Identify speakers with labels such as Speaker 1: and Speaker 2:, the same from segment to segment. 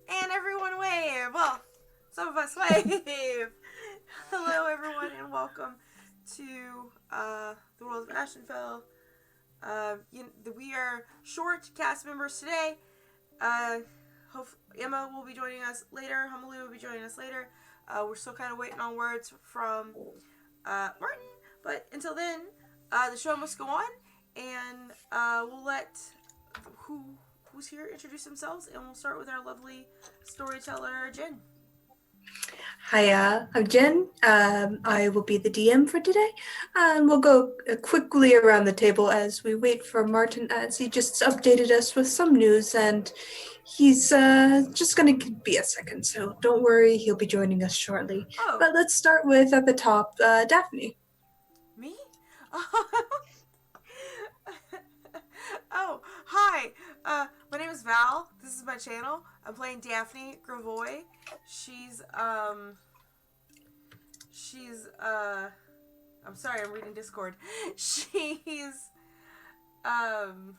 Speaker 1: And everyone wave. Well, some of us wave. Hello, everyone, and welcome to the World of Ashenfell. We are short cast members today. Uh, Emma will be joining us later. Hummaloo will be joining us later. We're still kind of waiting on words from Martin, but until then, the show must go on, and we'll let who's here introduce themselves, and we'll start with our lovely storyteller, Jen.
Speaker 2: Hiya, I'm Jen. I will be the DM for today. We'll go quickly around the table as we wait for Martin, as he just updated us with some news, and he's just going to be a second, so don't worry, he'll be joining us shortly.
Speaker 1: Oh,
Speaker 2: But let's start with at the top, Daphne.
Speaker 1: me? Oh, hi. My name is Val. This is my channel. I'm playing Daphne Gravoy. She's she's I'm sorry, I'm reading Discord. She's um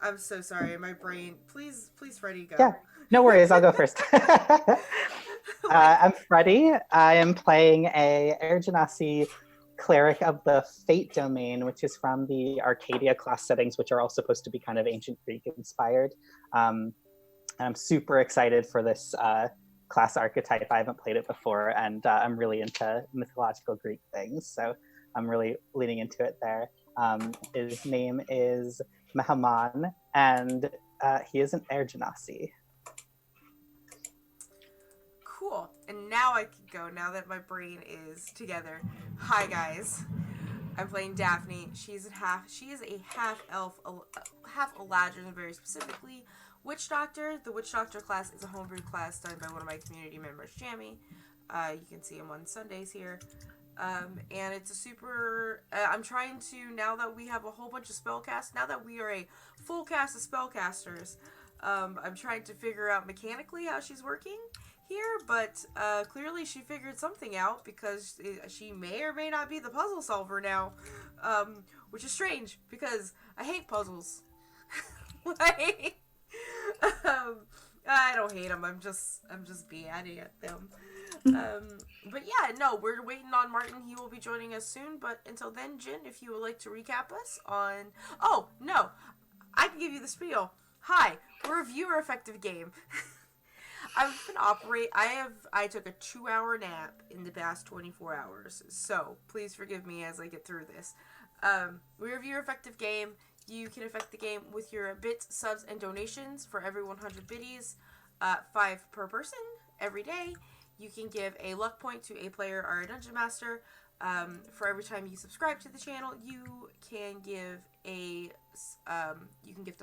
Speaker 1: I'm so sorry, my brain. Please, Freddie,
Speaker 3: Yeah,
Speaker 1: go.
Speaker 3: no worries. I'll go first.
Speaker 1: Like,
Speaker 3: I'm Freddie. I am playing a Air Genasi cleric of the Fate domain, which is from the Arcadia class settings, which are all supposed to be kind of ancient Greek inspired. And I'm super excited for this class archetype. I haven't played it before, and I'm really into mythological Greek things, so I'm really leaning into it there. His name is Mahaman, and he is an Air Genasi.
Speaker 1: cool. And now I can go. Now that my brain is together. Hi guys. I'm playing Daphne. She is a half elf, half Eladrin, very specifically. Witch Doctor. The Witch Doctor class is a homebrew class done by one of my community members, Jamie. You can see him on Sundays here. And it's a super. I'm trying to, now that we have a whole bunch of spellcasts, now that we are a full cast of spellcasters, I'm trying to figure out mechanically how she's working here, but clearly she figured something out because she may or may not be the puzzle solver now, which is strange because I hate puzzles. like, um, I don't hate them. I'm just bad at them. But yeah, no, we're waiting on Martin. He will be joining us soon. But until then, Jen, if you would like to recap us on, oh no, I can give you the spiel. Hi, we're a viewer effective game. I've been operate. I took a 2 hour nap in the past 24 hours, so please forgive me as I get through this. We review effective game. You can affect the game with your bits, subs, and donations for every 100 biddies, 5 per person every day. You can give a luck point to a player or a dungeon master. For every time you subscribe to the channel, you can give a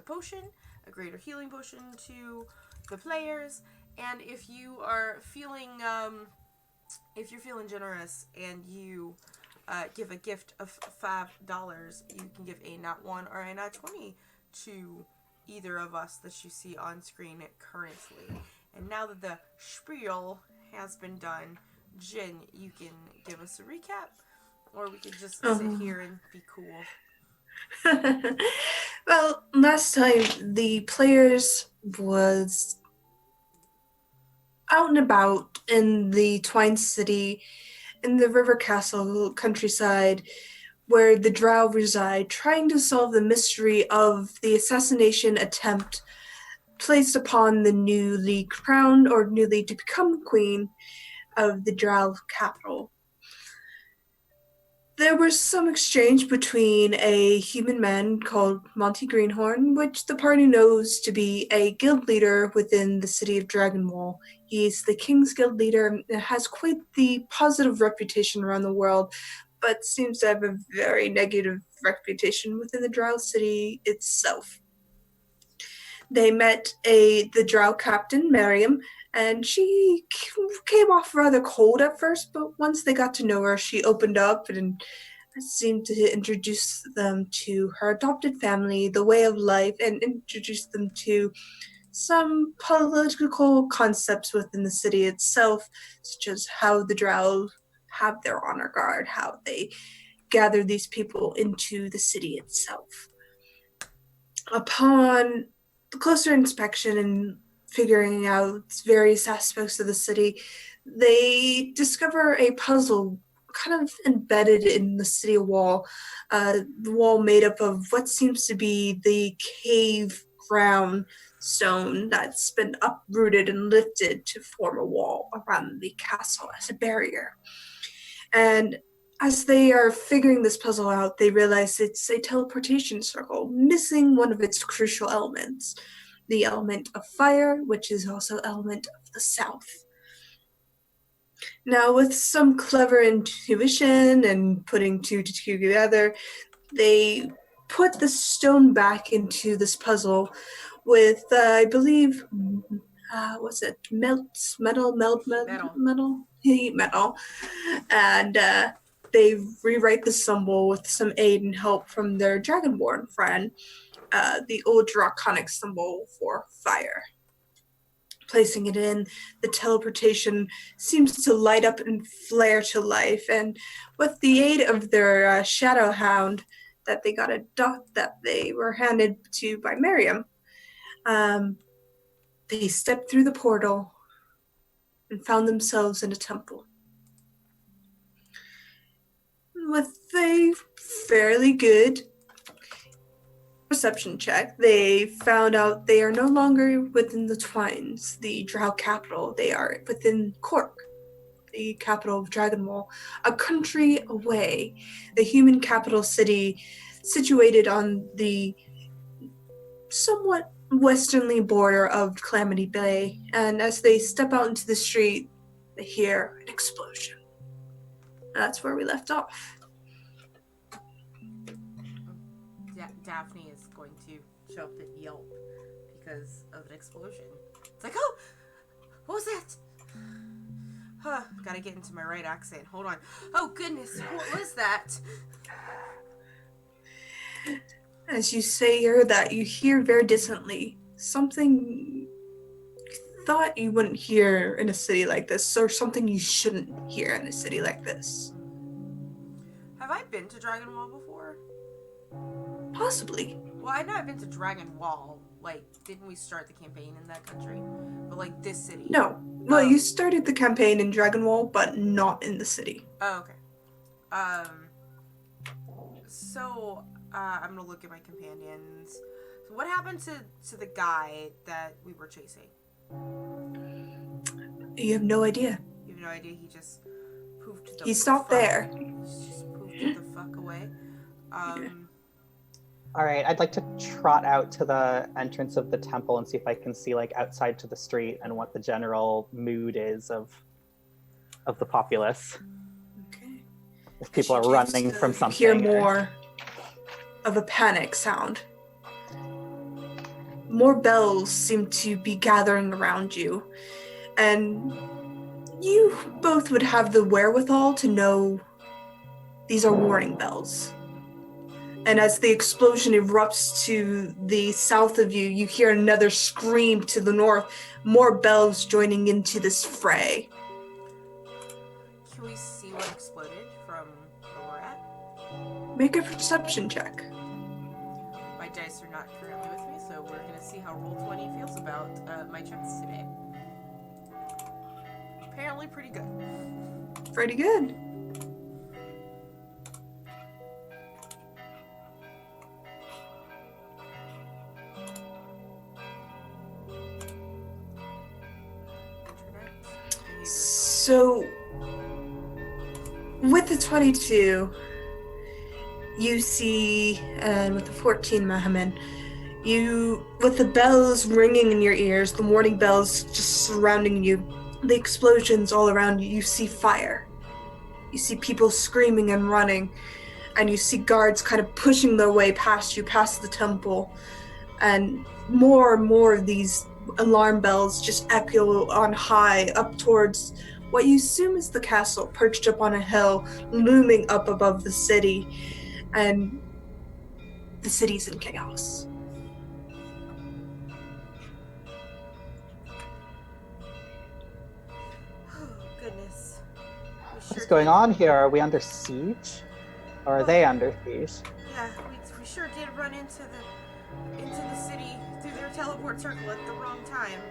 Speaker 1: potion, a greater healing potion to the players. And if you're feeling generous and you give a gift of $5, you can give a nat 1 or a nat 20 to either of us that you see on screen currently. And now that the spiel has been done, Jen, you can give us a recap, or we could just sit
Speaker 2: Oh.
Speaker 1: here and be cool.
Speaker 2: Well, last time the players was out and about in the Twine City, in the River Castle countryside, where the Drow reside, trying to solve the mystery of the assassination attempt placed upon the newly crowned or newly to become queen of the Drow capital. There was some exchange between a human man called Monty Greenhorn, which the party knows to be a guild leader within the city of Dragonwall. He's the King's Guild leader and has quite the positive reputation around the world, but seems to have a very negative reputation within the Drow city itself. They met the Drow captain, Miriam, and she came off rather cold at first, but once they got to know her, she opened up and seemed to introduce them to her adopted family, the way of life, and introduce them to some political concepts within the city itself, such as how the Drow have their honor guard, how they gather these people into the city itself. Upon closer inspection and figuring out various aspects of the city, they discover a puzzle kind of embedded in the city wall. The wall made up of what seems to be the cave ground stone that's been uprooted and lifted to form a wall around the castle as a barrier. And as they are figuring this puzzle out, they realize it's a teleportation circle, missing one of its crucial elements, the element of fire, which is also element of the south. Now, with some clever intuition and putting two to two together, they put the stone back into this puzzle with, I believe, what's it? Heat metal. And they rewrite the symbol with some aid and help from their Dragonborn friend, the old draconic symbol for fire. Placing it in, the teleportation seems to light up and flare to life, and with the aid of their shadow hound that they got that they were handed to by Miriam, they stepped through the portal and found themselves in a temple. With a fairly good perception check, they found out they are no longer within the Twines, the Drow capital. They are within Cork, the capital of Dragonwall, a country away, the human capital city situated on the somewhat westernly border of Calamity Bay. And as they step out into the street, they hear an explosion. That's where we left off.
Speaker 1: Daphne is going to show up at Yelp because of an explosion. It's like, oh, what was that? Gotta get into my right accent. Hold on. Oh, goodness, what was that?
Speaker 2: As you say that, you hear very distantly something you thought you wouldn't hear in a city like this, or something you shouldn't hear in a city like this.
Speaker 1: Have I been to Dragonwall before?
Speaker 2: Possibly.
Speaker 1: Well, I know I've been to Dragonwall. Like, didn't we start the campaign in that country? But, like, this city.
Speaker 2: No. Well, you started the campaign in Dragonwall, but not in the city.
Speaker 1: Oh, okay. So, I'm gonna look at my companions. So what happened to the guy that we were chasing?
Speaker 2: You have no idea.
Speaker 1: You have no idea? He just poofed the
Speaker 2: He's not there.
Speaker 1: He's just poofed the fuck away.
Speaker 3: All right, I'd like to trot out to the entrance of the temple and see if I can see, like, outside to the street and what the general mood is of the populace.
Speaker 2: Okay.
Speaker 3: If people are running from something.
Speaker 2: Hear more of a panic sound. More bells seem to be gathering around you, and you both would have the wherewithal to know these are warning bells. And as the explosion erupts to the south of you, you hear another scream to the north, more bells joining into this fray.
Speaker 1: Can we see what exploded from where we're at?
Speaker 2: Make a perception check.
Speaker 1: My dice are not currently with me, so we're going to see how Roll20 feels about my chance today. Apparently pretty good.
Speaker 2: Pretty good. So, with the 22, you see, and with the 14, Mahaman, with the bells ringing in your ears, the warning bells just surrounding you, the explosions all around you, you see fire. You see people screaming and running, and you see guards kind of pushing their way past you, past the temple, and more of these alarm bells just echo on high up towards what you assume is the castle, perched up on a hill, looming up above the city, and the city's in chaos.
Speaker 1: Oh, goodness.
Speaker 3: What's going on here? Are we under siege? Or are they under siege?
Speaker 1: Yeah, we sure did run into the city through their teleport circle at the wrong time.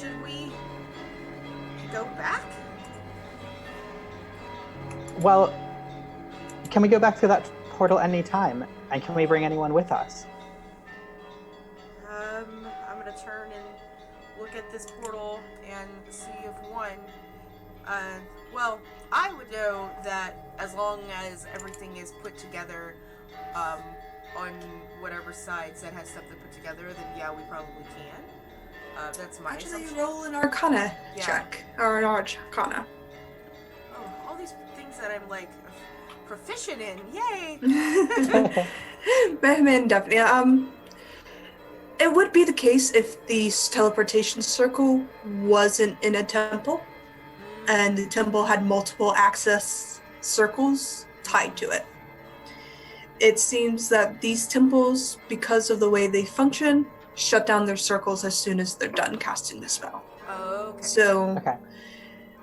Speaker 1: Should we go back?
Speaker 3: Well, can we go back to that portal any time? And can we bring anyone with us?
Speaker 1: I'm gonna turn and look at this portal and see if one. Well, I would know that as long as everything is put together, on whatever sides that has something put together, then yeah, we probably can. That's my
Speaker 2: Actually,
Speaker 1: assumption.
Speaker 2: roll an Arcana check. Or an Arcana.
Speaker 1: Oh, all these things that I'm like proficient in. Yay!
Speaker 2: Batman, definitely. It would be the case if the teleportation circle wasn't in a temple, and the temple had multiple access circles tied to it. It seems that these temples, because of the way they function, shut down their circles as soon as they're done casting the spell.
Speaker 1: Okay.
Speaker 2: So,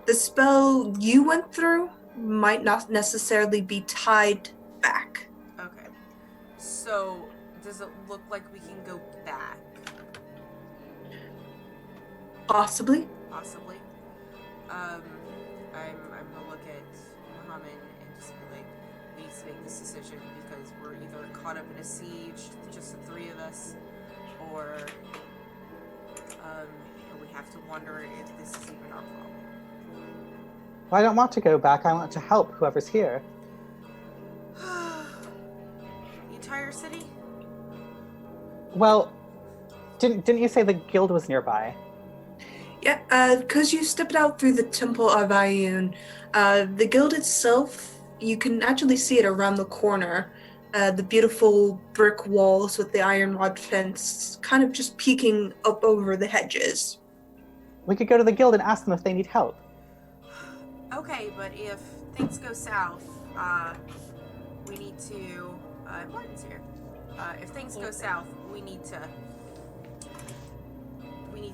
Speaker 2: the spell you went through might not necessarily be tied back.
Speaker 1: Okay. So, does it look like we can go back?
Speaker 2: Possibly.
Speaker 1: Possibly. I'm gonna look at Muhammad and just be like, we need to make this decision because we're either caught up in a siege, just the three of us, or we have to wonder if this is even our problem.
Speaker 3: Well, I don't want to go back. I want to help whoever's here.
Speaker 1: The entire city?
Speaker 3: Well, didn't you say the guild was nearby?
Speaker 2: Yeah, because you stepped out through the Temple of Ayun, the guild itself, you can actually see it around the corner. The beautiful brick walls with the iron rod fence kind of just peeking up over the hedges.
Speaker 3: We could go to the guild and ask them if they need help.
Speaker 1: Okay, but if things go south, we need to... Martin's here. If things go south, we need to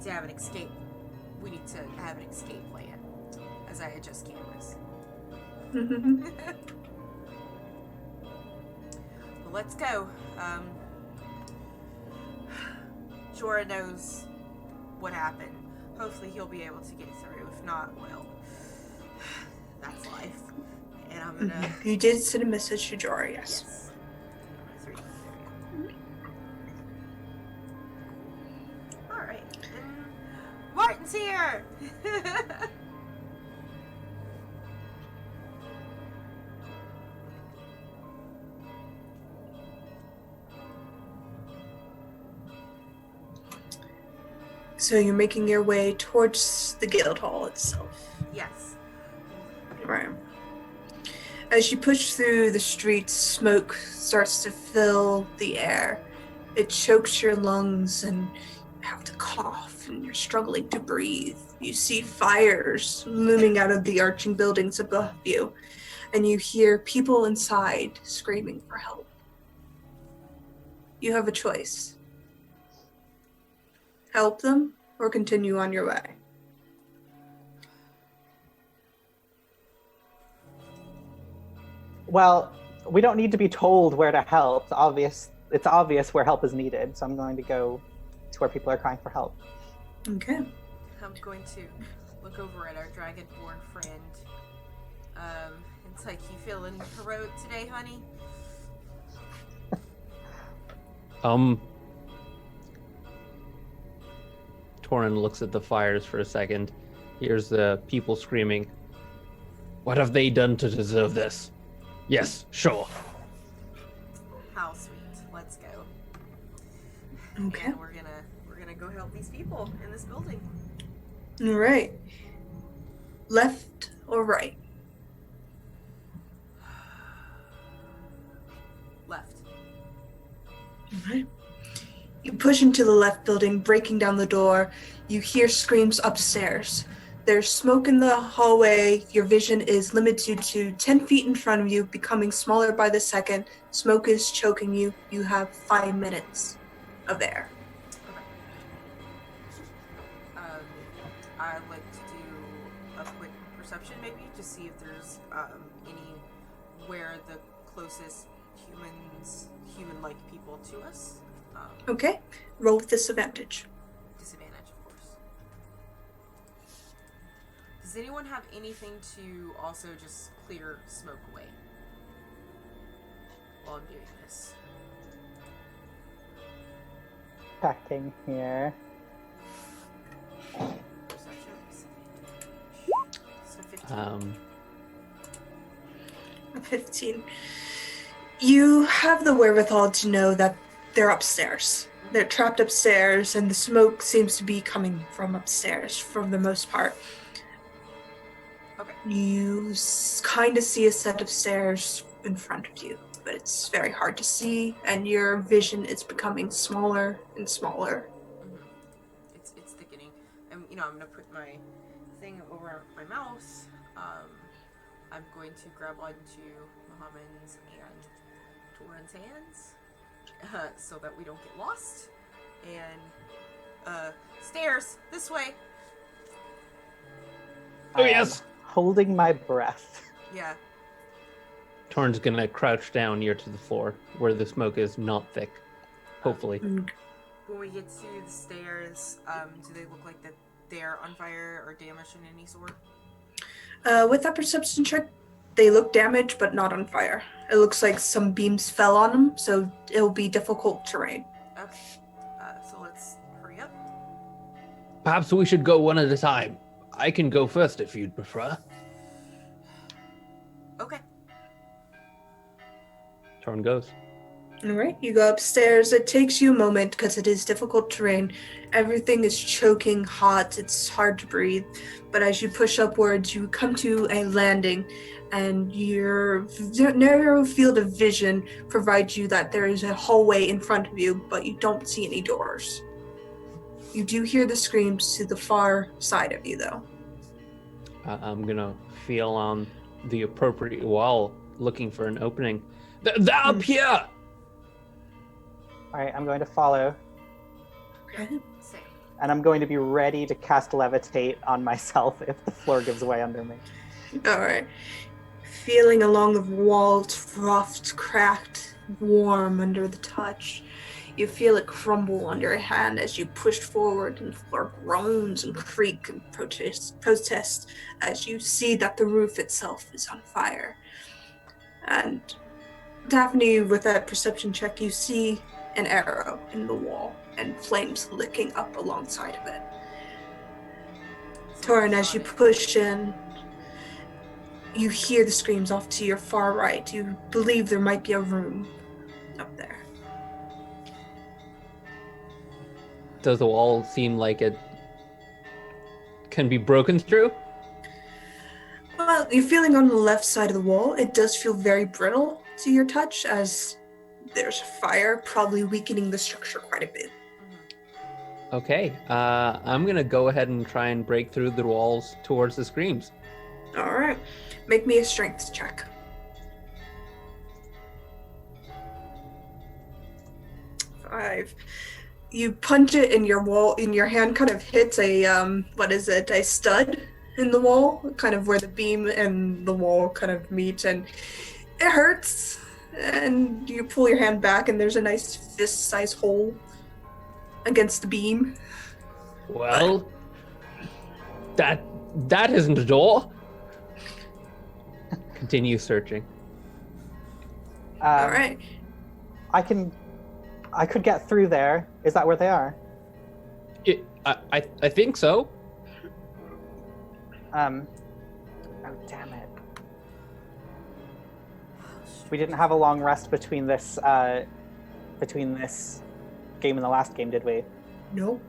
Speaker 1: have an escape. We need to have an escape plan as I adjust cameras. But let's go. Jorah knows what happened. Hopefully he'll be able to get through. If not, well, that's life. And I'm gonna...
Speaker 2: You did send a message to Jorah, yes.
Speaker 1: Yes. Alright. Martin's here!
Speaker 2: So you're making your way towards the guild hall itself.
Speaker 1: Yes.
Speaker 2: Right. As you push through the streets, smoke starts to fill the air. It chokes your lungs and you have to cough and you're struggling to breathe. You see fires looming out of the arching buildings above you, and you hear people inside screaming for help. You have a choice. Help them or continue on your way.
Speaker 3: Well, we don't need to be told where to help. It's obvious where help is needed, so I'm going to go to where people are crying for help.
Speaker 2: Okay.
Speaker 1: I'm going to look over at our dragonborn friend. It's like, you feeling heroic today, honey?
Speaker 4: Torin looks at the fires for a second, hears the people screaming. What have they done to deserve this? Yes, sure.
Speaker 1: How sweet. Let's go.
Speaker 2: Okay.
Speaker 1: And we're gonna go help these people in this building.
Speaker 2: All right. Left or right?
Speaker 1: Left.
Speaker 2: All right. You push into the left building, breaking down the door. You hear screams upstairs. There's smoke in the hallway. Your vision is limited to 10 feet in front of you, becoming smaller by the second. Smoke is choking you. You have 5 minutes of air.
Speaker 1: I'd like to do a quick perception, maybe, to see if there's anywhere the closest human-like people to us
Speaker 2: Okay. Roll with disadvantage.
Speaker 1: Disadvantage, of course. Does anyone have anything to also just clear smoke away while I'm doing this?
Speaker 3: Checking here.
Speaker 1: Perception, so 15.
Speaker 2: 15. You have the wherewithal to know that they're upstairs. They're trapped upstairs, and the smoke seems to be coming from upstairs for the most part.
Speaker 1: Okay.
Speaker 2: You kind of see a set of stairs in front of you, but it's very hard to see, and your vision is becoming smaller and smaller.
Speaker 1: It's thickening. I'm gonna put my thing over my mouse. I'm going to grab onto Muhammad's and Torin's hands so that we don't get lost. And stairs this way.
Speaker 4: Oh, yes.
Speaker 3: Holding my breath.
Speaker 1: Yeah.
Speaker 4: Torn's gonna crouch down near to the floor where the smoke is not thick. Hopefully.
Speaker 1: When we get to the stairs, do they look like that they're on fire or damaged in any sort?
Speaker 2: With that perception check, they look damaged but not on fire. It looks like some beams fell on them, so it'll be difficult terrain.
Speaker 1: Okay. So let's hurry up.
Speaker 4: Perhaps we should go one at a time. I can go first if you'd prefer.
Speaker 1: Okay.
Speaker 4: Torn goes.
Speaker 2: All right, you go upstairs. It takes you a moment because it is difficult terrain. Everything is choking hot. It's hard to breathe. But as you push upwards, you come to a landing, and your narrow field of vision provides you that there is a hallway in front of you, but you don't see any doors. You do hear the screams to the far side of you, though.
Speaker 4: I'm gonna feel on the appropriate wall, looking for an opening. They're up here!
Speaker 3: All right, I'm going to follow,
Speaker 1: Same.
Speaker 3: and I'm going to be ready to cast Levitate on myself if the floor gives way under me.
Speaker 2: All right. Feeling along the wall, it's rough, cracked, warm under the touch. You feel it crumble under your hand as you push forward, and the floor groans and creak and protest as you see that the roof itself is on fire. And Daphne, with that perception check, you see an arrow in the wall and flames licking up alongside of it. Torin, as you push in, you hear the screams off to your far right. You believe there might be a room up there.
Speaker 4: Does the wall seem like it can be broken through?
Speaker 2: Well, you're feeling on the left side of the wall. It does feel very brittle to your touch, as there's fire probably weakening the structure quite a bit.
Speaker 4: Okay, I'm gonna go ahead and try and break through the walls towards the screams.
Speaker 2: All right, make me a strength check. 5. You punch it, and your hand kind of hits a a stud in the wall, kind of where the beam and the wall kind of meet, and it hurts. And you pull your hand back, and there's a nice fist-sized hole against the beam.
Speaker 4: Well, that isn't a door. Continue searching.
Speaker 2: All right.
Speaker 3: I could get through there. Is that where they are?
Speaker 4: I think so.
Speaker 3: Oh, damn it. We didn't have a long rest between this game and the last game, did we?
Speaker 2: No,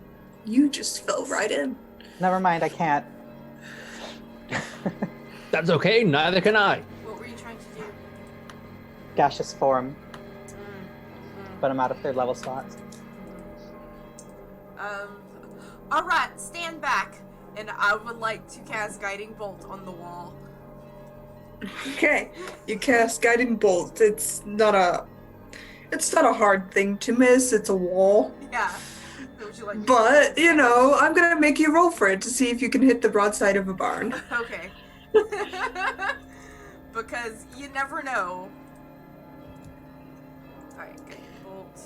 Speaker 2: you just fell right in.
Speaker 3: Never mind, I can't.
Speaker 4: That's okay, neither can I.
Speaker 1: What were you trying to do?
Speaker 3: Gaseous form. But I'm out of third level slots.
Speaker 1: Alright, stand back. And I would like to cast Guiding Bolt on the wall.
Speaker 2: Okay, you cast Guiding Bolt. It's not a hard thing to miss. It's a wall.
Speaker 1: Yeah. Would you like
Speaker 2: But, I'm going to make you roll for it to see if you can hit the broadside of a barn.
Speaker 1: Okay. Because you never know. Alright, Guiding Bolt.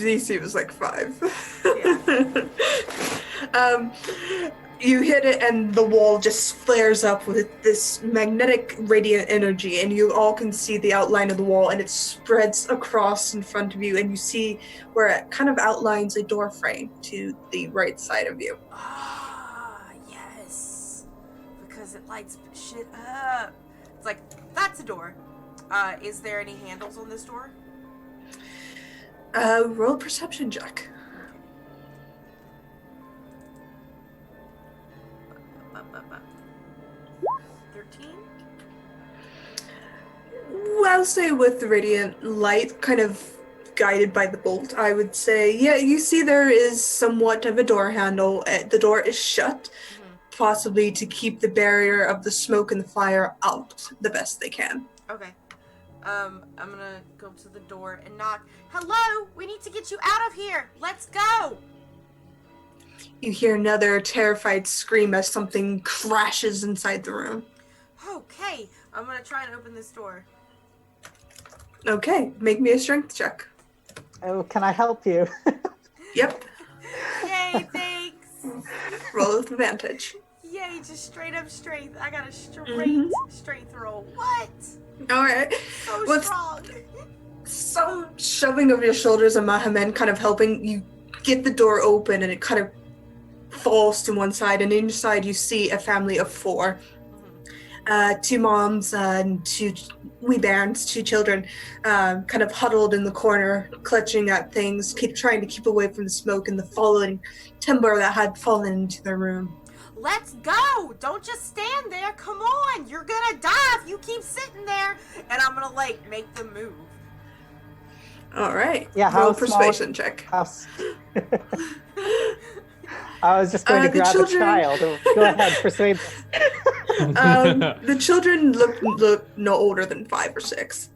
Speaker 2: DC was like 5.
Speaker 1: Yeah.
Speaker 2: You hit it and the wall just flares up with this magnetic radiant energy, and you all can see the outline of the wall, and it spreads across in front of you, and you see where it kind of outlines a door frame to the right side of you.
Speaker 1: Ah, yes. Because it lights shit up. It's like, that's a door. Is there any handles on this door?
Speaker 2: Roll perception check.
Speaker 1: 13?
Speaker 2: Well, I'll say with the radiant light kind of guided by the bolt, I would say, yeah, you see there is somewhat of a door handle. The door is shut, possibly to keep the barrier of the smoke and the fire out the best they can.
Speaker 1: Okay. I'm gonna go to the door and knock. Hello? We need to get you out of here. Let's go.
Speaker 2: You hear another terrified scream as something crashes inside the room.
Speaker 1: Okay. I'm gonna try and open this door.
Speaker 2: Okay, make me a strength check.
Speaker 3: Oh, can I help you?
Speaker 2: Yep,
Speaker 1: Yay, thanks.
Speaker 2: roll with advantage.
Speaker 1: Yay, just straight up strength. I got a straight strength roll. What?
Speaker 2: Alright,
Speaker 1: So
Speaker 2: What's-
Speaker 1: strong.
Speaker 2: some shoving of your shoulders and Mahaman kind of helping you get the door open, and it kind of falls to one side, and inside you see a family of 4. 2 moms and 2 wee bairns, 2 children, kind of huddled in the corner, clutching at things, trying to keep away from the smoke and the falling timber that had fallen into their room.
Speaker 1: Let's go! Don't just stand there. Come on! You're gonna die if you keep sitting there. And I'm gonna, like, make them move.
Speaker 2: Alright,
Speaker 3: Yeah,
Speaker 2: roll
Speaker 3: how
Speaker 2: a persuasion check.
Speaker 3: House. I was just going to
Speaker 2: the
Speaker 3: grab
Speaker 2: children-
Speaker 3: a child. Go ahead, persuade them.
Speaker 2: The children look no older than 5 or 6.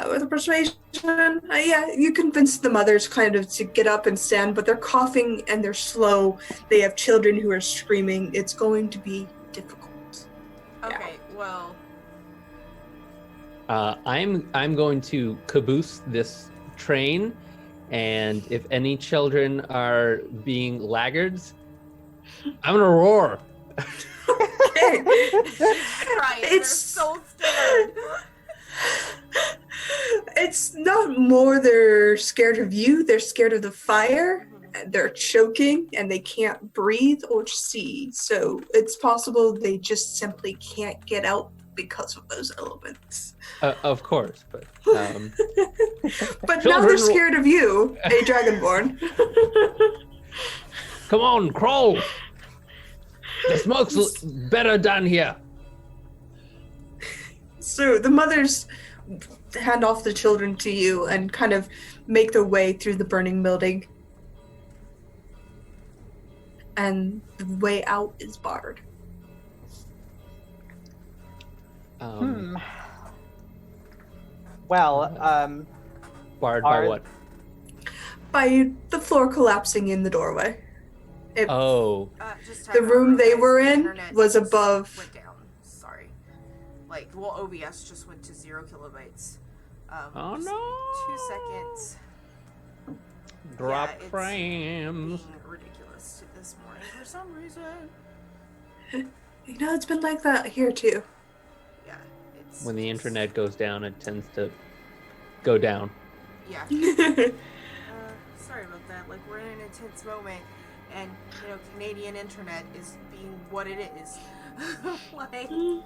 Speaker 2: With a persuasion, yeah, you convince the mothers kind of to get up and stand, but they're coughing and they're slow. They have children who are screaming. It's going to be difficult.
Speaker 1: Okay, well...
Speaker 4: I'm going to caboose this train, and if any children are being laggards, I'm gonna roar.
Speaker 2: Okay.
Speaker 1: Christ, they're
Speaker 2: It's-
Speaker 1: so scared.
Speaker 2: It's not more they're scared of you, they're scared of the fire. They're choking and they can't breathe or see. So it's possible they just simply can't get out because of those elements.
Speaker 4: Of course, but
Speaker 2: But now
Speaker 4: Children
Speaker 2: they're
Speaker 4: will-
Speaker 2: scared of you, a dragonborn.
Speaker 4: come on, crawl. The smoke's better down here.
Speaker 2: So the mothers hand off the children to you and kind of make their way through the burning building. And the way out is barred.
Speaker 3: Well,
Speaker 4: Barred by
Speaker 3: are-
Speaker 4: what?
Speaker 2: By the floor collapsing in the doorway.
Speaker 4: Oh,
Speaker 1: Just
Speaker 2: The
Speaker 1: time out
Speaker 2: room
Speaker 1: real
Speaker 2: they
Speaker 1: quick.
Speaker 2: were
Speaker 1: The
Speaker 2: in
Speaker 1: internet
Speaker 2: was
Speaker 1: just
Speaker 2: above.
Speaker 1: Went down. Sorry. Like, well, OBS just went to 0 kilobytes.
Speaker 4: oh
Speaker 1: just
Speaker 4: no!
Speaker 1: 2 seconds.
Speaker 4: Drop
Speaker 1: Yeah, it's
Speaker 4: frames.
Speaker 1: Being ridiculous this morning for some reason.
Speaker 2: You know, it's been like that here too.
Speaker 1: Yeah, it's
Speaker 4: When the
Speaker 1: just-
Speaker 4: internet goes down, it tends to go down.
Speaker 1: Yeah. Sorry about that. Like, we're in an intense moment, and you know, Canadian internet is being what it is. Like, okay.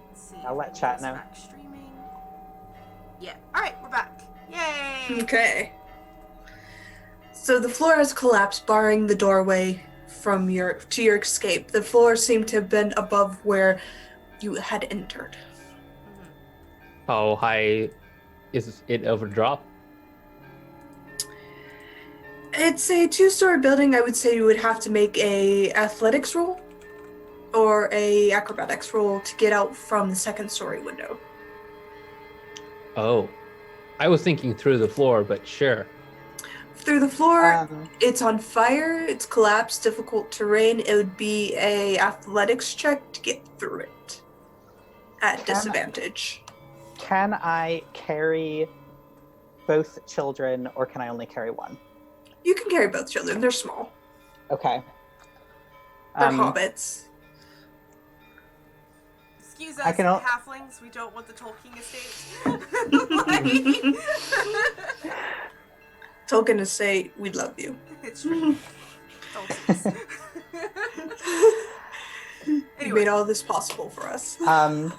Speaker 1: Let's see.
Speaker 3: I'll
Speaker 1: if
Speaker 3: let
Speaker 1: I can
Speaker 3: chat
Speaker 1: get us
Speaker 3: know.
Speaker 1: back streaming. Yeah. All right, we're back. Yay!
Speaker 2: Okay. So the floor has collapsed, barring the doorway from your escape. The floor seemed to have been above where you had entered.
Speaker 4: How high is it over drop?
Speaker 2: It's a 2-story building. I would say you would have to make a athletics roll or a acrobatics roll to get out from the 2nd-story window.
Speaker 4: Oh, I was thinking through the floor, but sure.
Speaker 2: Through the floor,
Speaker 3: um,
Speaker 2: it's on fire, it's collapsed, difficult terrain. It would be a athletics check to get through it at
Speaker 3: Can-
Speaker 2: disadvantage.
Speaker 3: can I carry both children, or can I only carry one?
Speaker 2: You can carry both children. They're small.
Speaker 3: Okay.
Speaker 2: They're hobbits.
Speaker 1: Excuse us, halflings. We don't want the Tolkien estate.
Speaker 2: Tolkien estate, we love you.
Speaker 1: It's true.
Speaker 2: You made all this possible for us.
Speaker 3: I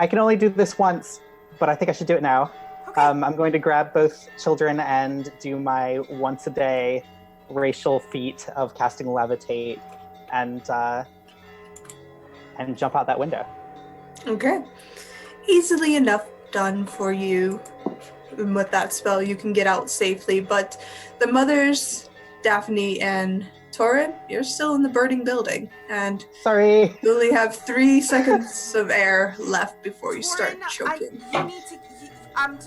Speaker 3: can only do this once, but I think I should do it now.
Speaker 1: Okay.
Speaker 3: I'm going to grab both children and do my once a day racial feat of casting levitate and jump out that window.
Speaker 2: Okay. Easily enough done for you. And with that spell, you can get out safely. But the mothers, Daphne and Torin, you're still in the burning building. And
Speaker 3: sorry,
Speaker 2: you only have 3 seconds of air left before you start choking.
Speaker 1: I'm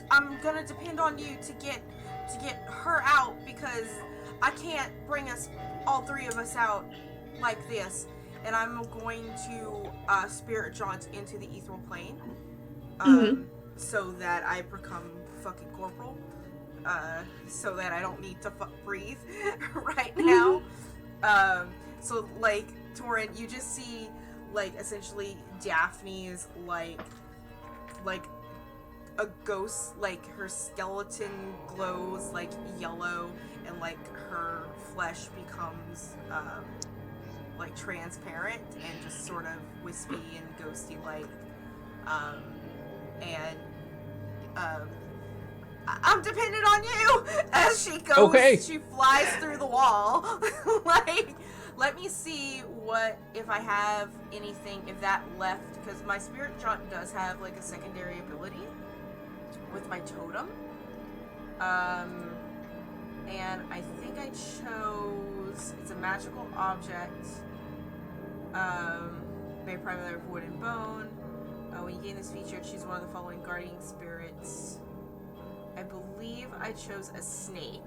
Speaker 1: gonna depend on you to get her out, because I can't bring us all 3 of us out like this. And I'm going to spirit jaunt into the ethereal plane, so that I become fucking corporal, so that I don't need to breathe right now. So like Torin, you just see like essentially Daphne's like a ghost, like her skeleton glows like yellow, and like her flesh becomes like transparent and just sort of wispy and ghosty like, and I'm dependent on you as she goes.
Speaker 4: Okay.
Speaker 1: She flies through the wall. Like, let me see what if I have anything, if that left, because my spirit jaunt does have like a secondary ability with my totem. And I think I chose, it's a magical object, made primarily of wood and bone. When you gain this feature, choose one of the following guardian spirits. I believe I chose a snake.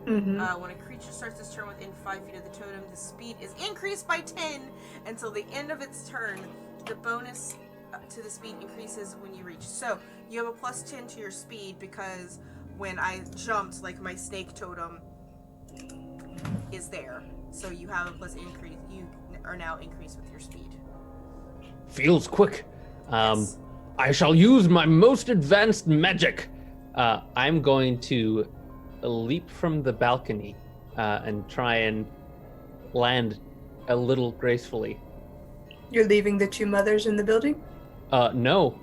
Speaker 1: When a creature starts its turn within 5 feet of the totem, the speed is increased by 10 until the end of its turn. The bonus to the speed increases when you reach. So you have a plus 10 to your speed, because when I jumped, like, my snake totem is there. So you have a plus increase. You are now increased with your speed.
Speaker 4: Feels quick.
Speaker 1: Yes.
Speaker 4: I shall use my most advanced magic. I'm going to leap from the balcony and try and land a little gracefully.
Speaker 2: You're leaving the 2 mothers in the building?
Speaker 4: No.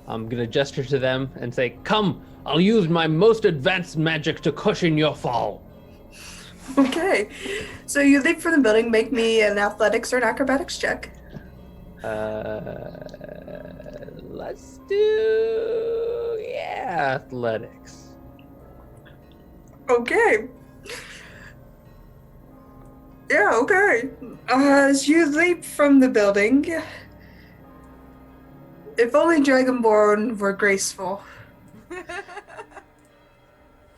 Speaker 4: I'm gonna gesture to them and say, "Come, I'll use my most advanced magic to cushion your fall."
Speaker 2: Okay. So you leap from the building. Make me an athletics or an acrobatics check.
Speaker 4: Let's do athletics.
Speaker 2: Okay. Yeah, okay. As you leap from the building, if only Dragonborn were graceful.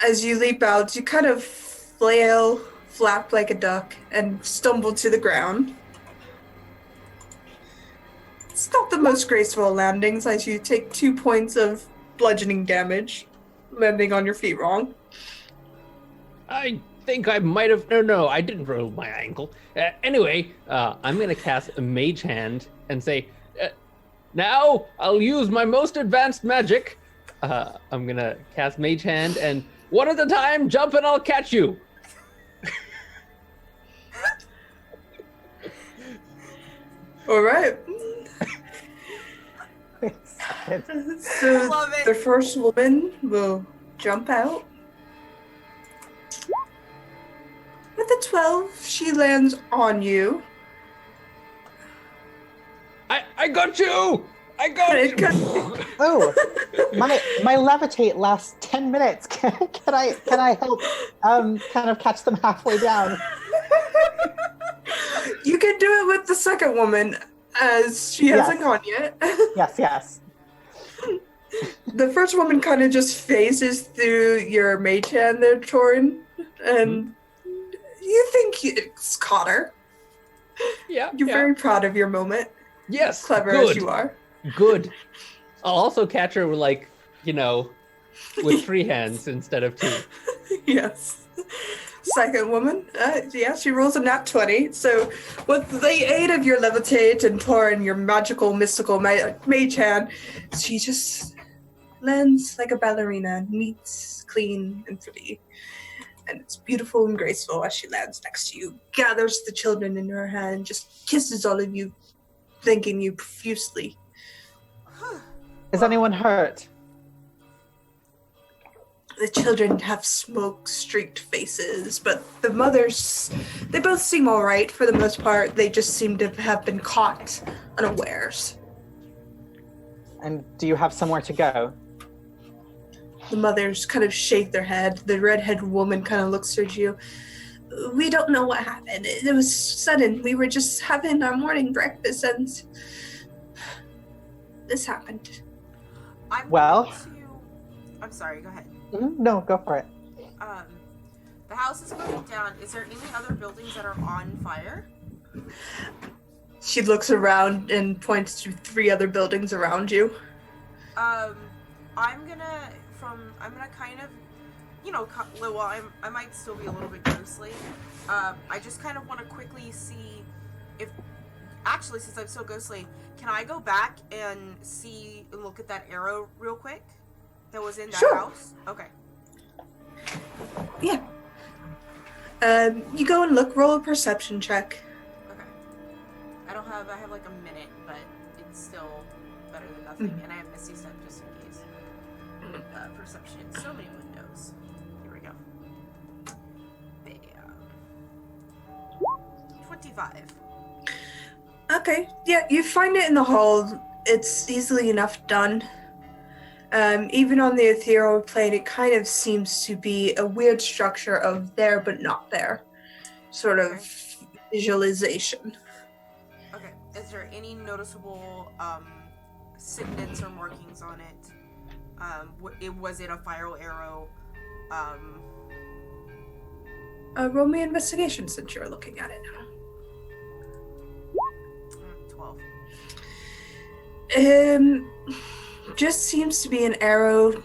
Speaker 2: As you leap out, you kind of flail, flap like a duck, and stumble to the ground. It's not the most graceful landings, as you take 2 points of bludgeoning damage, landing on your feet wrong.
Speaker 4: I think I might have. No, I didn't roll my ankle. Anyway, I'm gonna cast a Mage Hand and say, "Now I'll use my most advanced magic." I'm gonna cast Mage Hand and one at a time, jump and I'll catch you.
Speaker 2: All right. So
Speaker 1: Love it.
Speaker 2: the first woman will jump out. With a 12, she lands on you.
Speaker 4: I got you! I got you!
Speaker 3: Oh, my levitate lasts 10 minutes. Can I help kind of catch them halfway down?
Speaker 2: You can do it with the second woman, as she hasn't gone yet.
Speaker 3: Yes.
Speaker 2: The first woman kind of just phases through your mage hand there, Torin, and you think it's caught her.
Speaker 4: Yeah.
Speaker 2: You're very proud of your moment.
Speaker 4: Yes.
Speaker 2: Clever
Speaker 4: good.
Speaker 2: as you are.
Speaker 4: Good. I'll also catch her with, like, with 3 hands instead of 2.
Speaker 2: Yes. Second woman, yeah, she rolls a nat 20. So, with the aid of your levitate and pour in your magical, mystical mage hand, she just lands like a ballerina, neat, clean, and pretty. And it's beautiful and graceful as she lands next to you, gathers the children in her hand, and just kisses all of you, thanking you profusely.
Speaker 3: Is anyone hurt?
Speaker 2: The children have smoke-streaked faces, but the mothers, they both seem all right for the most part. They just seem to have been caught unawares.
Speaker 3: And do you have somewhere to go?
Speaker 2: The mothers kind of shake their head. The redhead woman kind of looks at you. We don't know what happened. It was sudden. We were just having our morning breakfast and this happened.
Speaker 1: I'm sorry, go ahead.
Speaker 3: No, go for it.
Speaker 1: The house is burning down. Is there any other buildings that are on fire?
Speaker 2: She looks around and points to 3 other buildings around you.
Speaker 1: I'm gonna kind of, I might still be a little bit ghostly. I just kind of want to quickly see if, actually, since I'm so ghostly, can I go back and look at that arrow real quick that was in that house? Okay.
Speaker 2: Yeah. You go and look, roll a perception check.
Speaker 1: Okay. I have like a minute, but it's still better than nothing, and I have Misty Step just in case. Perception, so many windows. Here we go. Bam. 25.
Speaker 2: Okay, yeah, you find it in the hall. It's easily enough done. Even on the ethereal plane, it kind of seems to be a weird structure of there but not there. Sort of visualization.
Speaker 1: Okay, is there any noticeable signets or markings on it? Was it a fire arrow?
Speaker 2: Roll me investigation since you're looking at it now.
Speaker 1: 12.
Speaker 2: Just seems to be an arrow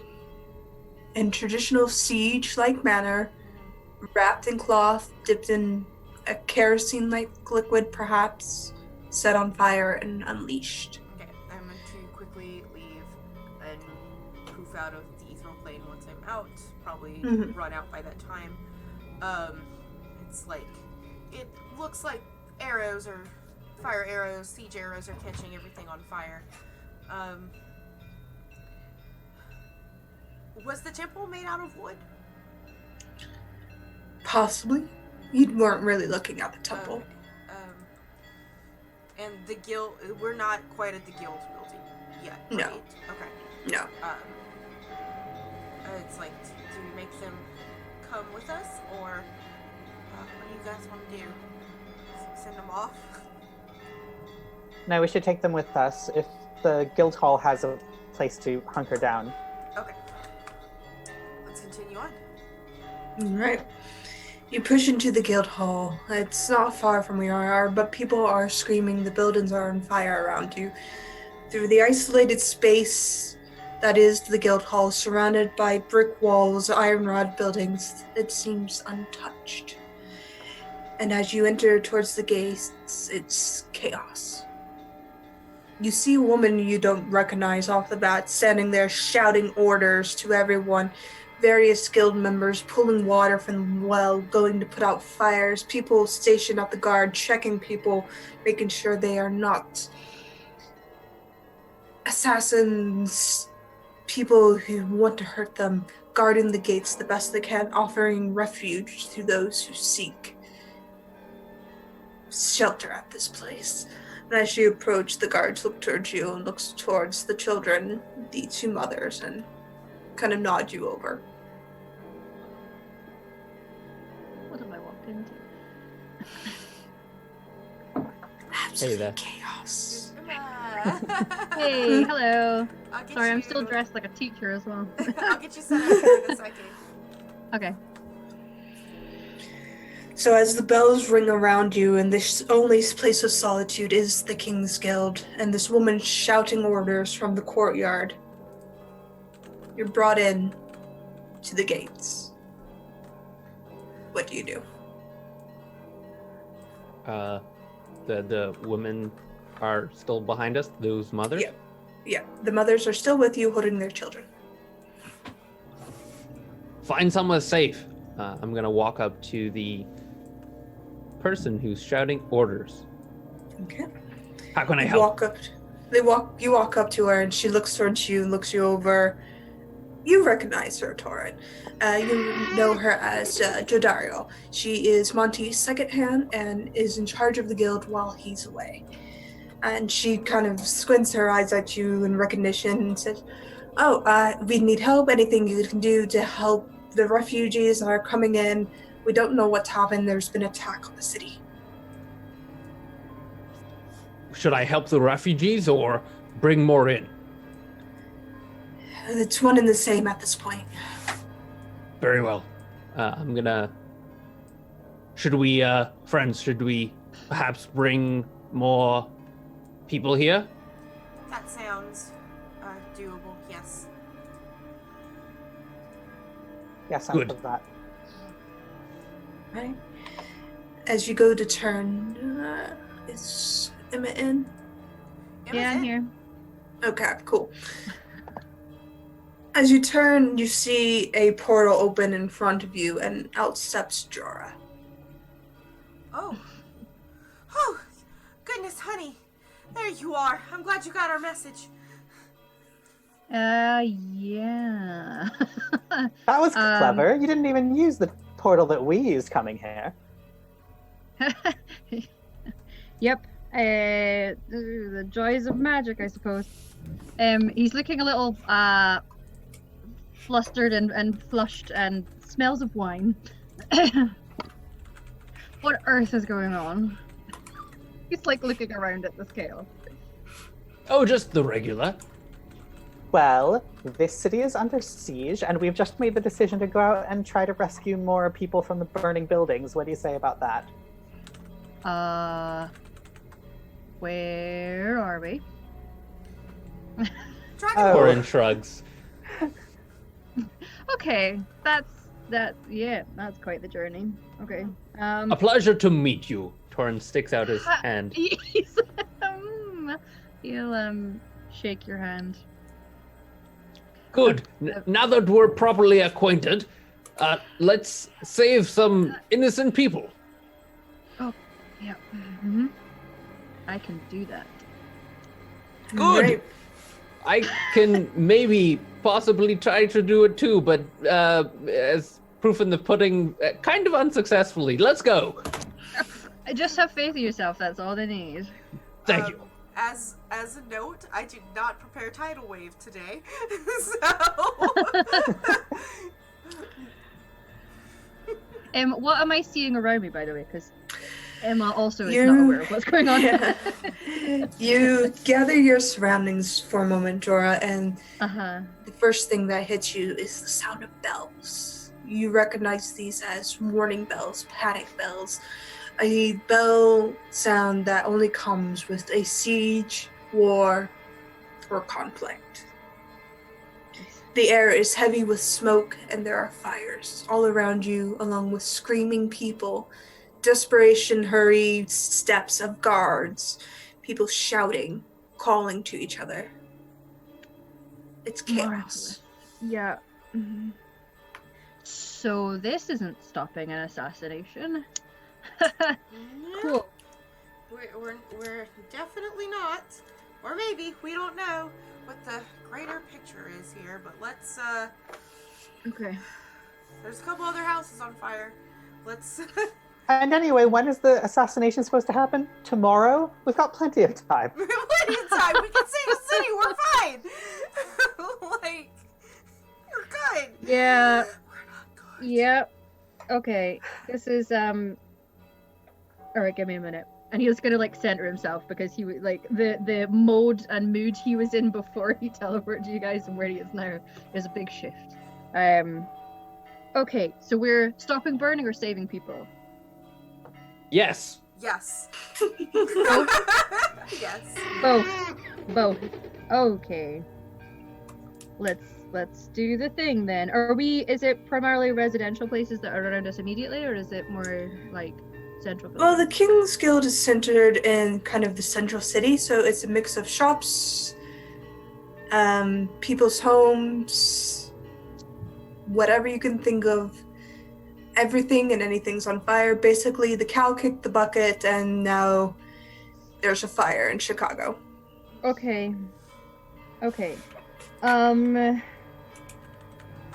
Speaker 2: in traditional siege-like manner, wrapped in cloth, dipped in a kerosene-like liquid, perhaps, set on fire and unleashed.
Speaker 1: Okay, I'm going to quickly leave and poof out of the ethereal plane once I'm out. Probably run out by that time. It's like, it looks like arrows or fire arrows, siege arrows are catching everything on fire. Was the temple made out of wood?
Speaker 2: Possibly. You weren't really looking at the temple.
Speaker 1: Okay. And the guild, we're not quite at the guild building yet, right?
Speaker 2: No.
Speaker 1: Okay.
Speaker 2: No.
Speaker 1: It's like, do we make them come with us, or what do you guys want to do? Send them off?
Speaker 3: No, we should take them with us if the guild hall has a place to hunker down.
Speaker 1: Okay. Let's continue on.
Speaker 2: Alright. You push into the guild hall. It's not far from where you are, but people are screaming. The buildings are on fire around you. Through the isolated space that is the guild hall, surrounded by brick walls, iron rod buildings, it seems untouched. And as you enter towards the gates, it's chaos. You see a woman you don't recognize off the bat standing there shouting orders to everyone. Various guild members pulling water from the well, going to put out fires, people stationed at the guard, checking people, making sure they are not assassins, people who want to hurt them, guarding the gates the best they can, offering refuge to those who seek shelter at this place. And as you approach, the guards look towards you and looks towards the children, the 2 mothers, and kind of nod you over.
Speaker 5: What have I walked into?
Speaker 2: Absolute
Speaker 4: Hey there.
Speaker 2: chaos.
Speaker 5: Hey, hello. Sorry, I'm
Speaker 1: you-
Speaker 5: still dressed like a teacher as well.
Speaker 1: I'll get you set up here in a second.
Speaker 5: Okay.
Speaker 2: So as the bells ring around you, and this only place of solitude is the King's Guild, and this woman shouting orders from the courtyard. You're brought in to the gates. What do you do?
Speaker 4: The women are still behind us, those mothers?
Speaker 2: Yeah, the mothers are still with you holding their children.
Speaker 4: Find somewhere safe. I'm gonna walk up to the person who's shouting orders.
Speaker 2: Okay.
Speaker 4: How can I help?
Speaker 2: You walk up to her and she looks towards you, looks you over. You recognize her, Torin. You know her as Jodario. She is Monty's second hand and is in charge of the guild while he's away. And she kind of squints her eyes at you in recognition and says, we need help. Anything you can do to help the refugees that are coming in. We don't know what's happened. There's been an attack on the city.
Speaker 4: Should I help the refugees or bring more in?
Speaker 2: It's one and the same at this point.
Speaker 4: Very well. Should we perhaps bring more people here?
Speaker 1: That sounds doable, yes.
Speaker 3: Yes, I'm
Speaker 4: Good.
Speaker 3: for that.
Speaker 2: Right. As you go to turn, is Emma in?
Speaker 5: Yeah, I'm here.
Speaker 2: Okay, cool. As you turn, you see a portal open in front of you, and out steps Jorah.
Speaker 1: Oh. Oh, goodness, honey. There you are. I'm glad you got our message.
Speaker 5: Yeah.
Speaker 3: That was clever. You didn't even use the portal that we used coming here.
Speaker 5: Yep. The joys of magic, I suppose. He's looking a little flustered and flushed and smells of wine. What on earth is going on? He's like looking around at the scale.
Speaker 4: Oh, just the regular.
Speaker 3: Well, this city is under siege, and we've just made the decision to go out and try to rescue more people from the burning buildings. What do you say about that?
Speaker 5: Where are we?
Speaker 1: Dragon
Speaker 4: Corin shrugs.
Speaker 5: Okay, that's quite the journey. Okay.
Speaker 4: A pleasure to meet you. Torin sticks out his hand.
Speaker 5: He'll shake your hand.
Speaker 4: Good. Now that we're properly acquainted, let's save some innocent people.
Speaker 5: Oh, yeah. Mm-hmm. I can do that.
Speaker 4: Good.
Speaker 2: Right.
Speaker 4: I can maybe possibly try to do it too, but as proof in the pudding, kind of unsuccessfully. Let's go.
Speaker 5: I just have faith in yourself. That's all they need.
Speaker 4: Thank you.
Speaker 1: As a note, I did not prepare tidal wave today, so.
Speaker 5: What am I seeing around me, by the way? Because Emma also is not aware of what's going on.
Speaker 2: Yeah. You gather your surroundings for a moment, Jorah, and the first thing that hits you is the sound of bells. You recognize these as warning bells, panic bells. A bell sound that only comes with a siege, war, or conflict. The air is heavy with smoke, and there are fires all around you, along with screaming people, desperation, hurried steps of guards, people shouting, calling to each other. It's chaos.
Speaker 5: Yeah. Mm-hmm. So this isn't stopping an assassination. Cool.
Speaker 1: We're definitely not, or maybe we don't know what the greater picture is here. But let's.
Speaker 5: Okay.
Speaker 1: There's a couple other houses on fire. Let's.
Speaker 3: And anyway, when is the assassination supposed to happen? Tomorrow? We've got plenty of time.
Speaker 1: We have plenty of time. We can save the city. We're fine. Like, you're good.
Speaker 5: Yeah.
Speaker 1: We're not good.
Speaker 5: Yep. Okay. This is Alright, give me a minute. And he was gonna like center himself because he was like the mode and mood he was in before he teleported you guys and where he is now is a big shift. Okay, so we're stopping burning or saving people?
Speaker 4: Yes.
Speaker 1: Yes. Yes.
Speaker 5: Both. Okay. Let's let's do the thing then. Is it primarily residential places that are around us immediately, or is it more like central
Speaker 2: Well, the
Speaker 5: buildings?
Speaker 2: King's Guild is centered in kind of the central city, so it's a mix of shops, people's homes, whatever you can think of. Everything and anything's on fire. Basically, the cow kicked the bucket, and now there's a fire in Chicago.
Speaker 5: Okay.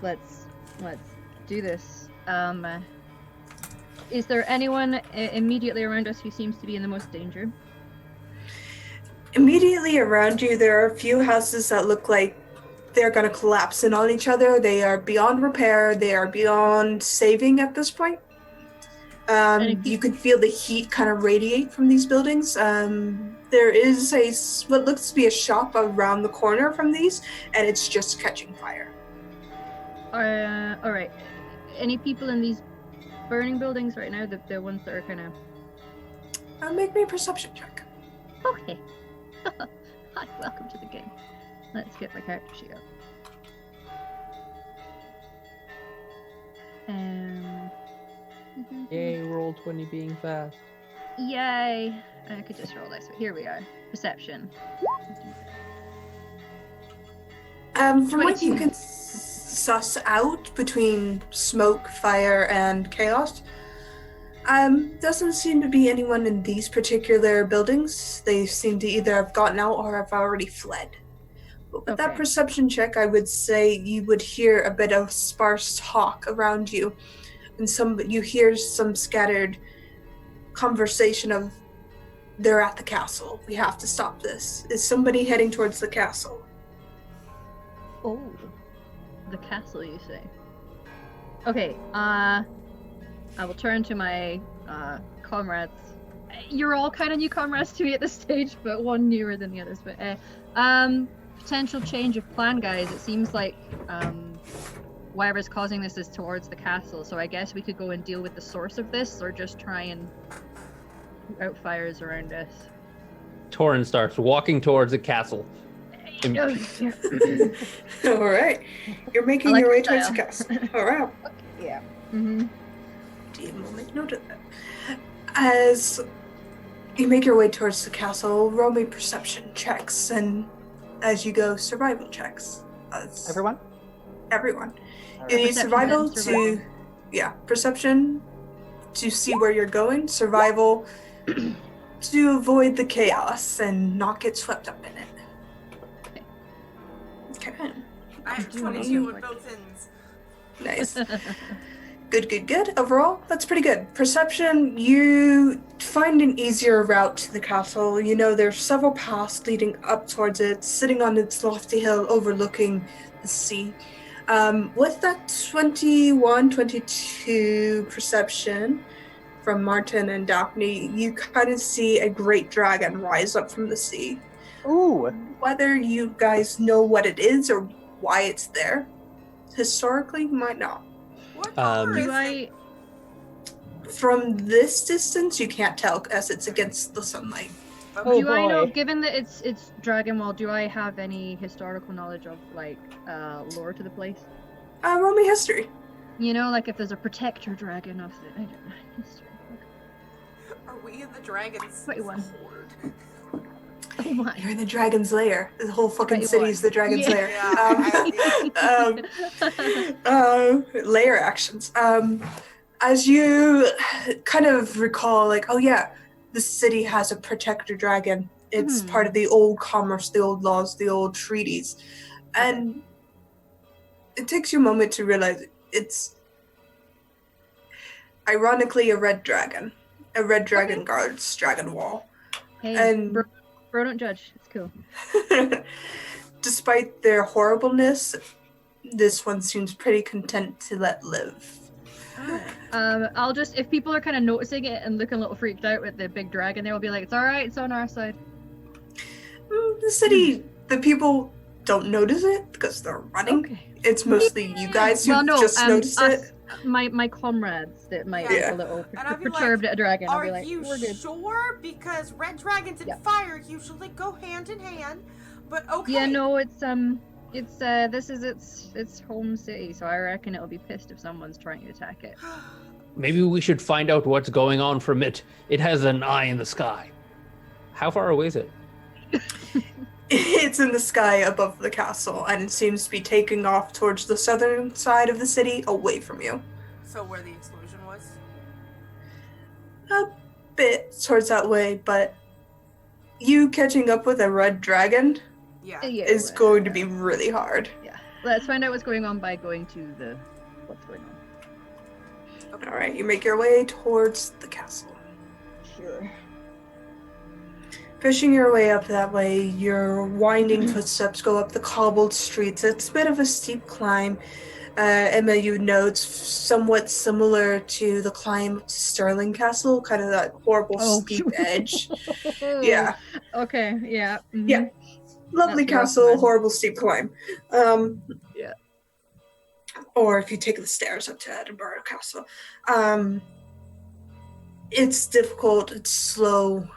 Speaker 5: Let's do this. Is there anyone immediately around us who seems to be in the most danger?
Speaker 2: Immediately around you, there are a few houses that look like they're going to collapse in on each other. They are beyond repair. They are beyond saving at this point. You can feel the heat kind of radiate from these buildings. There is what looks to be a shop around the corner from these, and it's just catching fire.
Speaker 5: All right. Any people in these burning buildings right now? The ones that are kind of...
Speaker 2: Make me a perception check.
Speaker 5: Okay. Hi, welcome to the game. Let's get my character sheet up.
Speaker 4: Yay, roll 20 being fast.
Speaker 5: Yay! I could just roll this, but here we are. Perception.
Speaker 2: From what you can suss out between smoke, fire, and chaos, doesn't seem to be anyone in these particular buildings. They seem to either have gotten out or have already fled. But with that
Speaker 5: Okay.
Speaker 2: perception check, I would say you would hear a bit of sparse talk around you, and you hear some scattered conversation of, "They're at the castle. We have to stop this. Is somebody heading towards the castle?"
Speaker 5: Oh. The castle, you say? Okay, I will turn to my comrades. You're all kind of new comrades to me at this stage, but one newer than the others. But potential change of plan, guys. It seems like whatever's causing this is towards the castle, so I guess we could go and deal with the source of this, or just try and put out fires around us.
Speaker 4: Torin starts walking towards the castle.
Speaker 2: All right. You're making
Speaker 5: like
Speaker 2: your way
Speaker 5: the
Speaker 2: towards the
Speaker 5: style.
Speaker 2: castle. All right.
Speaker 5: Yeah. Mm-hmm.
Speaker 2: We'll make note of that. As you make your way towards the castle, roll me perception checks, and as you go, survival checks.
Speaker 3: Everyone?
Speaker 2: Everyone.
Speaker 3: All
Speaker 2: You
Speaker 3: right.
Speaker 2: need
Speaker 5: Perception
Speaker 2: survival
Speaker 5: and survival.
Speaker 2: perception to see where you're going, survival to avoid the chaos and not get swept up in it. Okay.
Speaker 1: I have
Speaker 5: Do you want
Speaker 1: 22
Speaker 5: to-
Speaker 1: with both ends.
Speaker 2: Nice. Good. Overall, that's pretty good. Perception, you find an easier route to the castle. You know, there's several paths leading up towards it, sitting on its lofty hill overlooking the sea. With that 22 perception from Martin and Daphne, you kind of see a great dragon rise up from the sea.
Speaker 3: Ooh!
Speaker 2: Whether you guys know what it is or why it's there, historically, you might not.
Speaker 1: What color is
Speaker 5: Do
Speaker 1: it?
Speaker 5: I?
Speaker 2: From this distance, you can't tell as it's against the sunlight.
Speaker 3: Oh,
Speaker 5: Do I know?
Speaker 3: boy.
Speaker 5: Given that it's Dragonwall, do I have any historical knowledge of like lore to the place?
Speaker 2: Roll me history.
Speaker 5: You know, like if there's a protector dragon of the. I don't know. History.
Speaker 1: Are we in the dragon's
Speaker 5: 21.
Speaker 1: horde?
Speaker 5: Oh my.
Speaker 2: You're in the dragon's lair. The whole fucking
Speaker 5: 21.
Speaker 2: city is the dragon's
Speaker 5: Yeah.
Speaker 2: lair.
Speaker 1: Yeah,
Speaker 2: Layer actions. As you kind of recall, like, oh yeah, the city has a protector dragon. It's part of the old commerce, the old laws, the old treaties. And it takes you a moment to realize it's ironically a red dragon. A red dragon guards Dragonwall.
Speaker 5: Hey,
Speaker 2: And
Speaker 5: bro, don't judge. It's cool.
Speaker 2: despite their horribleness, this one seems pretty content to let live.
Speaker 5: I'll just, if people are kind of noticing it and looking a little freaked out with the big dragon, they'll be like, it's alright, it's on our side.
Speaker 2: The city, the people don't notice it because they're running.
Speaker 5: Okay.
Speaker 2: It's mostly you guys who just noticed it.
Speaker 5: My comrades that might
Speaker 2: Yeah.
Speaker 5: be a little
Speaker 1: And I'll be
Speaker 5: perturbed
Speaker 1: like,
Speaker 5: at a dragon. I'll
Speaker 1: Are
Speaker 5: be like,
Speaker 1: you
Speaker 5: we're good.
Speaker 1: sure? Because red dragons and
Speaker 5: Yeah.
Speaker 1: fire usually go hand in hand. But okay.
Speaker 5: Yeah, no, It's this is its home city, so I reckon it'll be pissed if someone's trying to attack it.
Speaker 4: Maybe we should find out what's going on from it. It has an eye in the sky. How far away is it?
Speaker 2: It's in the sky above the castle and seems to be taking off towards the southern side of the city, away from you.
Speaker 1: So where the explosion was?
Speaker 2: A bit towards that way, but you catching up with a red dragon
Speaker 1: Yeah.
Speaker 2: is going to be really hard.
Speaker 5: Yeah. Let's find out what's going on by going to the what's going on.
Speaker 1: Okay.
Speaker 2: All right, you make your way towards the castle.
Speaker 5: Sure.
Speaker 2: Pushing your way up that way, your winding footsteps go up the cobbled streets. It's a bit of a steep climb. Emma, you know it's somewhat similar to the climb to Stirling Castle, kind of that horrible steep edge. Yeah.
Speaker 5: Okay. Yeah. Mhm.
Speaker 2: Yeah. Lovely
Speaker 5: That's rough,
Speaker 2: castle,
Speaker 5: man.
Speaker 2: horrible steep climb.
Speaker 5: Yeah.
Speaker 2: Or if you take the stairs up to Edinburgh Castle. It's difficult, it's slow.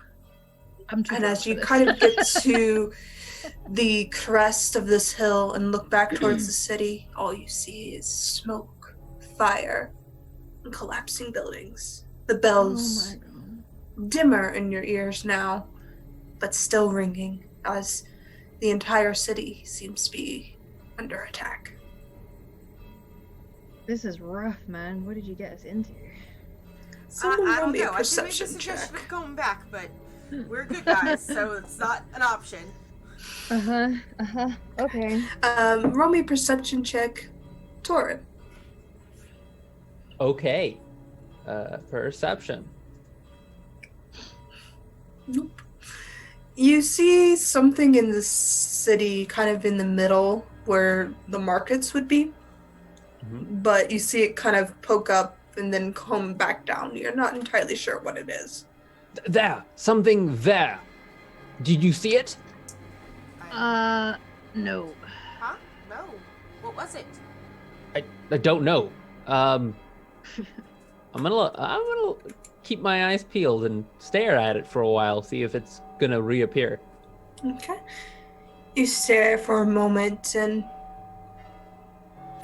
Speaker 5: I'm too
Speaker 2: And
Speaker 5: rough
Speaker 2: as
Speaker 5: for
Speaker 2: you
Speaker 5: this.
Speaker 2: kind of get to the crest of this hill and look back towards the city, all you see is smoke, fire, and collapsing buildings. The
Speaker 5: Oh
Speaker 2: bells
Speaker 5: my god.
Speaker 2: dimmer in your ears now, but still ringing as the entire city seems to be under attack.
Speaker 5: This is rough, man. What did you get us into?
Speaker 2: Someone
Speaker 1: I
Speaker 2: roll
Speaker 1: don't
Speaker 2: me a
Speaker 1: know. I did make the
Speaker 2: perception
Speaker 1: suggestion
Speaker 2: check.
Speaker 1: of going back, but we're good guys, so it's not an option.
Speaker 5: Okay.
Speaker 2: Roll me a perception check, Torin.
Speaker 4: Okay. Perception.
Speaker 2: Nope. You see something in the city, kind of in the middle where the markets would be,
Speaker 4: Mhm.
Speaker 2: but you see it kind of poke up and then come back down. You're not entirely sure what it is.
Speaker 4: There, something there. Did you see it?
Speaker 5: No.
Speaker 1: Huh? No. What was it?
Speaker 4: I don't know. I'm gonna keep my eyes peeled and stare at it for a while, see if it's gonna reappear.
Speaker 2: Okay. You stare for a moment and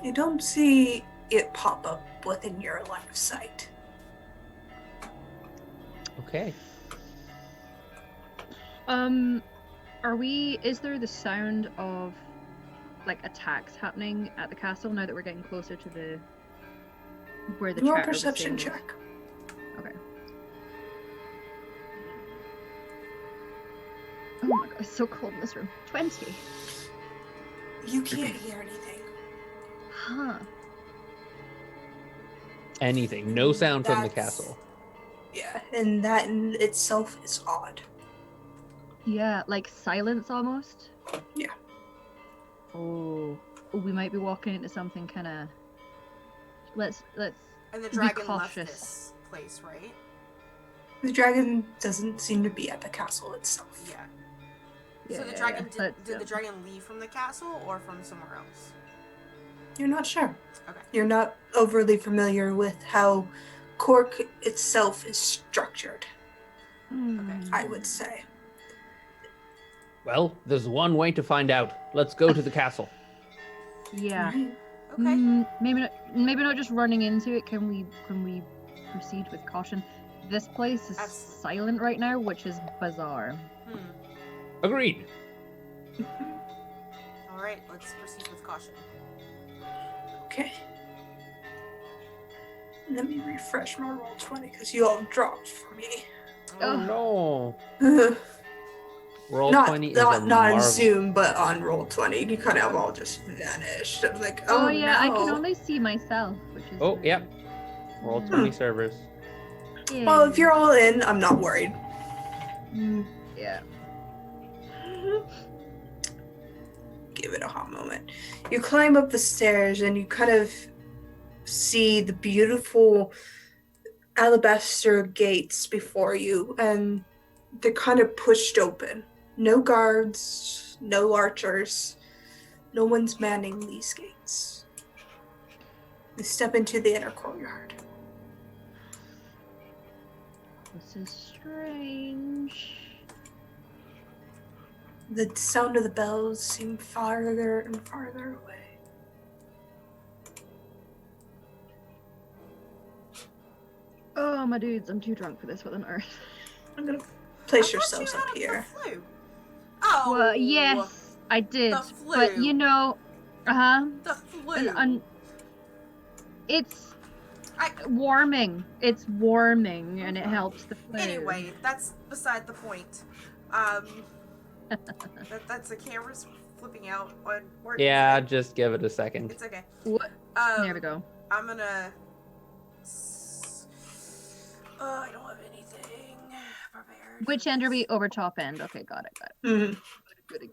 Speaker 2: you don't see it pop up within your line of sight.
Speaker 4: Okay.
Speaker 5: Is there the sound of like attacks happening at the castle now that we're getting closer to the where the
Speaker 2: Roll a
Speaker 5: chatter was
Speaker 2: perception
Speaker 5: saying was?
Speaker 2: check.
Speaker 5: Okay. Oh my god, it's so cold in this room. 20.
Speaker 2: You can't hear anything.
Speaker 5: Huh.
Speaker 4: Anything. No sound from the
Speaker 2: That's-
Speaker 4: castle.
Speaker 2: Yeah, and that in itself is odd.
Speaker 5: Yeah, like silence almost.
Speaker 2: Yeah.
Speaker 5: Oh, we might be walking into something kind of. Let's.
Speaker 1: And the
Speaker 5: Be
Speaker 1: dragon left
Speaker 5: cautious.
Speaker 1: this place, right?
Speaker 2: The dragon doesn't seem to be at the castle itself.
Speaker 1: Yeah. So the
Speaker 5: Yeah,
Speaker 1: dragon
Speaker 5: yeah,
Speaker 1: did the dragon leave from the castle or from somewhere else?
Speaker 2: You're not sure.
Speaker 1: Okay.
Speaker 2: You're not overly familiar with how Cork itself is structured, I would say.
Speaker 4: Well, there's one way to find out. Let's go to the castle.
Speaker 5: Yeah.
Speaker 2: Right.
Speaker 1: Okay.
Speaker 5: Maybe not just running into it. Can we proceed with caution? This place is
Speaker 1: Absolutely.
Speaker 5: silent right now, which is bizarre.
Speaker 4: Agreed.
Speaker 1: All right. Let's proceed with caution.
Speaker 2: Okay. Let me refresh my roll 20 because you all dropped for me.
Speaker 4: Oh no. Roll 20 is a
Speaker 2: not on
Speaker 4: marvel.
Speaker 2: Zoom, but on roll 20. You kind of all just vanished. I was like,
Speaker 5: Oh,
Speaker 2: oh
Speaker 5: yeah, I
Speaker 2: no.
Speaker 5: can only see myself, which is.
Speaker 4: Oh,
Speaker 5: weird.
Speaker 4: yep. Roll 20 servers.
Speaker 5: Yeah.
Speaker 2: Well, if you're all in, I'm not worried.
Speaker 5: Yeah.
Speaker 2: Give it a hot moment. You climb up the stairs and you kind of see the beautiful alabaster gates before you, and they're kind of pushed open. No guards, no archers. No one's manning these gates. You step into the inner courtyard.
Speaker 5: This is strange.
Speaker 2: The sound of the bells seemed farther and farther away.
Speaker 5: Oh, my dudes, I'm too drunk for this. What on earth?
Speaker 2: I'm gonna
Speaker 1: I
Speaker 2: place
Speaker 1: thought
Speaker 2: yourselves
Speaker 1: you
Speaker 2: up
Speaker 1: had
Speaker 2: here.
Speaker 1: The flu. Oh.
Speaker 5: Well, yes, I did.
Speaker 1: The flu.
Speaker 5: But you know,
Speaker 1: The flu.
Speaker 5: it's warming. It's warming, and it helps the flu.
Speaker 1: Anyway, that's beside the point. That's the camera's flipping out on work.
Speaker 4: Yeah, just give it a second.
Speaker 1: It's okay.
Speaker 5: What? There we go.
Speaker 1: I'm gonna. I don't have anything prepared.
Speaker 5: Which end are we? Over top end. Okay, got it.
Speaker 2: Mhm.
Speaker 5: Got it.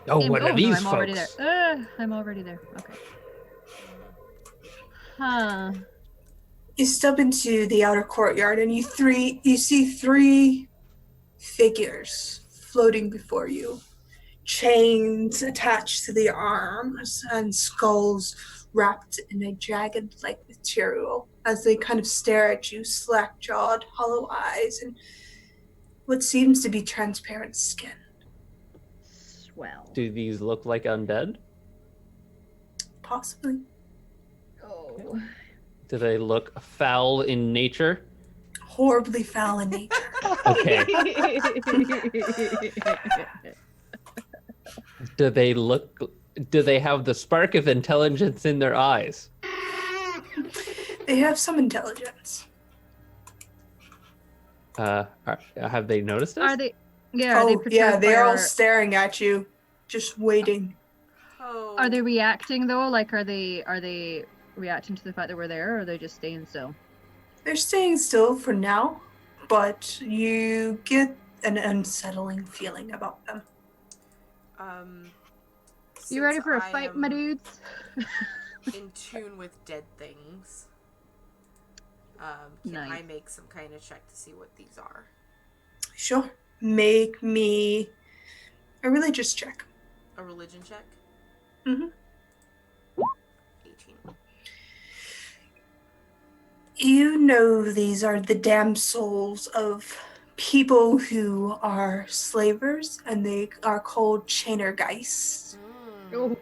Speaker 4: Oh, what are these
Speaker 5: I'm
Speaker 4: folks?
Speaker 5: already there. I'm already there. Okay. Huh.
Speaker 2: You step into the outer courtyard and you see three figures floating before you. Chains attached to the arms and skulls wrapped in a jagged-like material as they kind of stare at you, slack-jawed, hollow eyes, and what seems to be transparent skin.
Speaker 5: Swell.
Speaker 4: Do these look like undead?
Speaker 2: Possibly.
Speaker 5: Oh.
Speaker 4: Do they look foul in nature?
Speaker 2: Horribly foul in nature.
Speaker 4: Okay. Do they have the spark of intelligence in their eyes?
Speaker 2: They have some intelligence.
Speaker 4: Have they noticed us?
Speaker 5: Are they? Yeah. Are they
Speaker 2: yeah,
Speaker 5: perturbed
Speaker 2: they're
Speaker 5: by
Speaker 2: all staring at you, just waiting.
Speaker 1: Oh.
Speaker 5: Are they reacting though? Like, are they reacting to the fact that we're there, or are they just staying still?
Speaker 2: They're staying still for now, but you get an unsettling feeling about them.
Speaker 5: You ready for a
Speaker 1: since I
Speaker 5: fight, my
Speaker 1: am
Speaker 5: dudes?
Speaker 1: in tune with dead things. Can
Speaker 5: Nice.
Speaker 1: I make some kind of check to see what these are?
Speaker 2: Sure. Make me a religious check.
Speaker 1: A religion check?
Speaker 2: Mm-hmm.
Speaker 1: 18.
Speaker 2: You know these are the damned souls of people who are slavers, and they are called Chainergeists.
Speaker 1: Mm,
Speaker 5: Oh,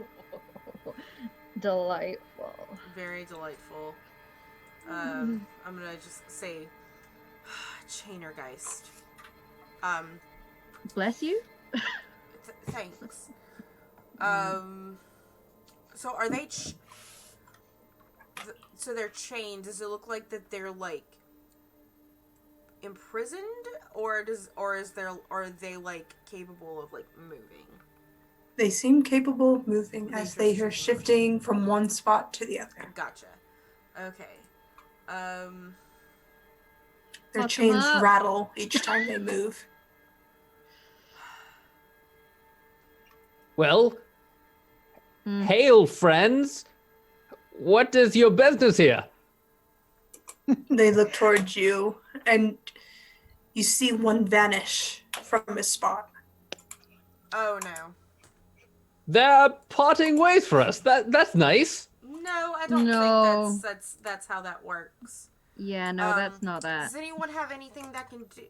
Speaker 5: delightful.
Speaker 1: very delightful. I'm gonna just say Chainergeist.
Speaker 5: Bless you.
Speaker 1: Thanks. So are they? So they're chained. Does it look like that they're like imprisoned, or are they like capable of like moving?
Speaker 2: They seem capable of moving as they are
Speaker 1: just
Speaker 2: shifting from one spot to the other.
Speaker 1: Gotcha. Okay.
Speaker 2: Their
Speaker 5: Lock 'em
Speaker 2: chains
Speaker 5: up.
Speaker 2: rattle each time they move.
Speaker 4: Well,
Speaker 5: Mm.
Speaker 4: hail, friends. What is your business here?
Speaker 2: They look towards you, and you see one vanish from his spot.
Speaker 1: Oh no.
Speaker 4: They're parting ways for us. That's nice.
Speaker 1: No, I don't
Speaker 5: No.
Speaker 1: think that's how that works.
Speaker 5: Yeah, no, that's not that.
Speaker 1: Does anyone have anything that can do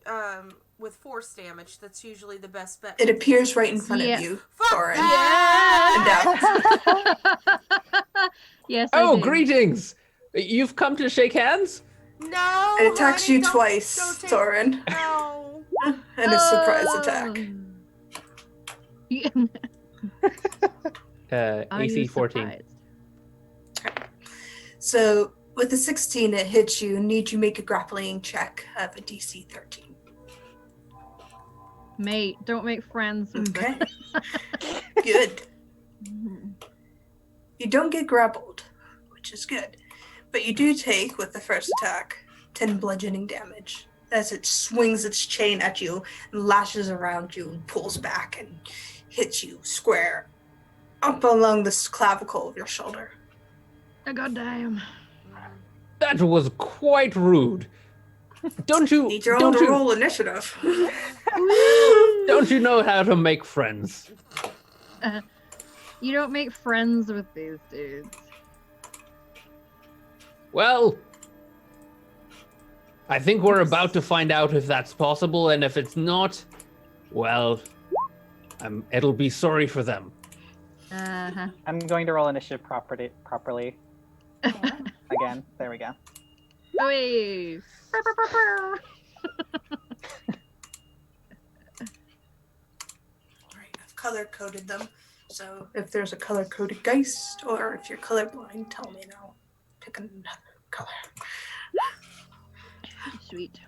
Speaker 1: with force damage? That's usually the best bet.
Speaker 2: It appears right in front
Speaker 5: Yeah.
Speaker 2: of you,
Speaker 1: Fuck
Speaker 2: Thorin.
Speaker 1: that!
Speaker 5: Yes. I
Speaker 4: Oh,
Speaker 5: do.
Speaker 4: greetings. You've come to shake hands?
Speaker 1: No.
Speaker 2: It attacks
Speaker 1: honey,
Speaker 2: you
Speaker 1: don't-
Speaker 2: twice,
Speaker 1: don't take-
Speaker 2: Thorin,
Speaker 1: No.
Speaker 2: and a surprise attack.
Speaker 5: Are
Speaker 4: AC
Speaker 5: you
Speaker 4: 14.
Speaker 5: surprised?
Speaker 2: So, with a 16, it hits you. Need you make a grappling check of a DC 13.
Speaker 5: Mate, don't make friends with
Speaker 2: Okay. Good.
Speaker 5: them.
Speaker 2: You don't get grappled, which is good. But you do take, with the first attack, 10 bludgeoning damage as it swings its chain at you, and lashes around you, and pulls back and hits you square up along the clavicle of your shoulder.
Speaker 5: Oh, goddamn.
Speaker 4: That was quite rude. Don't you
Speaker 2: Need your own
Speaker 4: don't
Speaker 2: to
Speaker 4: you
Speaker 2: roll initiative.
Speaker 4: don't you know how to make friends?
Speaker 5: You don't make friends with these dudes.
Speaker 4: Well, I think we're about to find out if that's possible, and if it's not, Well, it'll be sorry for them.
Speaker 5: Uh-huh.
Speaker 3: I'm going to roll initiative properly. Again, there we go.
Speaker 5: Oi!
Speaker 2: Alright, I've color coded them. So if there's a color coded geist, or if you're colorblind, tell me and I'll pick another color.
Speaker 5: Sweet.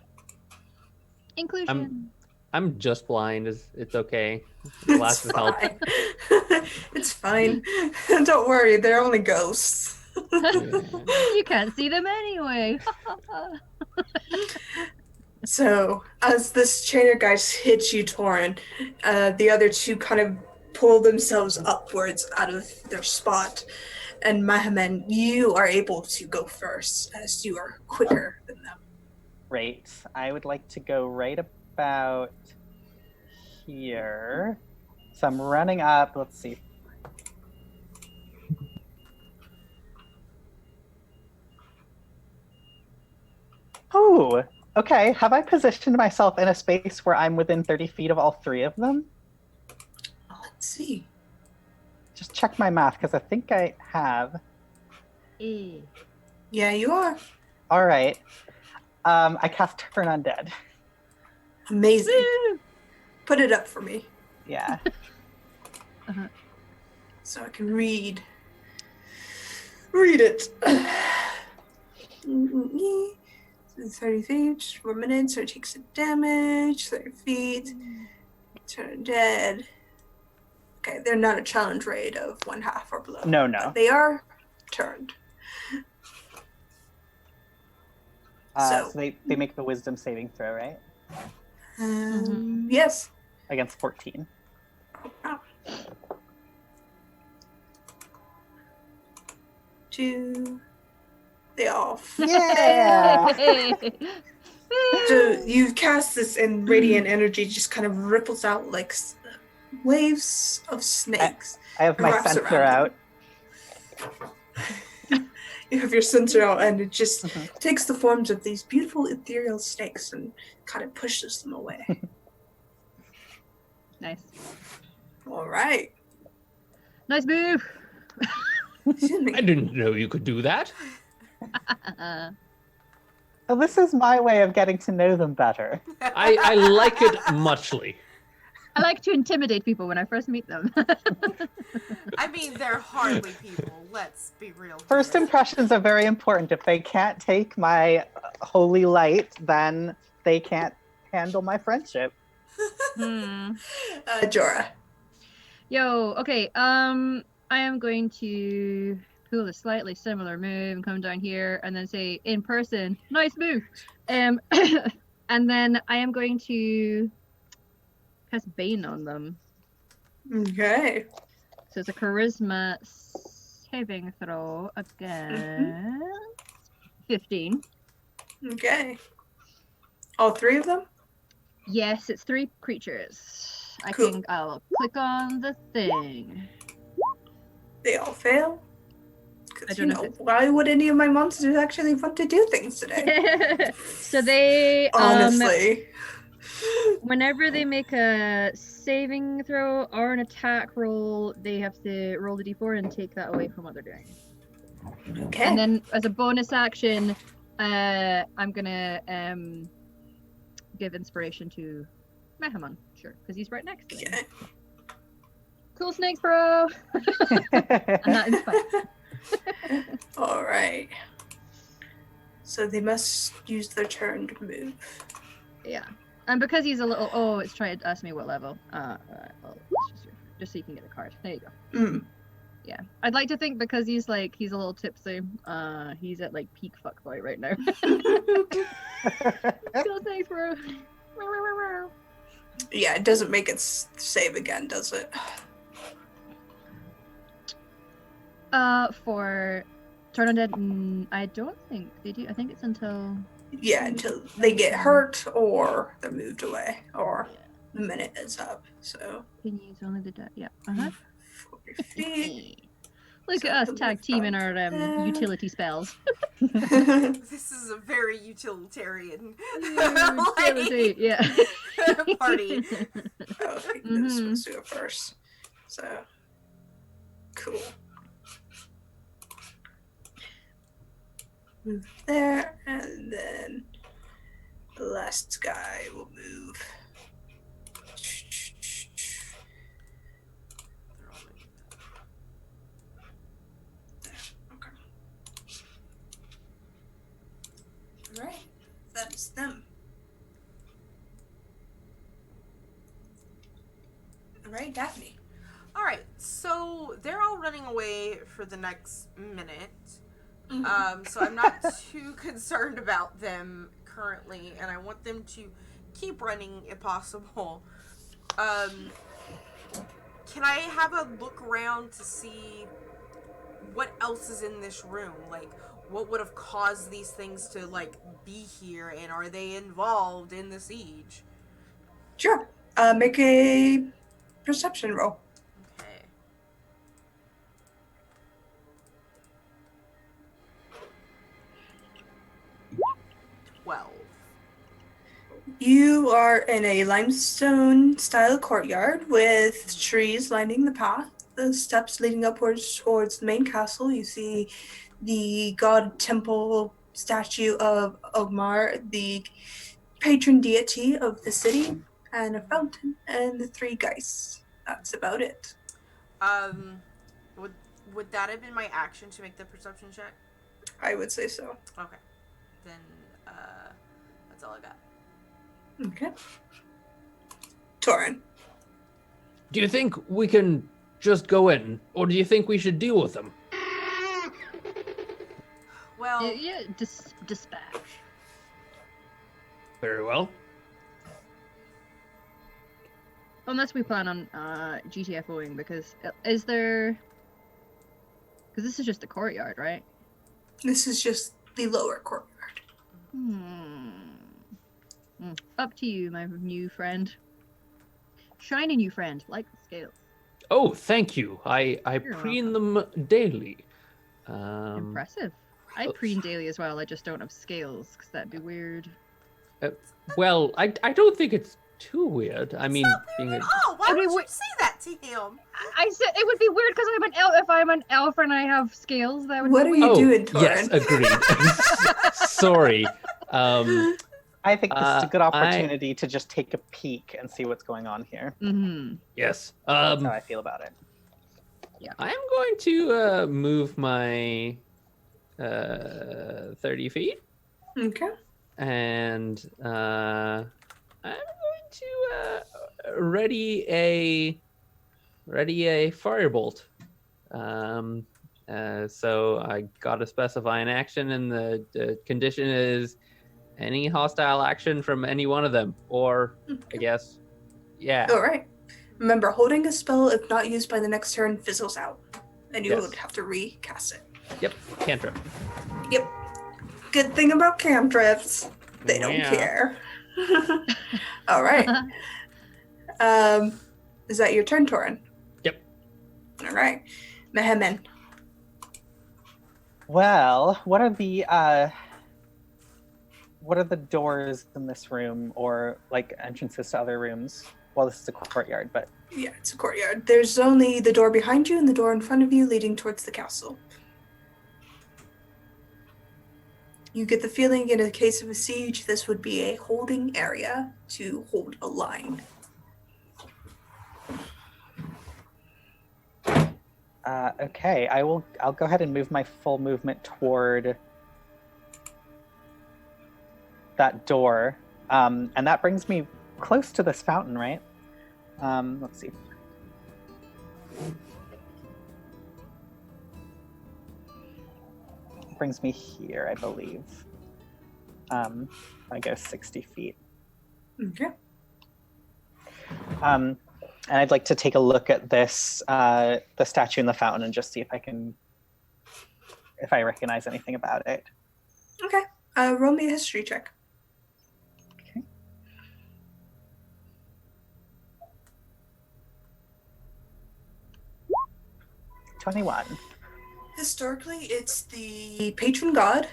Speaker 5: Inclusion.
Speaker 4: I'm just blind. It's okay. Glasses help.
Speaker 2: Fine. It's fine. Don't worry, they're only ghosts.
Speaker 5: You can't see them anyway.
Speaker 2: So, as this trainer guy hits you, Torin, the other two kind of pull themselves upwards out of their spot. And Mahaman, you are able to go first, as you are quicker than them.
Speaker 3: Great. I would like to go right about here. So I'm running up. Let's see. Oh, okay. Have I positioned myself in a space where I'm within 30 feet of all three of them?
Speaker 2: Let's see.
Speaker 3: Just check my math, because I think I have.
Speaker 2: Yeah, you are.
Speaker 3: All right. I cast Turn Undead.
Speaker 2: Amazing. Put it up for me,
Speaker 3: Yeah.
Speaker 2: so I can read it. 30 feet, 4 minutes, so it takes a damage, 30 feet, turn dead. Okay, they're not a challenge rate of 1/2 or below.
Speaker 3: No.
Speaker 2: But they are turned.
Speaker 3: So they make the wisdom saving throw, right?
Speaker 2: Yes.
Speaker 3: Against 14.
Speaker 2: Oh. 2. They all
Speaker 3: Yeah!
Speaker 2: So you cast this, and radiant energy just kind of ripples out like waves of snakes.
Speaker 3: I have my
Speaker 2: Wraps
Speaker 3: sensor
Speaker 2: around
Speaker 3: out.
Speaker 2: You have your sensor out, and it just takes the forms of these beautiful ethereal snakes and kind of pushes them away.
Speaker 5: Nice.
Speaker 2: All right.
Speaker 5: Nice move.
Speaker 4: I didn't know you could do that.
Speaker 3: So this is my way of getting to know them better.
Speaker 4: I like it muchly.
Speaker 5: I like to intimidate people when I first meet them.
Speaker 1: I mean, they're hardly people. Let's be real.
Speaker 3: First
Speaker 1: here.
Speaker 3: impressions are very important. If they can't take my holy light, then they can't handle my friendship.
Speaker 2: Jorah.
Speaker 5: Yo, okay. I am going to pull a slightly similar move and come down here and then say in person, nice move. And then I am going to cast Bane on them.
Speaker 2: Okay.
Speaker 5: So it's a charisma saving throw against 15.
Speaker 2: Okay. All 3 of them?
Speaker 5: Yes, it's 3 creatures.
Speaker 2: Cool.
Speaker 5: I'll click on the thing.
Speaker 2: They all fail?
Speaker 5: I
Speaker 2: Because,
Speaker 5: don't know if
Speaker 2: why would any of my monsters actually want to do things today?
Speaker 5: So they
Speaker 2: Honestly.
Speaker 5: whenever they make a saving throw or an attack roll, they have to roll the d4 and take that away from what they're doing.
Speaker 2: Okay.
Speaker 5: And then as a bonus action, I'm gonna give inspiration to Mehamon, sure, because he's right next to me.
Speaker 2: Okay.
Speaker 5: Cool snakes, bro. I'm not inspired.
Speaker 2: All right. So they must use their turn to move.
Speaker 5: Yeah. And because he's a little, oh, it's trying to ask me what level. Alright, well, let's just so you can get a card. There you go. Yeah. I'd like to think because he's a little tipsy, he's at like peak fuckboy right now. Cool snakes, bro.
Speaker 2: Yeah, it doesn't make it save again, does it?
Speaker 5: For Turn Undead, I don't think they do. I think it's until...
Speaker 2: Yeah, until they get hurt or they're moved away or the minute is up. So
Speaker 5: Can use only the dead. Yeah. Uh-huh.
Speaker 2: 40 feet.
Speaker 5: Look
Speaker 2: So
Speaker 5: at us
Speaker 2: move
Speaker 5: tag teaming
Speaker 2: up
Speaker 5: our
Speaker 2: there.
Speaker 5: utility spells.
Speaker 1: This is a very utilitarian
Speaker 5: Utility, yeah.
Speaker 1: party.
Speaker 2: I think this was do it first. So cool. Move there, and then the last guy will move. Okay. All right, that is them. All right, Daphne.
Speaker 1: All right, so they're all running away for the next minute. So I'm not too concerned about them currently, and I want them to keep running if possible. Can I have a look around to see what else is in this room? Like, what would have caused these things to, like, be here, and are they involved in the siege?
Speaker 2: Sure. Make a perception roll.
Speaker 1: Okay. Well.
Speaker 2: You are in a limestone style courtyard with trees lining the path. The steps leading upwards towards the main castle. You see the god temple statue of Ogmar, the patron deity of the city, and a fountain, and the three geese. That's about it.
Speaker 1: Would would that have been my action to make the perception check?
Speaker 2: I would say so.
Speaker 1: Okay. Then, that's all I got.
Speaker 2: Okay. Torin.
Speaker 4: Do you think we can just go in, or do you think we should deal with them?
Speaker 1: Well,
Speaker 5: Yeah, dispatch.
Speaker 4: Very well.
Speaker 5: Unless we plan on GTFOing, because is there... Because this is just the courtyard, right?
Speaker 2: This is just the lower courtyard.
Speaker 5: Up to you, my new friend. Shiny new friend, like the scales.
Speaker 4: Oh, thank you. I
Speaker 5: You're
Speaker 4: preen them daily.
Speaker 5: Impressive. I preen daily as well, I just don't have scales, because that'd be weird.
Speaker 4: Well, I don't think it's too weird. I mean, being a...
Speaker 1: oh, why would you say that to him?
Speaker 5: I said it would be weird because I'm an elf. If I'm an elf and I have scales, that would
Speaker 2: What
Speaker 5: be
Speaker 2: are
Speaker 5: weird.
Speaker 2: you doing, Torin?
Speaker 4: Yes, agreed. Sorry.
Speaker 3: I think this is a good opportunity to just take a peek and see what's going on here.
Speaker 4: Yes.
Speaker 3: That's how I feel about it.
Speaker 5: Yeah.
Speaker 4: I'm going to move my 30 feet.
Speaker 2: Okay.
Speaker 4: And I'm going to ready a firebolt. So I gotta specify an action, and the condition is any hostile action from any one of them, or I guess, yeah.
Speaker 2: All right. Remember, holding a spell, if not used by the next turn, fizzles out, and you would have to recast it.
Speaker 4: Yep, cantrip.
Speaker 2: Yep. Good thing about cantrips, they don't care. All right. Is that your turn, Torin?
Speaker 4: Yep.
Speaker 2: All right. Mehemen.
Speaker 3: Well, what are the doors in this room, or like entrances to other rooms? Well, this is a courtyard, but
Speaker 2: Yeah, it's a courtyard. There's only the door behind you and the door in front of you leading towards the castle. You get the feeling in a case of a siege, this would be a holding area to hold a line.
Speaker 3: okay. I'll go ahead and move my full movement toward that door, and that brings me close to this fountain, right? Let's see. Brings me here, I believe. I go 60 feet.
Speaker 2: Okay.
Speaker 3: And I'd like to take a look at this, the statue in the fountain, and just see if I recognize anything about it.
Speaker 2: Okay. Roll me a history check.
Speaker 3: Okay. $21.
Speaker 2: Historically, it's the patron god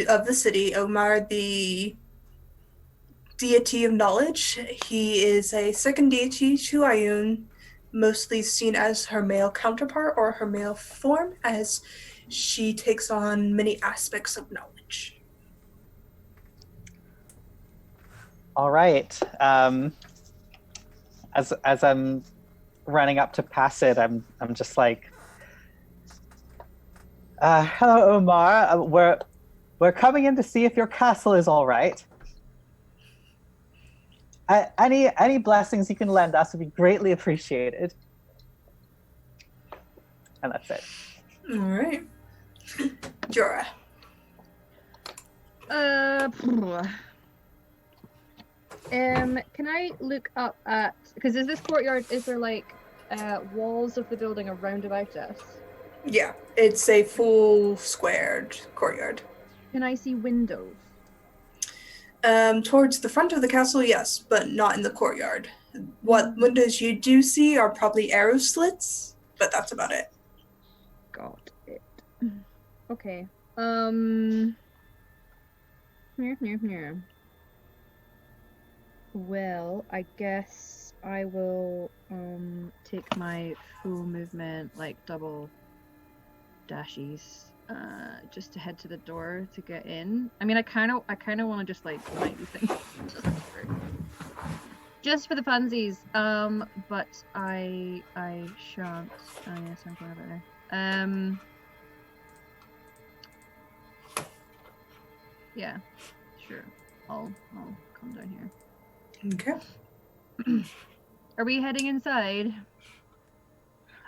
Speaker 2: of the city, Omar, the deity of knowledge. He is a second deity to Ayun, mostly seen as her male counterpart or her male form, as she takes on many aspects of knowledge.
Speaker 3: All right. As I'm running up to pass it, I'm just like, hello, Omar. We're coming in to see if your castle is all right. Any blessings you can lend us would be greatly appreciated. And that's it.
Speaker 2: All right. Jorah.
Speaker 5: Can I look up at, because is this courtyard, is there like walls of the building around about us?
Speaker 2: Yeah, it's a full squared courtyard.
Speaker 5: Can I see windows?
Speaker 2: Towards the front of the castle, yes, but not in the courtyard. What windows you do see are probably arrow slits, but that's about it.
Speaker 5: Got it. Okay. Here. Well, I guess I will take my full movement, like double dashies, just to head to the door to get in. I mean, I kind of want to just like light these things, just for the funsies. But I shan't. Oh yes, I'm going over there. Yeah, sure. I'll come down here.
Speaker 2: Okay.
Speaker 5: Are we heading inside?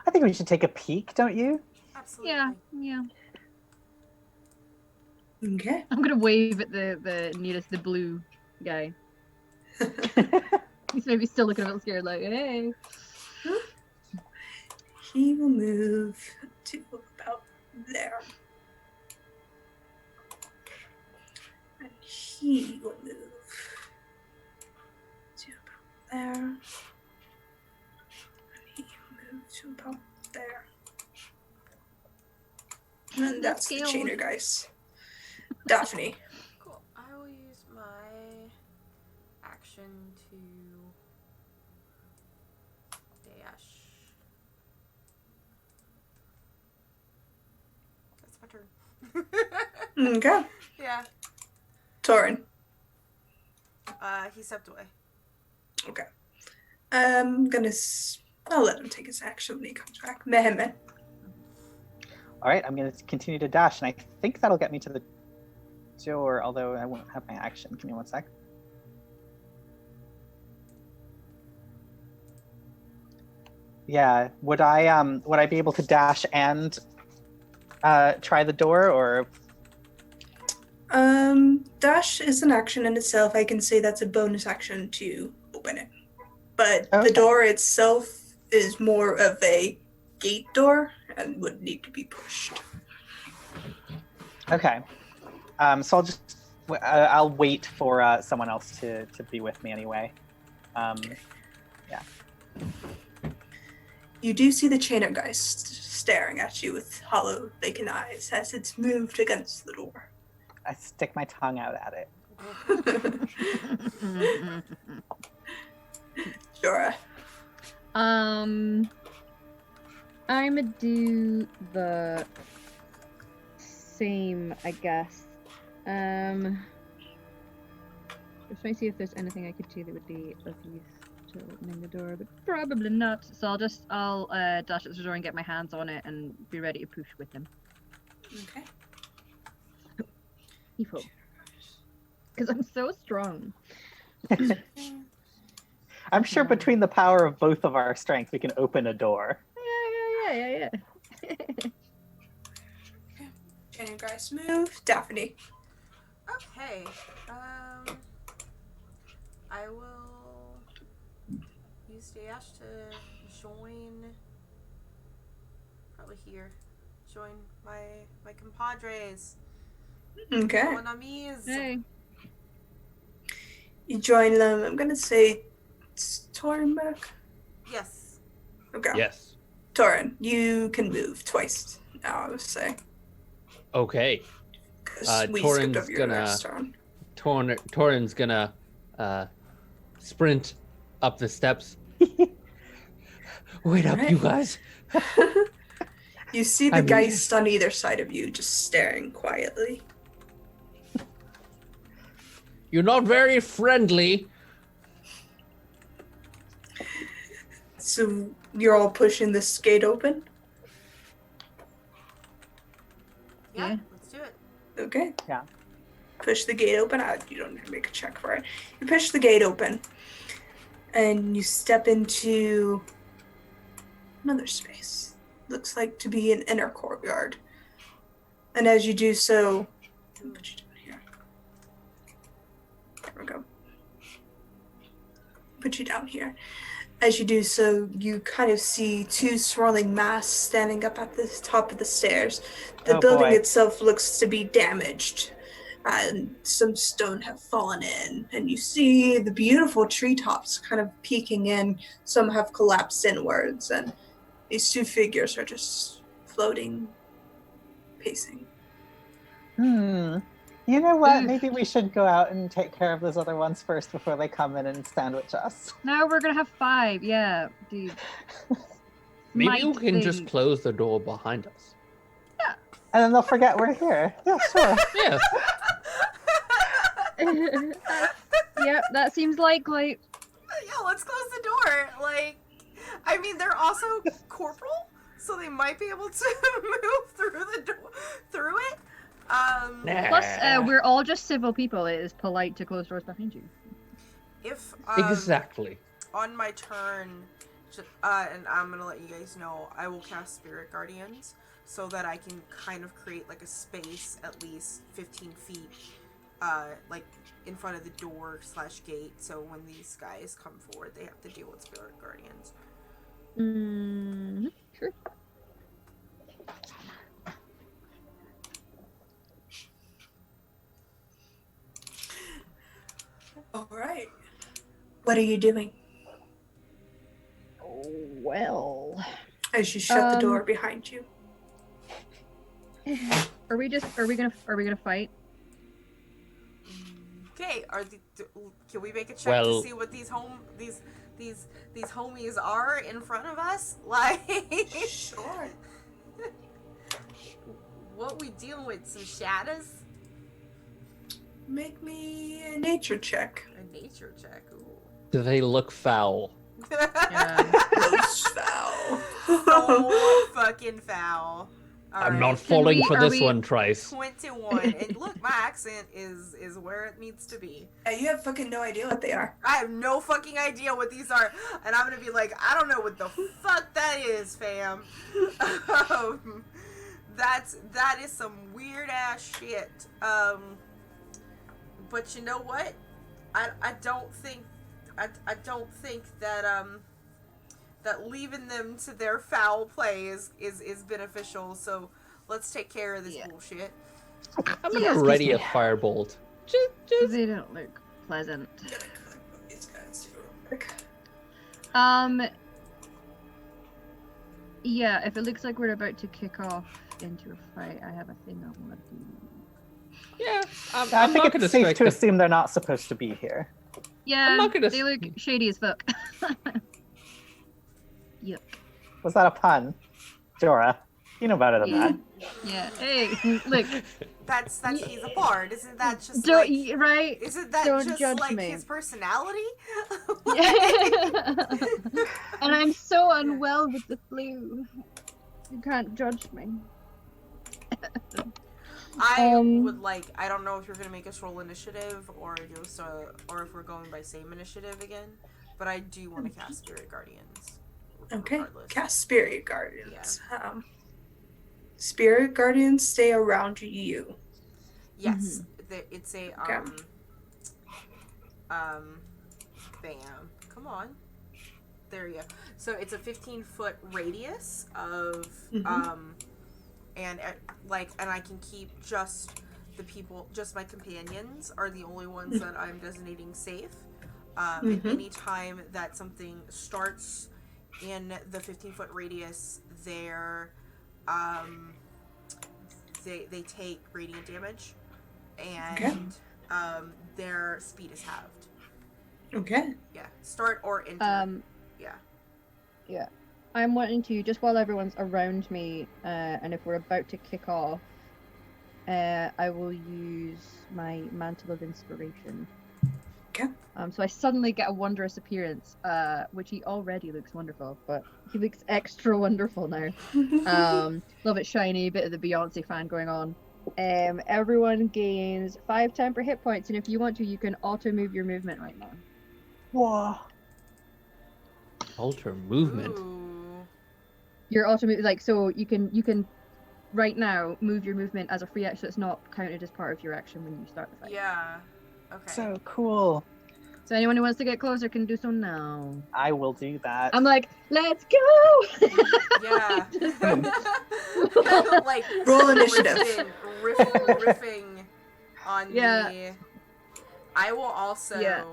Speaker 3: I think we should take a peek, don't you?
Speaker 1: Absolutely.
Speaker 5: Yeah.
Speaker 2: Okay.
Speaker 5: I'm gonna wave at the nearest, the blue guy. He's maybe still looking a little scared, like, hey.
Speaker 2: He will move to about there. And he will move to about there. And he will move to about there. And that's the chainer, guys. Daphne.
Speaker 1: Cool. I will use my action to dash. That's my turn.
Speaker 2: Okay.
Speaker 1: Yeah.
Speaker 2: Torin.
Speaker 1: He stepped away.
Speaker 2: Okay. I'll let him take his action when he comes back. Mehmet.
Speaker 3: All right, I'm going to continue to dash, and I think that'll get me to the door, although I won't have my action. Give me one sec. Yeah, would I be able to dash and try the door, or?
Speaker 2: Dash is an action in itself. I can say that's a bonus action to open it. But
Speaker 3: Okay.
Speaker 2: the door itself is more of a gate door and would need to be pushed.
Speaker 3: Okay. So I'll wait for someone else to be with me anyway. Yeah.
Speaker 2: You do see the chainer guy staring at you with hollow, vacant eyes as it's moved against the door.
Speaker 3: I stick my tongue out at it.
Speaker 2: Jorah.
Speaker 5: I'ma do the same, I guess. Just trying to see if there's anything I could do that would be of use to opening the door, but probably not. So I'll dash at the door and get my hands on it and be ready to push with him.
Speaker 2: Okay.
Speaker 5: Because I'm so strong.
Speaker 3: I'm sure between the power of both of our strength, we can open a door.
Speaker 5: Yeah.
Speaker 2: Chainer guys move. Daphne.
Speaker 1: Okay. I will use dash to join. Probably here. Join my compadres.
Speaker 2: Okay.
Speaker 1: Mon amis.
Speaker 5: Hey.
Speaker 2: You join them. I'm gonna say Torin back.
Speaker 1: Yes.
Speaker 2: Okay.
Speaker 4: Yes.
Speaker 2: Torin, you can move twice now, I would say.
Speaker 4: Okay.
Speaker 2: Because we skipped over your next turn.
Speaker 4: Torin's gonna sprint up the steps. Wait up,
Speaker 2: Alright.
Speaker 4: you guys.
Speaker 2: You see the
Speaker 4: I'm
Speaker 2: geist on either side of you, just staring quietly.
Speaker 4: You're not very friendly.
Speaker 2: So you're all pushing this gate open?
Speaker 1: Yeah, let's do it.
Speaker 2: Okay.
Speaker 3: Yeah.
Speaker 2: Push the gate open. You don't need to make a check for it. You push the gate open, and you step into another space. Looks like to be an inner courtyard. And as you do so, I'll put you down here. There we go. Put you down here. As you do so, you kind of see two swirling masks standing up at the top of the stairs. The building itself looks to be damaged, and some stone have fallen in. And you see the beautiful treetops kind of peeking in. Some have collapsed inwards, and these two figures are just floating, pacing.
Speaker 3: You know what? Maybe we should go out and take care of those other ones first before they come in and sandwich us.
Speaker 5: No, we're gonna have 5. Yeah, dude.
Speaker 4: Maybe you can just close the door behind us.
Speaker 5: Yeah.
Speaker 3: And then they'll forget we're here. Yeah, sure.
Speaker 4: Yes.
Speaker 5: Yeah, that seems likely.
Speaker 1: Yeah, let's close the door. Like, I mean, they're also corporal, so they might be able to move through it.
Speaker 5: Plus, we're all just civil people. It is polite to close doors behind you.
Speaker 1: If
Speaker 4: Exactly.
Speaker 1: On my turn, and I'm gonna let you guys know, I will cast Spirit Guardians so that I can kind of create like a space at least 15 feet, like in front of the door / gate. So when these guys come forward, they have to deal with Spirit Guardians.
Speaker 5: Sure.
Speaker 2: All right. What are you doing?
Speaker 5: Oh, well.
Speaker 2: As you shut the door behind you.
Speaker 5: Are we gonna fight?
Speaker 1: Okay, can we make a check to see what these homies are in front of us? Like,
Speaker 2: Sure.
Speaker 1: What we dealing with? Some shadows?
Speaker 2: Make me a nature check.
Speaker 1: A nature check. Ooh.
Speaker 4: Do they look foul?
Speaker 2: Most foul.
Speaker 1: So fucking foul. All
Speaker 4: I'm
Speaker 1: right.
Speaker 4: not falling for this one, Trice.
Speaker 1: 21. And look, my accent is where it needs to be.
Speaker 2: You have fucking no idea what they are.
Speaker 1: I have no fucking idea what these are. And I'm gonna be like, I don't know what the fuck that is, fam. That is some weird ass shit. But you know what? I don't think that that leaving them to their foul play is beneficial. So let's take care of this bullshit.
Speaker 4: I'm gonna ready a firebolt. Just
Speaker 5: They don't look pleasant.
Speaker 2: These guys real quick.
Speaker 5: Yeah, if it looks like we're about to kick off into a fight, I have a thing I want to do.
Speaker 4: yeah.
Speaker 3: I
Speaker 4: I'm
Speaker 3: think
Speaker 4: not gonna
Speaker 3: it's safe
Speaker 4: strike
Speaker 3: to
Speaker 4: the-
Speaker 3: assume they're not supposed to be here.
Speaker 5: Yeah,
Speaker 4: not gonna
Speaker 5: they look shady as fuck. Yuck.
Speaker 3: Was that a pun? Jorah, you know better than that.
Speaker 5: Yeah. Hey, look.
Speaker 1: That's he's a bard. Isn't that just
Speaker 5: Don't
Speaker 1: like,
Speaker 5: right?
Speaker 1: isn't that
Speaker 5: don't
Speaker 1: just
Speaker 5: judge
Speaker 1: like
Speaker 5: me.
Speaker 1: his personality?
Speaker 5: And I'm so unwell with the flu. You can't judge me.
Speaker 1: I would like. I don't know if you're gonna make us roll initiative or just or if we're going by same initiative again. But I do want to cast Spirit Guardians.
Speaker 2: Okay.
Speaker 1: Regardless.
Speaker 2: Cast Spirit Guardians. Spirit Guardians stay around you.
Speaker 1: Yes, it's a
Speaker 2: Okay.
Speaker 1: bam. Come on. There you go. So it's a 15-foot radius of and I can keep just the people, just my companions are the only ones that I'm designating safe. And any time that something starts in the 15-foot radius, their they take radiant damage, and their speed is halved.
Speaker 2: Okay.
Speaker 1: Yeah, start or enter. Yeah.
Speaker 5: Yeah. I'm wanting to, just while everyone's around me, and if we're about to kick off, I will use my Mantle of Inspiration.
Speaker 2: Okay.
Speaker 5: So I suddenly get a wondrous appearance, which he already looks wonderful, but he looks extra wonderful now. A little bit shiny, bit of the Beyonce fan going on. Everyone gains 5 temporary hit points, and if you want to, you can auto move your movement right now.
Speaker 3: Whoa.
Speaker 4: Alter movement.
Speaker 1: Ooh.
Speaker 5: Your auto move, like, so you can right now move your movement as a free action. It's not counted as part of your action when you start the fight.
Speaker 1: Yeah. Okay.
Speaker 3: So cool.
Speaker 5: So anyone who wants to get closer can do so now.
Speaker 3: I will do that.
Speaker 5: I'm like, let's go!
Speaker 1: Yeah. Like
Speaker 2: Roll initiative.
Speaker 1: riffing on
Speaker 5: Yeah.
Speaker 1: the. I will also.
Speaker 5: Yeah.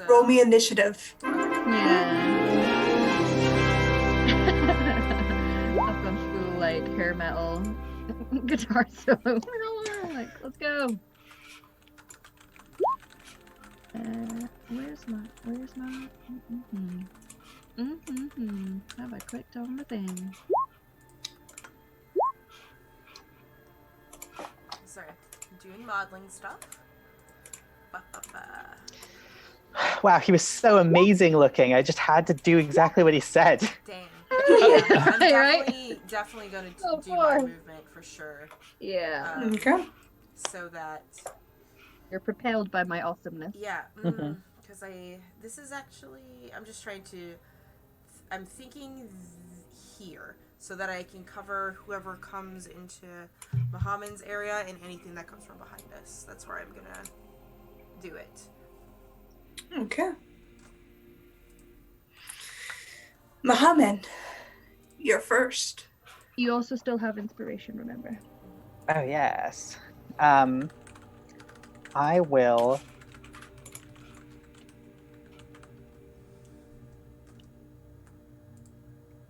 Speaker 2: Roll me initiative.
Speaker 5: Yeah. I've gone full like hair metal guitar solo. Like, let's go. Where's my have I clicked on the thing?
Speaker 1: Sorry, I'm doing modeling stuff. Ba-ba-ba.
Speaker 3: Wow, he was so amazing looking. I just had to do exactly what he said.
Speaker 1: Dang.
Speaker 5: Yeah,
Speaker 1: I'm
Speaker 5: right?
Speaker 1: definitely gonna
Speaker 5: Oh,
Speaker 1: do my
Speaker 5: boy.
Speaker 1: movement for sure.
Speaker 5: Yeah.
Speaker 2: Okay.
Speaker 1: So that.
Speaker 5: You're propelled by my awesomeness.
Speaker 1: Yeah.
Speaker 3: Mhm.
Speaker 1: Because this is actually. I'm just trying to. I'm thinking here so that I can cover whoever comes into Muhammad's area and anything that comes from behind us. That's where I'm gonna do it.
Speaker 2: Okay. Muhammad, you're first.
Speaker 5: You also still have inspiration, remember?
Speaker 3: Oh yes. I will.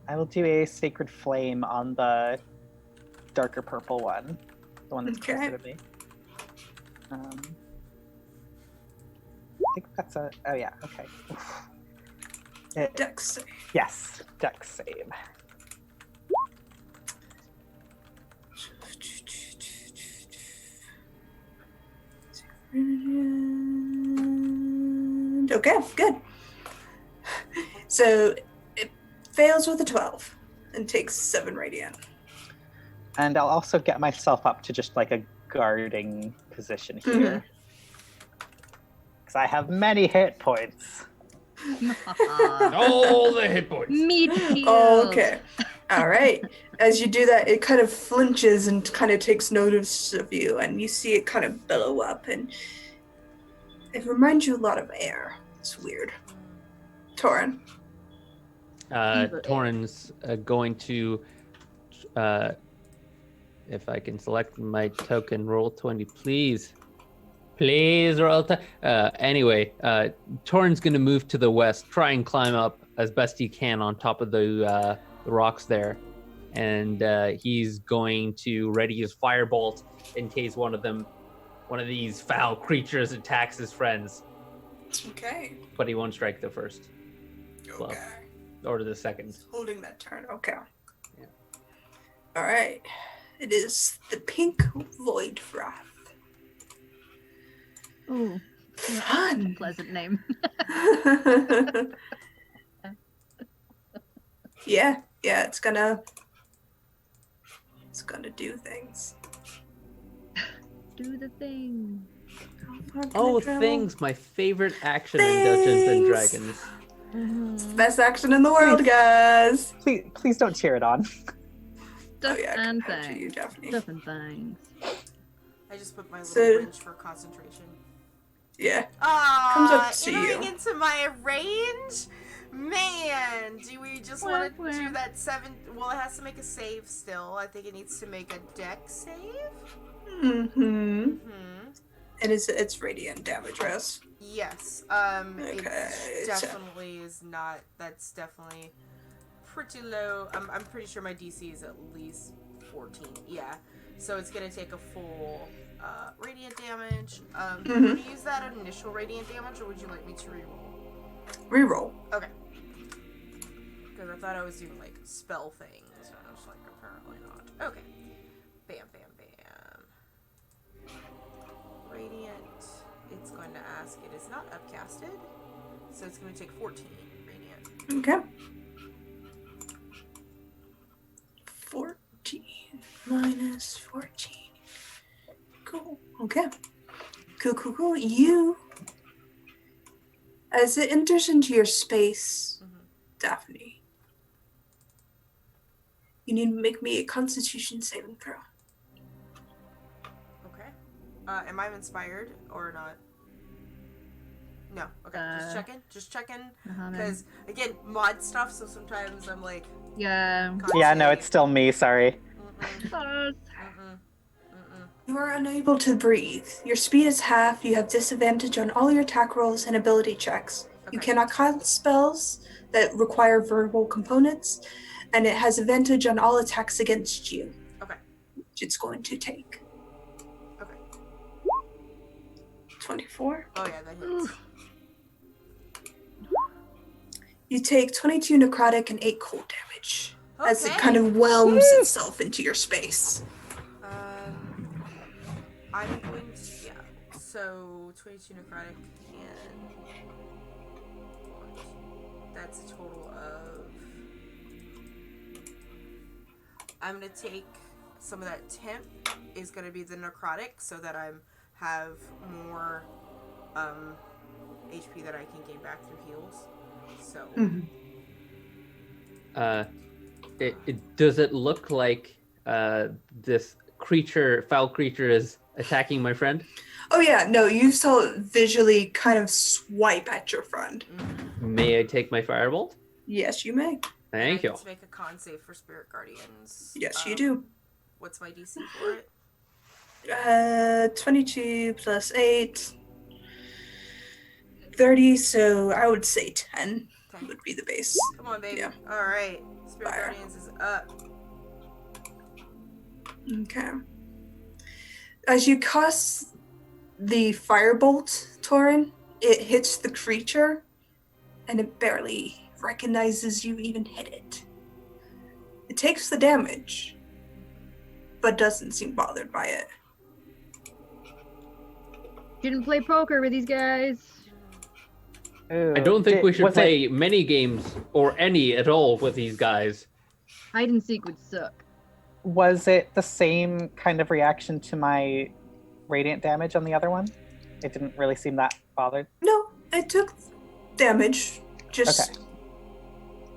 Speaker 3: I will do a sacred flame on the darker purple one, the one that's
Speaker 2: Okay.
Speaker 3: closer to me. I think that's a. Oh yeah. Okay.
Speaker 2: Dex save.
Speaker 3: Yes. Dex save.
Speaker 2: Okay, good. So it fails with a 12 and takes 7 radiant.
Speaker 3: And I'll also get myself up to just like a guarding position here. Because I have many hit points.
Speaker 4: All the hit points.
Speaker 5: Meat shield.
Speaker 2: Okay. All right. As you do that, it kind of flinches and kind of takes notice of you, and you see it kind of billow up, and it reminds you a lot of air. It's weird. Torin.
Speaker 5: Evil
Speaker 4: Torrin's going to, if I can select my token, roll 20, please. Please roll. Anyway, Torrin's going to move to the west, try and climb up as best he can on top of the rocks there. And he's going to ready his firebolt in case one of these foul creatures attacks his friends.
Speaker 2: Okay.
Speaker 4: But he won't strike the first. Well,
Speaker 2: Okay.
Speaker 4: or the second.
Speaker 2: Holding that turn. Okay.
Speaker 4: Yeah.
Speaker 2: All right. It is the pink void wrath.
Speaker 5: Ooh,
Speaker 2: Fun.
Speaker 5: pleasant name.
Speaker 2: Yeah, it's gonna do things.
Speaker 5: Do the thing.
Speaker 4: Oh, things! My favorite action in Dungeons and
Speaker 2: Things.
Speaker 4: Dragons.
Speaker 2: It's the best action in the world, guys.
Speaker 3: Please don't cheer it on.
Speaker 5: Stuff
Speaker 2: I can
Speaker 5: and
Speaker 2: picture you,
Speaker 5: things.
Speaker 2: Daphne.
Speaker 5: Stuff and things.
Speaker 1: I just put my little
Speaker 2: So-
Speaker 1: wrench for concentration.
Speaker 2: Yeah.
Speaker 1: Ah,
Speaker 2: Comes up to
Speaker 1: entering
Speaker 2: you.
Speaker 1: into my range? Man, do we just want to do that 7? Well, it has to make a save still. I think it needs to make a dex save.
Speaker 2: Mm-hmm. And it's radiant damage, Rose.
Speaker 1: Yes.
Speaker 2: Okay,
Speaker 1: It
Speaker 2: so-
Speaker 1: definitely is not. That's definitely pretty low. I'm pretty sure my DC is at least 14. Yeah. So it's gonna take a full radiant damage.
Speaker 2: Mhm.
Speaker 1: Would you use that initial radiant damage, or would you like me to reroll?
Speaker 2: Reroll.
Speaker 1: Okay. Because I thought I was doing like spell things, and I was like, apparently not. Okay. Bam, bam, bam. Radiant. It's going to ask. It is not upcasted, so it's going to take 14 radiant.
Speaker 2: Okay. 14 minus 14. Cool. Okay. Cool. You, as it enters into your space, Daphne, you need to make me a Constitution saving throw.
Speaker 1: Okay. Am I inspired or not? No. Okay. Just checking. Because again, mod stuff. So sometimes I'm like.
Speaker 5: Yeah.
Speaker 3: Yeah, no, it's still me. Sorry.
Speaker 2: You are unable to breathe. Your speed is half. You have disadvantage on all your attack rolls and ability checks.
Speaker 1: Okay.
Speaker 2: You cannot cast spells that require verbal components, and it has advantage on all attacks against you.
Speaker 1: Okay.
Speaker 2: Which it's going to take.
Speaker 1: Okay.
Speaker 2: 24.
Speaker 1: Oh yeah, that hits.
Speaker 2: You take 22 necrotic and 8 cold damage as it
Speaker 1: Okay.
Speaker 2: kind of whelms itself into your space.
Speaker 1: I'm going to, yeah. So 22 necrotic and that's a total of. I'm gonna take some of that temp is gonna be the necrotic so that I'm have more HP that I can gain back through heals. So.
Speaker 4: Does it look like this foul creature is attacking my friend?
Speaker 2: Oh yeah, no, you saw it visually kind of swipe at your friend.
Speaker 4: May I take my firebolt?
Speaker 2: Yes, you may.
Speaker 4: Thank you.
Speaker 1: Let's make a con save for Spirit Guardians.
Speaker 2: Yes, you do.
Speaker 1: What's my DC for it?
Speaker 2: 22 plus 8. 30, so I would say 10 would be the base.
Speaker 1: Come on, baby.
Speaker 2: Yeah.
Speaker 1: Alright. Spirit
Speaker 2: Fire.
Speaker 1: Guardians is up.
Speaker 2: Okay. As you cast the firebolt, Torin, it hits the creature, and it barely recognizes you even hit it. It takes the damage, but doesn't seem bothered by it.
Speaker 5: Didn't play poker with these guys.
Speaker 3: Ooh,
Speaker 4: I don't think we should
Speaker 3: was
Speaker 4: play many games or any at all with these guys.
Speaker 5: Hide and seek would suck.
Speaker 3: Was it the same kind of reaction to my radiant damage on the other one? It didn't really seem that bothered.
Speaker 2: No, it took damage. Just
Speaker 3: Okay.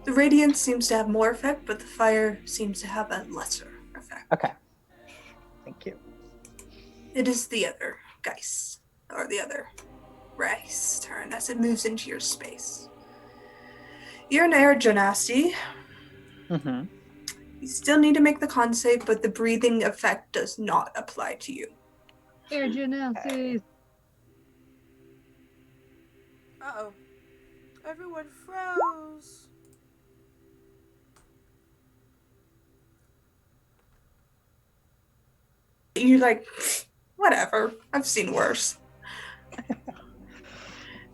Speaker 2: the radiance seems to have more effect, but the fire seems to have a lesser effect.
Speaker 3: Okay. Thank you.
Speaker 2: It is the other Geist, or the other Rice turn as it moves into your space. You're an air genasi.
Speaker 3: Mm-hmm.
Speaker 2: You still need to make the con save, but the breathing effect does not apply to you.
Speaker 5: Air Genasi.
Speaker 1: Uh-oh. Everyone froze.
Speaker 2: You're like, whatever, I've seen worse.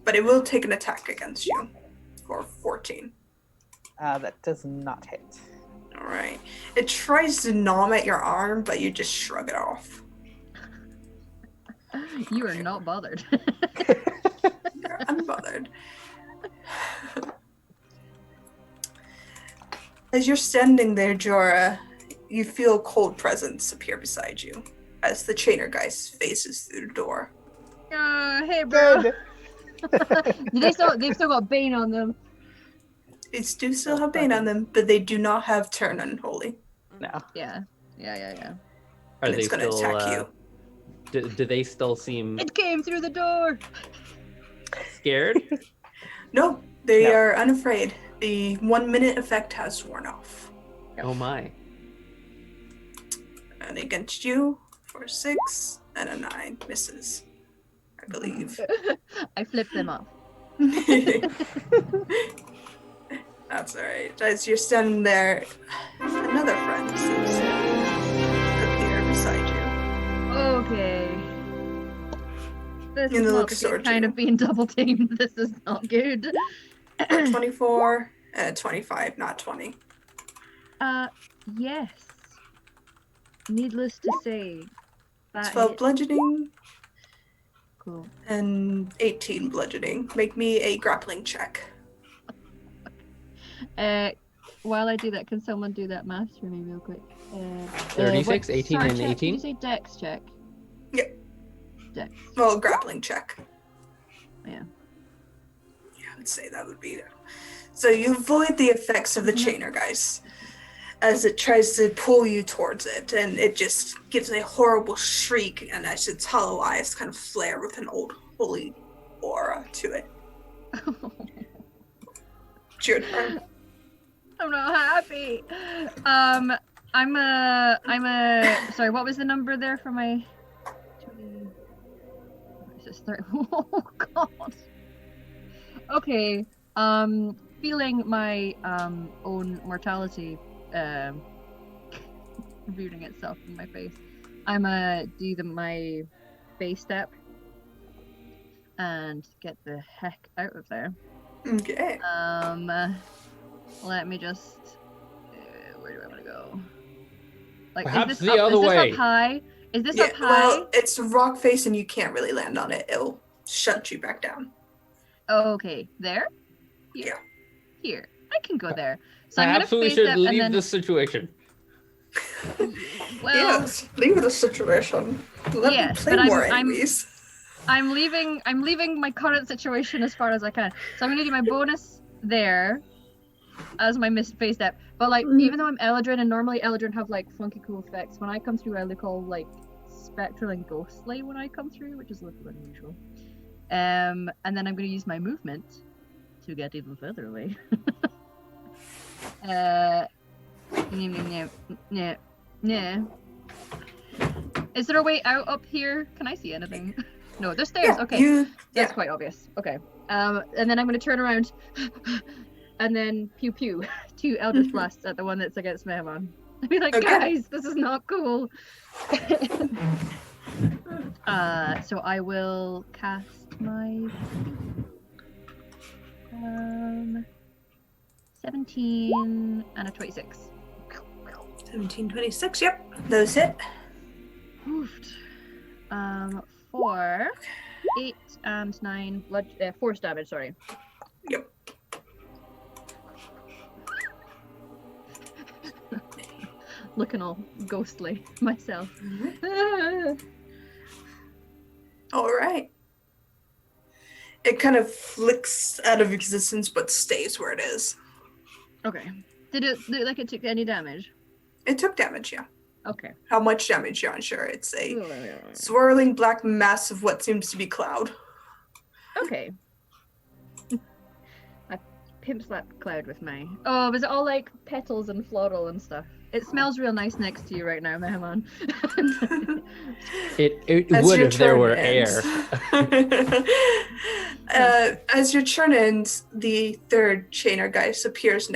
Speaker 2: But it will take an attack against you for 14.
Speaker 3: That does not hit.
Speaker 2: Alright. It tries to gnaw at your arm, but you just shrug it off.
Speaker 5: You are not bothered.
Speaker 2: You're unbothered. As you're standing there, Jorah, you feel a cold presence appear beside you as the Chainer Geist faces through the door.
Speaker 5: Hey, bro.
Speaker 3: Good.
Speaker 5: They've still got Bane on them.
Speaker 2: They do still have Bane on them, but they do not have Turn Unholy.
Speaker 3: No.
Speaker 5: Yeah.
Speaker 4: Are
Speaker 2: And
Speaker 4: they
Speaker 2: it's going to
Speaker 4: still?
Speaker 2: attack you.
Speaker 4: Do they still seem
Speaker 5: It came through the door.
Speaker 4: scared?
Speaker 2: No, they
Speaker 3: No.
Speaker 2: are unafraid. The 1 minute effect has worn off.
Speaker 4: Oh my!
Speaker 2: And against you for 6 and a 9 misses, I believe.
Speaker 5: I flipped them off.
Speaker 2: That's alright. As you're standing there, another friend seems to appear beside
Speaker 5: This
Speaker 2: In
Speaker 5: is
Speaker 2: the
Speaker 5: not
Speaker 2: look
Speaker 5: the
Speaker 2: sword
Speaker 5: kind
Speaker 2: too.
Speaker 5: of being double teamed. This is not good.
Speaker 2: 24, 25, not 20.
Speaker 5: Yes. Needless to say, that
Speaker 2: 12
Speaker 5: hit.
Speaker 2: bludgeoning
Speaker 5: Cool.
Speaker 2: and 18 bludgeoning. Make me a grappling check.
Speaker 5: While I do that, can someone do that math for me real quick?
Speaker 4: 36, 18, and
Speaker 5: check?
Speaker 4: 18?
Speaker 5: Did you say dex check?
Speaker 2: Yeah.
Speaker 5: Dex.
Speaker 2: Well, grappling check.
Speaker 5: Yeah.
Speaker 2: Yeah, I would say that would be. So you avoid the effects of the chainer, guys, as it tries to pull you towards it, and it just gives a horrible shriek, and as its hollow eyes kind of flare with an old holy aura to it. It's your turn.
Speaker 5: I'm not happy. Sorry, what was the number there for my 20? Is this 30? Oh god. Okay. Feeling my own mortality revealing itself in my face. I'm do my base step and get the heck out of there.
Speaker 2: Okay.
Speaker 5: Let me just. Where do I want to go? Like,
Speaker 4: Perhaps
Speaker 5: is this
Speaker 4: the other way.
Speaker 5: Up high? Is this
Speaker 2: Yeah,
Speaker 5: up high?
Speaker 2: well, it's a rock face and you can't really land on it. It'll shut you back down.
Speaker 5: Okay, there. Here. Here. I can go there. So
Speaker 4: Perhaps
Speaker 5: I'm gonna
Speaker 4: we
Speaker 5: face
Speaker 4: should
Speaker 5: step
Speaker 4: leave
Speaker 5: and then.
Speaker 4: this situation.
Speaker 5: Well,
Speaker 2: Yes, leave the situation. Let me
Speaker 5: yes,
Speaker 2: play
Speaker 5: but
Speaker 2: more
Speaker 5: I'm
Speaker 2: enemies.
Speaker 5: I'm leaving my current situation as far as I can. So I'm gonna do my bonus there as my missed face step. But like, even though I'm Eldrin, and normally Eldrin have like funky cool effects, when I come through I look all like spectral and ghostly when I come through, which is a little unusual. And then I'm gonna use my movement to get even further away. Is there a way out up here? Can I see anything? No, there's stairs.
Speaker 2: Yeah,
Speaker 5: Okay, that's quite obvious. Okay, and then I'm gonna turn around, and then pew pew, 2 Eldritch Blasts at the one that's against Mehman. I'd be like,
Speaker 2: Okay.
Speaker 5: guys, this is not cool. So I will cast my 17 and a 26.
Speaker 2: 17, 26, yep. Those hit.
Speaker 5: Oofed. 4, 8 and 9 force damage, sorry.
Speaker 2: Yep.
Speaker 5: Looking all ghostly myself.
Speaker 2: Alright. It kind of flicks out of existence but stays where it is.
Speaker 5: Okay. Did it look like it took any damage?
Speaker 2: It took damage, yeah.
Speaker 5: Okay.
Speaker 2: How much damage, you're unsure. It's a swirling black mass of what seems to be cloud.
Speaker 5: Okay. I pimp slapped cloud with my. Oh, was it all like petals and floral and stuff? It smells real nice next to you right now, Mehman.
Speaker 4: It
Speaker 2: As
Speaker 4: would
Speaker 2: your
Speaker 4: if there
Speaker 2: turn
Speaker 4: were
Speaker 2: ends.
Speaker 4: air.
Speaker 2: As your turn ends, the third chainer geist appears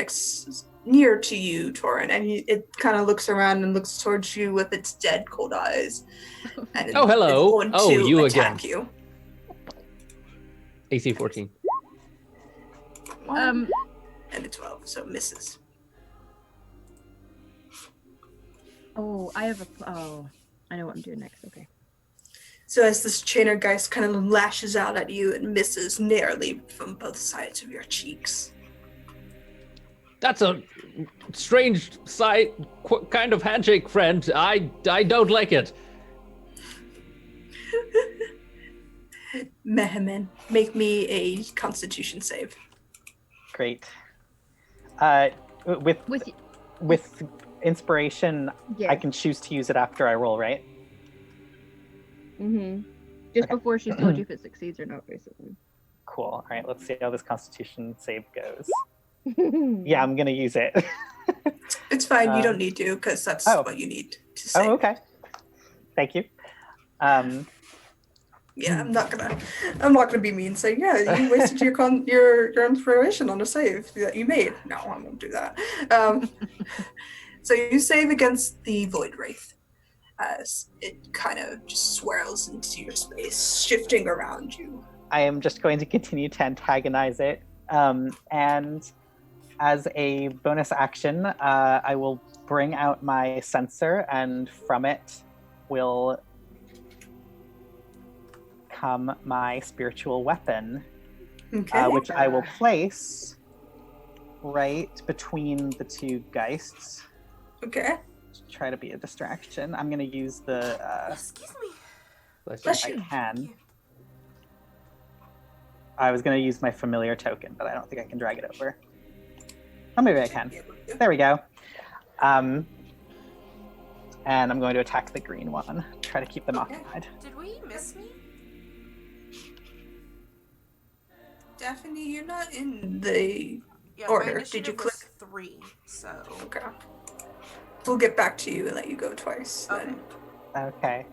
Speaker 2: near to you, Torin, and it kind of looks around and looks towards you with its dead cold eyes. And
Speaker 4: Oh, hello.
Speaker 2: It's going
Speaker 4: Oh,
Speaker 2: to
Speaker 4: you
Speaker 2: attack
Speaker 4: again.
Speaker 2: you.
Speaker 4: AC 14.
Speaker 2: 1 and a 12, so misses.
Speaker 5: Oh, I have a. Oh, I know what I'm doing next. Okay.
Speaker 2: So as this chainer geist kind of lashes out at you, it misses narrowly from both sides of your cheeks.
Speaker 4: That's a strange kind of handshake, friend. I don't like it.
Speaker 2: Mehemen, make me a Constitution save.
Speaker 3: Great. With inspiration,
Speaker 5: Yeah.
Speaker 3: I can choose to use it after I roll, right?
Speaker 5: Mm-hmm. Just
Speaker 3: Okay.
Speaker 5: before she's told you if it succeeds or not, basically.
Speaker 3: Cool. All right, let's see how this Constitution save goes. Yeah, I'm gonna use it.
Speaker 2: It's fine, you don't need to, because that's what you need to save.
Speaker 3: Oh, okay. Thank you.
Speaker 2: Yeah, I'm not gonna be mean saying, yeah, you wasted your inspiration on a save that you made. No, I won't do that. So you save against the Void Wraith. as it kind of just swirls into your space, shifting around you.
Speaker 3: I am just going to continue to antagonize it. And as a bonus action, I will bring out my sensor, and from it will come my spiritual weapon,
Speaker 2: Okay.
Speaker 3: which I will place right between the two geists
Speaker 2: Okay.
Speaker 3: to try to be a distraction. I'm going to use the,
Speaker 1: Excuse me.
Speaker 4: Bless
Speaker 2: Bless
Speaker 3: if I
Speaker 2: you.
Speaker 3: can. I was going to use my familiar token, but I don't think I can drag it over. Oh, maybe I can. There we go. And I'm going to attack the green one. Try to keep them
Speaker 2: Okay.
Speaker 3: occupied.
Speaker 1: Did we miss me?
Speaker 2: Daphne, you're not in the
Speaker 1: Yeah,
Speaker 2: order.
Speaker 1: my
Speaker 2: Did
Speaker 1: initiative
Speaker 2: you click?
Speaker 1: was 3, so...
Speaker 2: Okay. We'll get back to you and let you go twice then.
Speaker 3: Okay.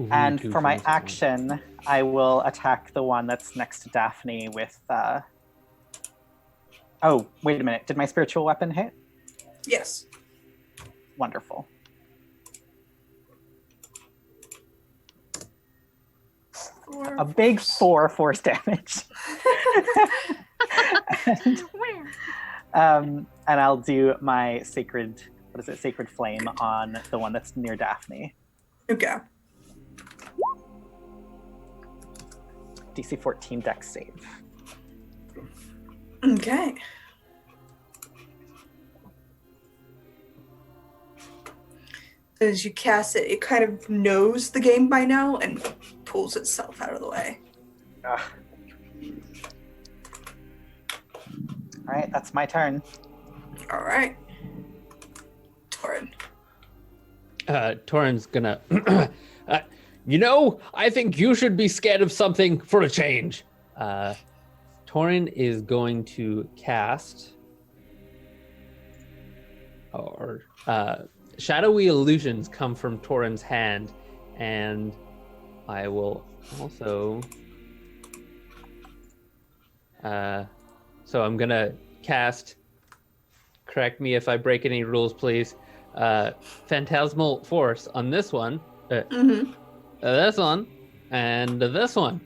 Speaker 4: Ooh,
Speaker 3: And
Speaker 4: two
Speaker 3: for my
Speaker 4: fancy ones.
Speaker 3: action, I will attack the one that's next to Daphne with... Oh, wait a minute. Did my spiritual weapon hit?
Speaker 2: Yes.
Speaker 3: Wonderful. A big 4 force damage. and I'll do my sacred flame on the one that's near Daphne.
Speaker 2: Okay.
Speaker 3: DC 14 dex save.
Speaker 2: Okay. As you cast it, it kind of knows the game by now and pulls itself out of the way.
Speaker 3: Ugh. All right, that's my turn.
Speaker 2: All right. Torin.
Speaker 4: Torin's gonna. I think you should be scared of something for a change. Torin is going to cast, shadowy illusions come from Torin's hand, and I will also. So I'm gonna cast. Correct me if I break any rules, please. Phantasmal force on this one. This one, and this one.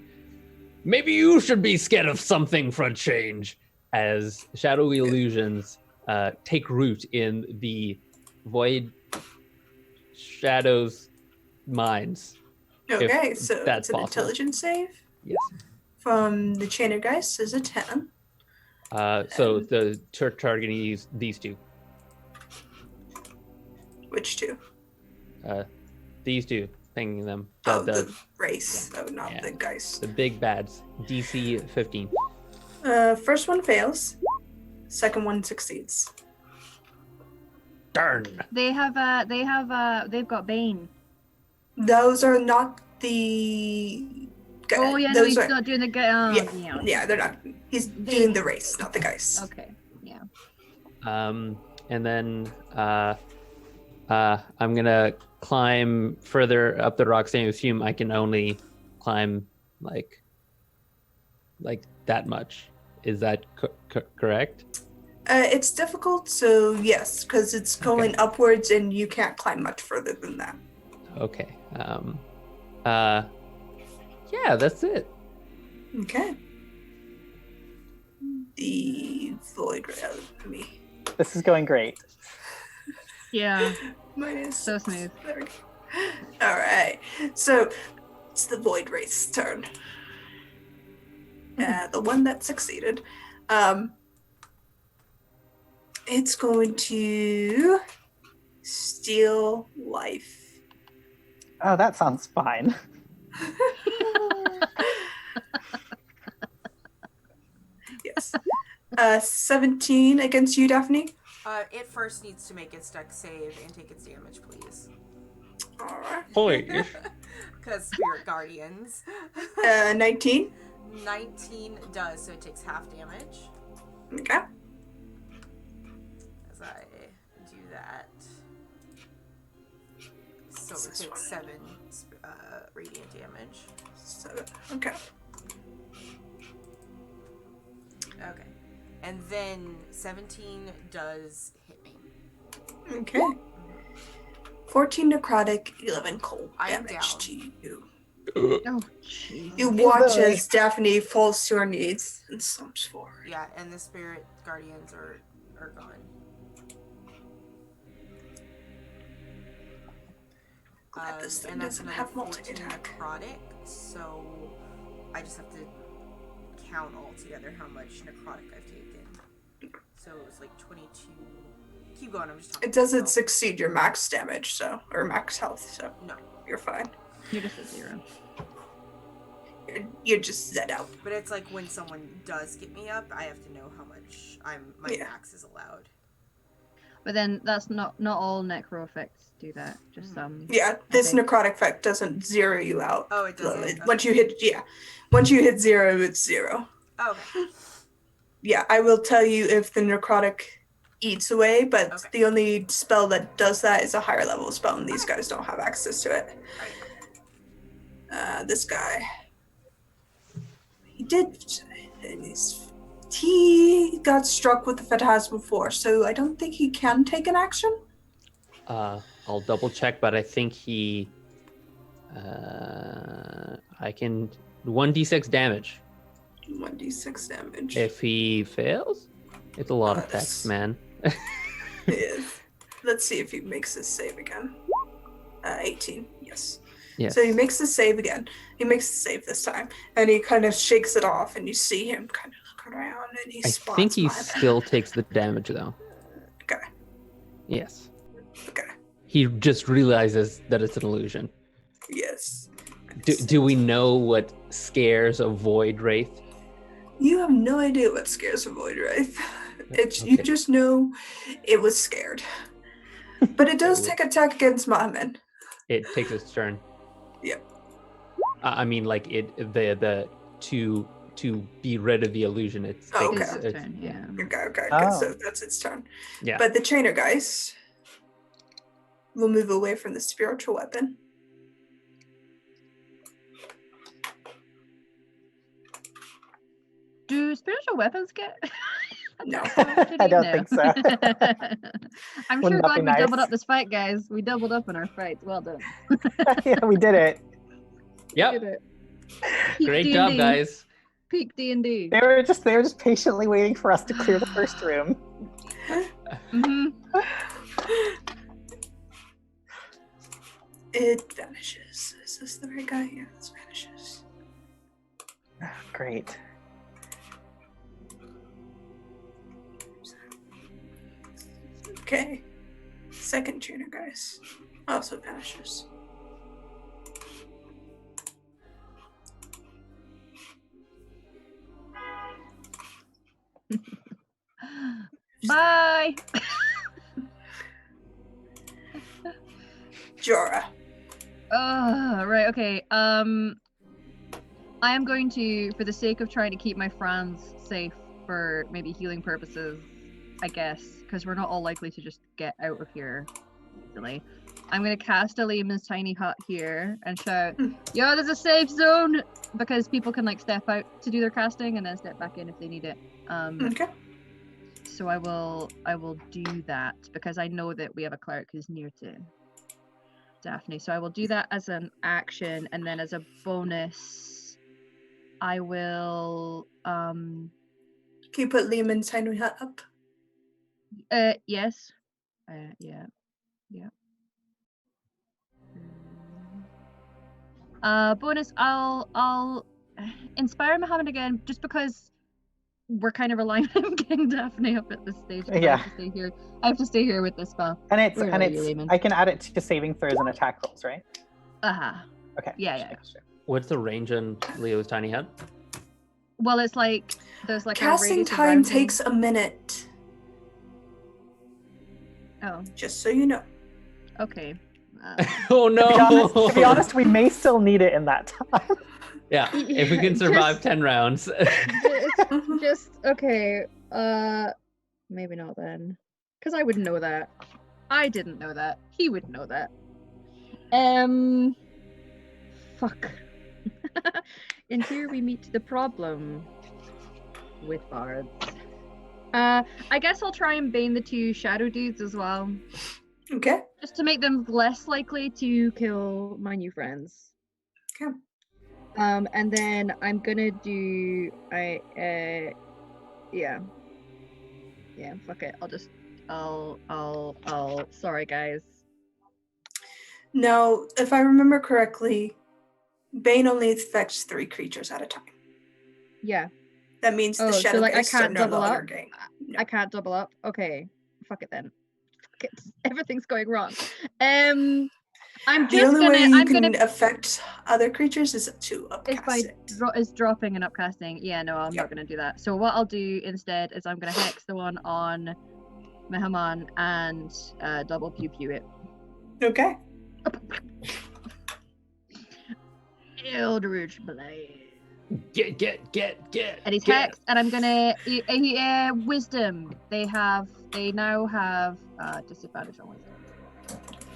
Speaker 4: Maybe you should be scared of something for a change, as shadowy illusions take root in the void shadows' minds.
Speaker 2: Okay, so
Speaker 4: that's
Speaker 2: it's an
Speaker 4: possible.
Speaker 2: intelligence save
Speaker 4: Yes.
Speaker 2: from the Chainer Geist is a 10.
Speaker 4: So the targeting these two.
Speaker 2: Which two?
Speaker 4: These two, thinking them.
Speaker 2: The race, not
Speaker 4: yeah.
Speaker 2: the Geist.
Speaker 4: The big bads. DC 15.
Speaker 2: First one fails. Second one succeeds.
Speaker 4: Darn.
Speaker 5: They've got Bane.
Speaker 2: Those are not the.
Speaker 5: Oh yeah, no,
Speaker 2: those
Speaker 5: he's
Speaker 2: are,
Speaker 5: not doing the guy. Oh,
Speaker 2: yeah, they're not. He's doing the race, not the Geist.
Speaker 5: Okay, yeah.
Speaker 4: And then I'm gonna climb further up the rocks. I assume I can only climb like that much. Is that correct?
Speaker 2: It's difficult, so yes, because it's going upwards and you can't climb much further than that.
Speaker 4: Okay. Yeah, that's it.
Speaker 2: Okay. The void me.
Speaker 3: This is going great.
Speaker 5: Yeah.
Speaker 2: Minus
Speaker 5: So smooth.
Speaker 2: There we go. All right. So it's the void race turn. The one that succeeded. It's going to steal life.
Speaker 3: Oh, that sounds fine.
Speaker 2: Yes. 17 against you, Daphne.
Speaker 1: It first needs to make its dex save and take its damage, please.
Speaker 2: All right.
Speaker 4: Holy.
Speaker 1: Because Spirit Guardians.
Speaker 2: 19.
Speaker 1: 19 does, so it takes half damage.
Speaker 2: Okay.
Speaker 1: As I do that. So it
Speaker 2: This
Speaker 1: takes
Speaker 2: one.
Speaker 1: 7 radiant damage.
Speaker 2: 7. Okay.
Speaker 1: Okay. And then 17 does hit me.
Speaker 2: Okay. 14 necrotic, 11 cold
Speaker 1: I'm
Speaker 2: damage
Speaker 1: down.
Speaker 2: to you.
Speaker 5: Oh, jeez.
Speaker 2: You
Speaker 3: Feel
Speaker 2: watch
Speaker 3: the-
Speaker 2: as Daphne falls to her knees and slumps forward.
Speaker 1: Yeah, and the spirit guardians are gone.
Speaker 2: Glad this thing
Speaker 1: And that's
Speaker 2: doesn't
Speaker 1: another
Speaker 2: have
Speaker 1: 14
Speaker 2: multi-attack.
Speaker 1: necrotic, so I just have to count all together how much necrotic I've taken. So it was like 22. Keep going, I'm just talking.
Speaker 2: It doesn't
Speaker 1: to myself.
Speaker 2: succeed your max damage, or max health, so
Speaker 1: No,
Speaker 2: you're fine.
Speaker 5: You're just at 0.
Speaker 2: You're just zed out.
Speaker 1: but it's like when someone does get me up, I have to know how much my
Speaker 2: Yeah.
Speaker 1: max is allowed.
Speaker 5: But then that's not all necro effects do that. Just some.
Speaker 2: Yeah, this
Speaker 5: think.
Speaker 2: necrotic effect doesn't zero you out.
Speaker 1: Oh, it doesn't? Okay.
Speaker 2: Once you hit 0, it's 0.
Speaker 1: Oh, okay.
Speaker 2: Yeah, I will tell you if the necrotic eats away, but
Speaker 1: Okay.
Speaker 2: the only spell that does that is a higher level spell, and these guys don't have access to it. This guy, he got struck with the phantasmal force, so I don't think he can take an action.
Speaker 4: I'll double check, but I think he. I can 1d6 damage
Speaker 2: 1d6 damage.
Speaker 4: if he fails. It's a lot of
Speaker 2: That's-
Speaker 4: text, man.
Speaker 2: Yes. Let's see if he makes this save again. 18, yes.
Speaker 4: Yes.
Speaker 2: So he makes the save again. He makes the save this time, and he kind of shakes it off, and you see him kind of look around, and he
Speaker 4: I
Speaker 2: spots
Speaker 4: think he
Speaker 2: Mime.
Speaker 4: still takes the damage though.
Speaker 2: Okay.
Speaker 4: Yes.
Speaker 2: Okay.
Speaker 4: He just realizes that it's an illusion.
Speaker 2: Yes.
Speaker 4: Do we know what scares a void wraith?
Speaker 2: You have no idea what scares a void wraith. You
Speaker 4: Okay.
Speaker 2: just know it was scared. But it does take attack against Mohammed.
Speaker 4: It takes its turn.
Speaker 2: Yep.
Speaker 4: I mean, like the to be rid of the illusion. It's
Speaker 2: Oh,
Speaker 5: It's
Speaker 2: okay.
Speaker 5: his turn, yeah.
Speaker 2: Okay,
Speaker 3: Oh.
Speaker 2: so that's its turn.
Speaker 4: Yeah.
Speaker 2: But the trainer guys will move away from the spiritual weapon.
Speaker 5: Do spiritual weapons get?
Speaker 2: No.
Speaker 3: I don't think so.
Speaker 5: I'm
Speaker 3: Wouldn't
Speaker 5: sure
Speaker 3: that be
Speaker 5: glad we doubled
Speaker 3: nice?
Speaker 5: up this fight, guys. We doubled up in our fights. Well done.
Speaker 3: Yeah, we did it.
Speaker 4: Yep.
Speaker 5: Did it. Peak
Speaker 4: Great
Speaker 5: D&D.
Speaker 4: job, guys.
Speaker 5: Peak D&D.
Speaker 3: They were just patiently waiting for us to clear the first room.
Speaker 5: Mm-hmm.
Speaker 2: It vanishes. Is this the right guy? Yeah, this vanishes.
Speaker 3: Great.
Speaker 2: Okay. Second trainer guys also vanishes.
Speaker 5: Bye.
Speaker 2: Jorah.
Speaker 5: Right, okay. I am going to, for the sake of trying to keep my friends safe for maybe healing purposes, I guess, because we're not all likely to just get out of here easily. I'm going to cast a Lehman's tiny hut here and shout, yo, there's a safe zone! Because people can, like, step out to do their casting and then step back in if they need it.
Speaker 2: Okay.
Speaker 5: So I will do that because I know that we have a cleric who's near to Daphne. So I will do that as an action, and then as a bonus, I will
Speaker 2: Can you put Lehman's tiny hut up?
Speaker 5: yes. Yeah. Bonus, I'll inspire Muhammad again just because we're kind of relying on getting Daphne up at this stage. 'Cause
Speaker 3: Yeah.
Speaker 5: I have to stay here. I have to stay here with this spell.
Speaker 3: And it's
Speaker 5: Where are you, Lehman?
Speaker 3: I can add it to saving throws and attack rolls, right? Okay.
Speaker 5: Yeah.
Speaker 3: Gotcha.
Speaker 4: What's the range on Leo's tiny hut?
Speaker 5: Well, it's like there's like a
Speaker 2: Casting
Speaker 5: radius
Speaker 2: time
Speaker 5: around
Speaker 2: takes a minute,
Speaker 5: me. Oh,
Speaker 2: just so you know.
Speaker 5: okay.
Speaker 4: Oh no!
Speaker 3: To be honest, we may still need it in that time.
Speaker 4: Yeah, if we can survive 10 rounds.
Speaker 5: Just okay. Maybe not then, because I wouldn't know that. I didn't know that. He would know that. Fuck. And here we meet the problem with bards. I guess I'll try and bane the two shadow dudes as well.
Speaker 2: Okay.
Speaker 5: Just to make them less likely to kill my new friends.
Speaker 2: Okay.
Speaker 5: And then I'm gonna do yeah, fuck it. I'll sorry guys.
Speaker 2: Now, if I remember correctly, Bane only affects 3 creatures at a time.
Speaker 5: Yeah.
Speaker 2: That means the
Speaker 5: Oh, so
Speaker 2: shadow
Speaker 5: like I
Speaker 2: ghosts are
Speaker 5: can't
Speaker 2: no
Speaker 5: double
Speaker 2: longer
Speaker 5: up?
Speaker 2: game. No.
Speaker 5: I can't double up. Okay. Fuck it then. Fuck it. Everything's going wrong. I'm
Speaker 2: The
Speaker 5: just
Speaker 2: only way you
Speaker 5: I'm
Speaker 2: can
Speaker 5: gonna
Speaker 2: affect other creatures is to
Speaker 5: is
Speaker 2: upcast
Speaker 5: by
Speaker 2: it.
Speaker 5: is dropping and upcasting. Yeah, no, I'm
Speaker 2: Yep.
Speaker 5: not gonna do that. So what I'll do instead is I'm gonna hex the one on Mehaman and double pew pew it.
Speaker 2: Okay.
Speaker 5: Eldritch Blade.
Speaker 4: Get.
Speaker 5: And he's hexed, and I'm gonna wisdom. They now have disadvantage on wisdom.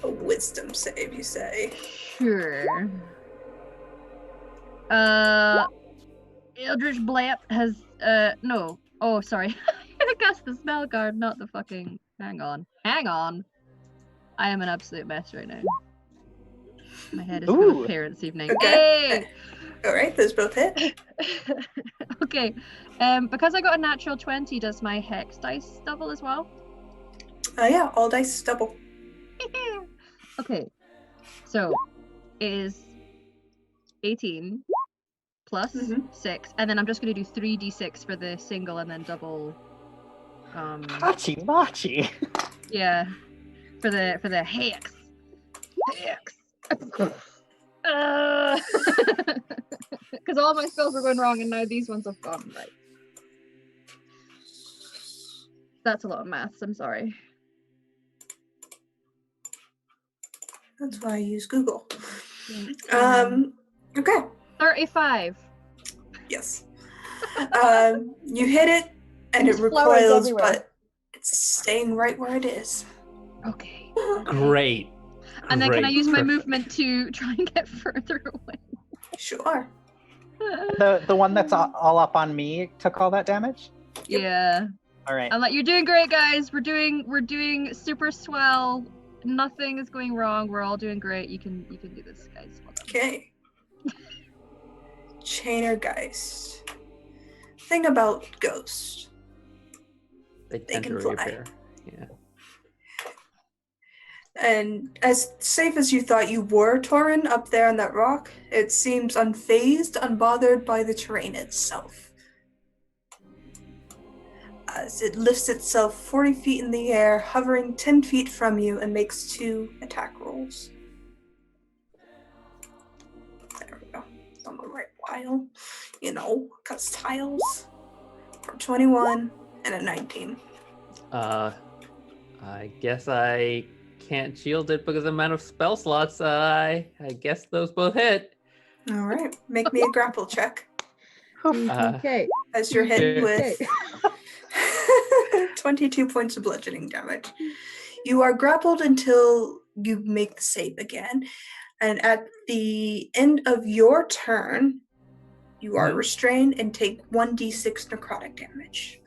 Speaker 2: A wisdom save, you say?
Speaker 5: Sure. Eldritch Blap has no. Oh, sorry. I cast the spell card, not the fucking. Hang on. I am an absolute mess right now. My head is full
Speaker 3: Ooh.
Speaker 5: of parents' evening.
Speaker 2: Okay.
Speaker 5: Hey!
Speaker 2: All right, those both hit.
Speaker 5: Okay. Because I got a natural 20, does my hex dice double as well?
Speaker 2: Yeah, all dice double.
Speaker 5: Okay. So it is 18 plus 6, and then I'm just gonna do 3d6 for the single and then double
Speaker 3: Machi machi.
Speaker 5: yeah. For the hex. Because all my spells were going wrong and now these ones have gone right. That's a lot of maths, I'm sorry.
Speaker 2: That's why I use Google.
Speaker 5: Mm.
Speaker 2: Okay.
Speaker 5: 35.
Speaker 2: Yes. You hit it and it
Speaker 5: There's flowers
Speaker 2: recoils,
Speaker 5: everywhere.
Speaker 2: but it's staying right where it is.
Speaker 5: Okay.
Speaker 4: Great.
Speaker 5: And then can I
Speaker 4: Great.
Speaker 5: use my
Speaker 4: Perfect.
Speaker 5: movement to try and get further away?
Speaker 2: Sure.
Speaker 3: The one that's all up on me took all that damage?
Speaker 5: Yeah.
Speaker 3: All right.
Speaker 5: I'm like, you're doing great, guys. We're doing super swell. Nothing is going wrong. We're all doing great. You can do this, guys. Well done.
Speaker 2: Okay. Chainergeist. Thing about ghosts.
Speaker 4: They tend to
Speaker 2: can fly.
Speaker 4: reappear. Yeah.
Speaker 2: And as safe as you thought you were, Torin, up there on that rock, it seems unfazed, unbothered by the terrain itself. As it lifts itself 40 feet in the air, hovering 10 feet from you, and makes 2 attack rolls. There we go. On the right pile. Because tiles. For 21 and a 19.
Speaker 4: I guess I can't shield it because of the amount of spell slots. I guess those both hit.
Speaker 2: All right. Make me a grapple check.
Speaker 5: Okay.
Speaker 2: As you're hit with
Speaker 5: Okay.
Speaker 2: 22 points of bludgeoning damage. You are grappled until you make the save again. And at the end of your turn, you are restrained and take 1d6 necrotic damage.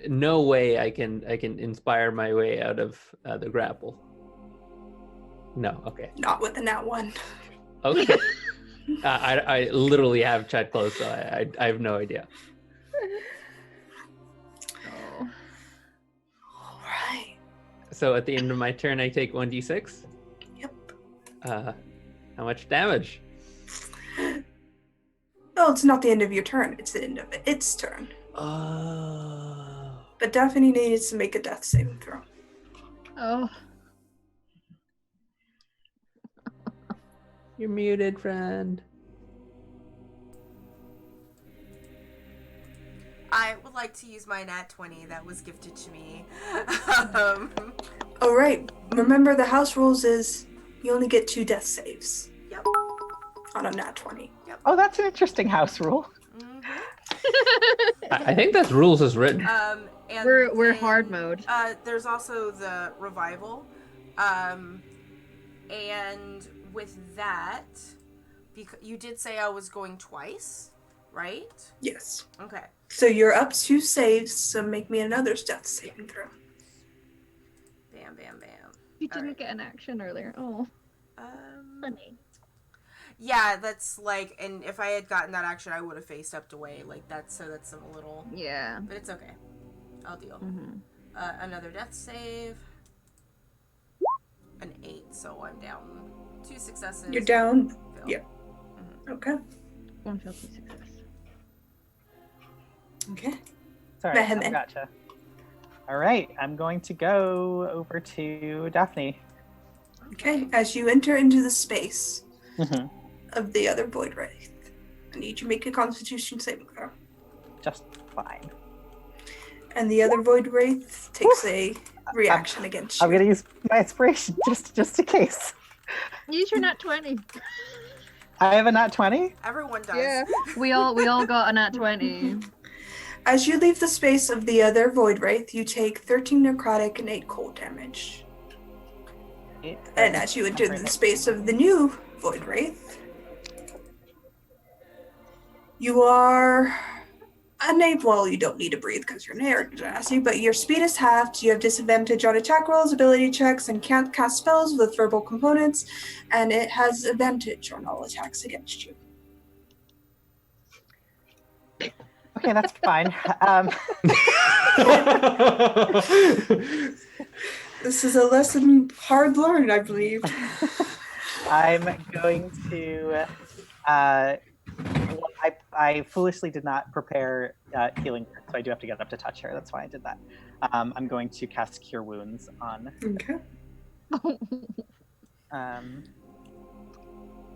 Speaker 4: No way I can inspire my way out of the grapple. No. Okay.
Speaker 2: Not with a nat 1.
Speaker 4: Okay. I literally have chat closed, so I have no idea.
Speaker 5: Oh.
Speaker 2: All right.
Speaker 4: So at the end of my turn, I take 1d6.
Speaker 2: Yep.
Speaker 4: How much damage?
Speaker 2: Well, it's not the end of your turn. It's the end of its turn.
Speaker 4: Oh.
Speaker 2: But Daphne needs to make a death saving throw.
Speaker 5: Oh.
Speaker 4: You're muted, friend.
Speaker 1: I would like to use my nat 20 that was gifted to me.
Speaker 2: All right. Remember, the house rules is you only get 2 death saves.
Speaker 1: Yep.
Speaker 2: On a nat 20.
Speaker 1: Yep.
Speaker 3: Oh, that's an interesting house rule.
Speaker 1: Mm-hmm.
Speaker 4: I think that's rules as written.
Speaker 1: And
Speaker 5: We're
Speaker 1: then,
Speaker 5: hard mode.
Speaker 1: There's also the revival. And with that, because you did say I was going twice, right?
Speaker 2: Yes.
Speaker 1: Okay.
Speaker 2: So you're up 2 saves, so make me another death saving throw.
Speaker 1: Bam, bam, bam.
Speaker 5: You didn't
Speaker 1: Alright.
Speaker 5: get an action earlier. Oh,
Speaker 1: Um,
Speaker 5: funny.
Speaker 1: yeah, that's like, and if I had gotten that action, I would have faced up away. Like that's a little,
Speaker 5: Yeah.
Speaker 1: but it's okay. I'll deal.
Speaker 5: Mm-hmm.
Speaker 1: Another death save. An 8, so I'm down 2 successes.
Speaker 2: You're down.
Speaker 1: Fail.
Speaker 2: Yeah. Okay.
Speaker 5: One failed, 2 success.
Speaker 2: Okay.
Speaker 3: Sorry, I
Speaker 2: Mehmet.
Speaker 3: gotcha. All right, I'm going to go over to Daphne.
Speaker 2: Okay. As you enter into the space
Speaker 3: Mhm.
Speaker 2: of the other Void Wraith, I need you to make a Constitution saving throw.
Speaker 3: Just fine.
Speaker 2: And the other Void Wraith takes a reaction against you.
Speaker 3: I'm gonna use my inspiration just in case.
Speaker 5: Use your nat 20.
Speaker 3: I have a nat 20.
Speaker 1: Everyone does.
Speaker 5: Yeah. We all got a nat 20.
Speaker 2: As you leave the space of the other Void Wraith, you take 13 necrotic and 8 cold damage. And as you enter the space of the new Void Wraith, you are unable, well, you don't need to breathe because you're an air genasi, but your speed is halved, you have disadvantage on attack rolls, ability checks, and can't cast spells with verbal components, and it has advantage on all attacks against you.
Speaker 3: Okay, that's fine.
Speaker 2: This is a lesson hard learned, I believe.
Speaker 3: I'm going to. I foolishly did not prepare healing, so I do have to get up to touch her. That's why I did that. I'm going to cast Cure Wounds on.
Speaker 2: Okay.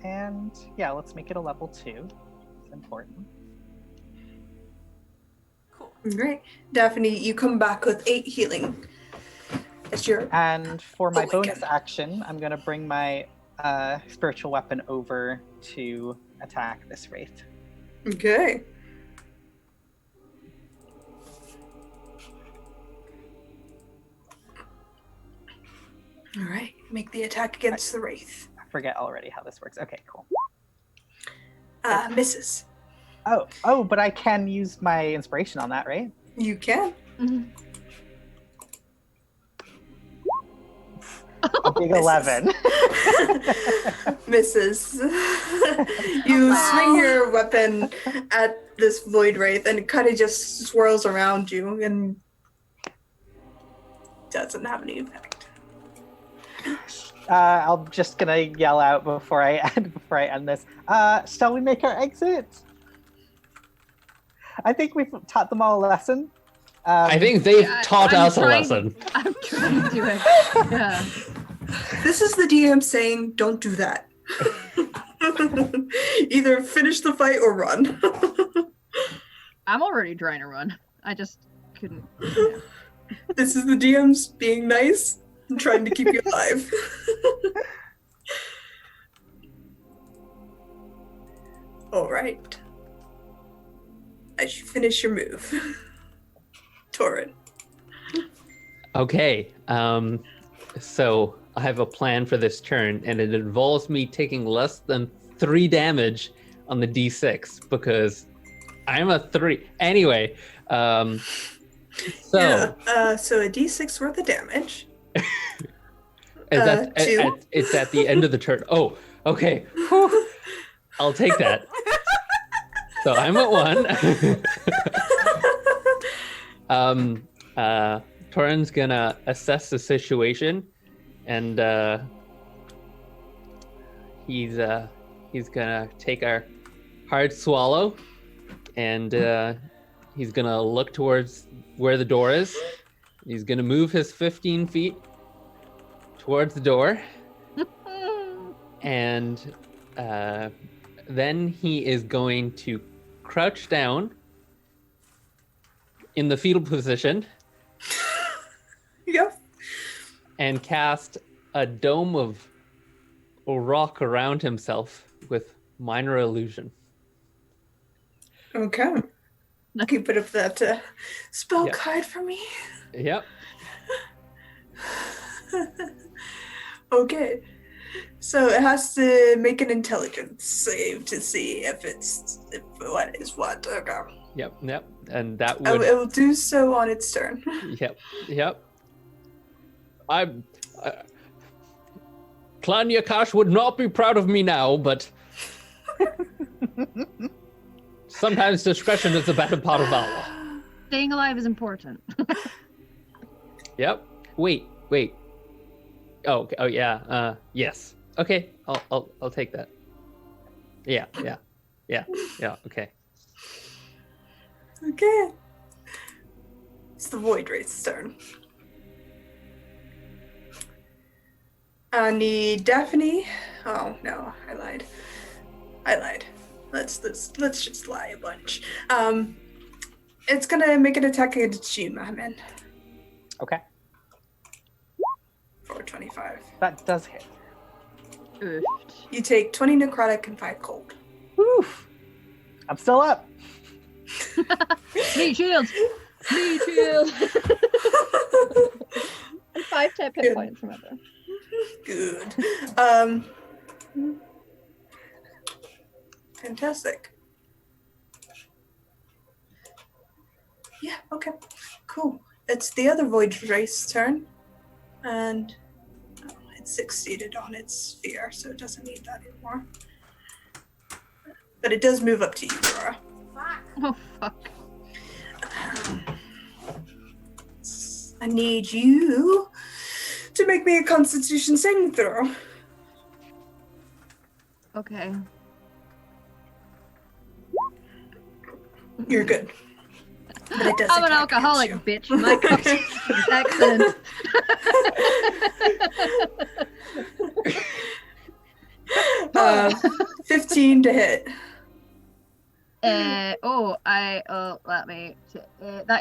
Speaker 3: And yeah, let's make it a level 2. It's important.
Speaker 1: Cool.
Speaker 2: Great. Daphne, you come back with 8 healing. As your
Speaker 3: And for my
Speaker 2: Awaken.
Speaker 3: bonus action, I'm going to bring my spiritual weapon over to attack this wraith.
Speaker 2: Okay. All right. Make the attack against the wraith.
Speaker 3: I forget already how this works. Okay, cool.
Speaker 2: Misses.
Speaker 3: Oh, but I can use my inspiration on that, right?
Speaker 2: You can.
Speaker 5: Mhm.
Speaker 3: A big 11.
Speaker 2: Misses. You swing your weapon at this void wraith and it kind of just swirls around you and doesn't have any effect.
Speaker 3: I'm just gonna yell out before I end this. Shall we make our exit? I think we've taught them all a lesson.
Speaker 4: I think they've
Speaker 5: Yeah,
Speaker 4: taught
Speaker 5: I'm
Speaker 4: us a
Speaker 5: trying-
Speaker 4: lesson.
Speaker 5: I'm trying to. Yeah.
Speaker 2: This is the DM saying, don't do that. Either finish the fight or run.
Speaker 5: I'm already trying to run. I just couldn't. Yeah.
Speaker 2: This is the DM's being nice and trying to keep you alive. All right. As you finish your move, Torin.
Speaker 4: Okay, so I have a plan for this turn, and it involves me taking less than 3 damage on the D6 because I'm a 3. Anyway, so
Speaker 2: Yeah, so a d6 worth of damage.
Speaker 4: it's at the end of the turn. Oh, okay. Whew. I'll take that. So I'm at 1. Torin's gonna assess the situation, and he's gonna take our hard swallow, and he's gonna look towards where the door is. He's gonna move his 15 feet towards the door, and then he is going to crouch down in the fetal position
Speaker 2: Yep.
Speaker 4: and cast a dome of rock around himself with minor illusion.
Speaker 2: Okay. Can you put up that spell
Speaker 4: Yeah.
Speaker 2: card for me?
Speaker 4: Yep.
Speaker 2: Okay. So it has to make an intelligence save to see if what is what. Okay.
Speaker 4: Yep. And that
Speaker 2: It
Speaker 4: would.
Speaker 2: will do so on its turn.
Speaker 4: Yep. I'm. Clan Yakash would not be proud of me now, but sometimes discretion is the better part of valor.
Speaker 5: Staying alive is important.
Speaker 4: Yep. Wait. Oh, okay. Oh yeah. Yes. Okay. I'll take that. Yeah. Okay.
Speaker 2: Okay. It's the Void Wraith's turn. I need Daphne. Oh no, I lied. Let's just lie a bunch. It's gonna make an attack against you, Mohammed.
Speaker 3: Okay.
Speaker 2: For 25.
Speaker 3: That does hit.
Speaker 5: Oofed.
Speaker 2: You take 20 necrotic and 5 cold.
Speaker 3: Woof. I'm still up.
Speaker 5: Meat shield! Meat shield! And 5 tap hit
Speaker 2: Good.
Speaker 5: points, remember.
Speaker 2: Good. Fantastic. Yeah, okay. Cool. It's the other Void Wraith's turn. And it's succeeded on its sphere, so it doesn't need that anymore. But it does move up to you, Aurora.
Speaker 5: Oh, fuck.
Speaker 2: I need you to make me a Constitution saving throw.
Speaker 5: Okay.
Speaker 2: You're good. But it does
Speaker 5: I'm an
Speaker 2: attack
Speaker 5: alcoholic,
Speaker 2: against
Speaker 5: bitch. My constitution is excellent.
Speaker 2: 15 to hit.
Speaker 5: That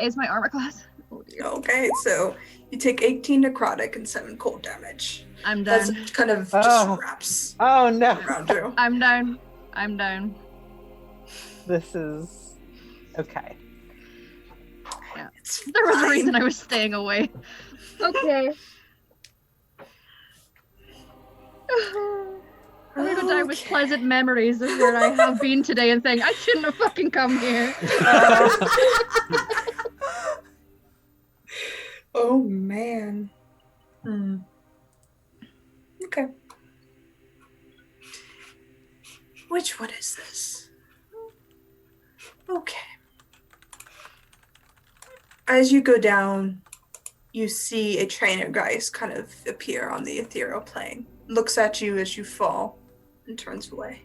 Speaker 5: is my armor class. Oh dear.
Speaker 2: Okay, so you take 18 necrotic and 7 cold damage.
Speaker 5: I'm
Speaker 2: As
Speaker 5: down.
Speaker 2: it kind of
Speaker 3: Oh.
Speaker 2: just wraps
Speaker 3: Oh no.
Speaker 2: around you.
Speaker 5: I'm down. I'm down.
Speaker 3: This is okay.
Speaker 2: It's
Speaker 5: There was a
Speaker 2: fine.
Speaker 5: reason I was staying away. Okay. I'm gonna go down with
Speaker 2: Okay.
Speaker 5: pleasant memories of where I have been today and think I shouldn't have fucking come here.
Speaker 2: Oh man. Okay. Which one is this? Okay. As you go down, you see a trainer guys kind of appear on the ethereal plane. Looks at you as you fall and turns away.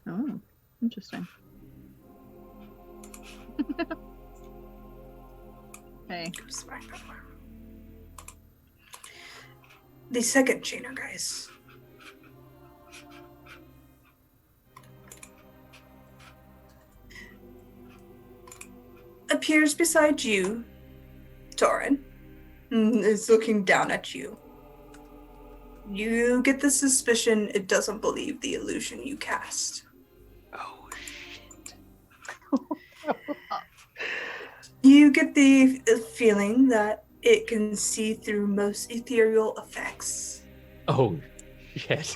Speaker 5: Oh, interesting. Hey.
Speaker 2: Goes back that way. The second trainer guys. Appears beside you, Torin, and is looking down at you. You get the suspicion it doesn't believe the illusion you cast.
Speaker 4: Oh shit.
Speaker 2: You get the feeling that it can see through most ethereal effects,
Speaker 4: Oh shit.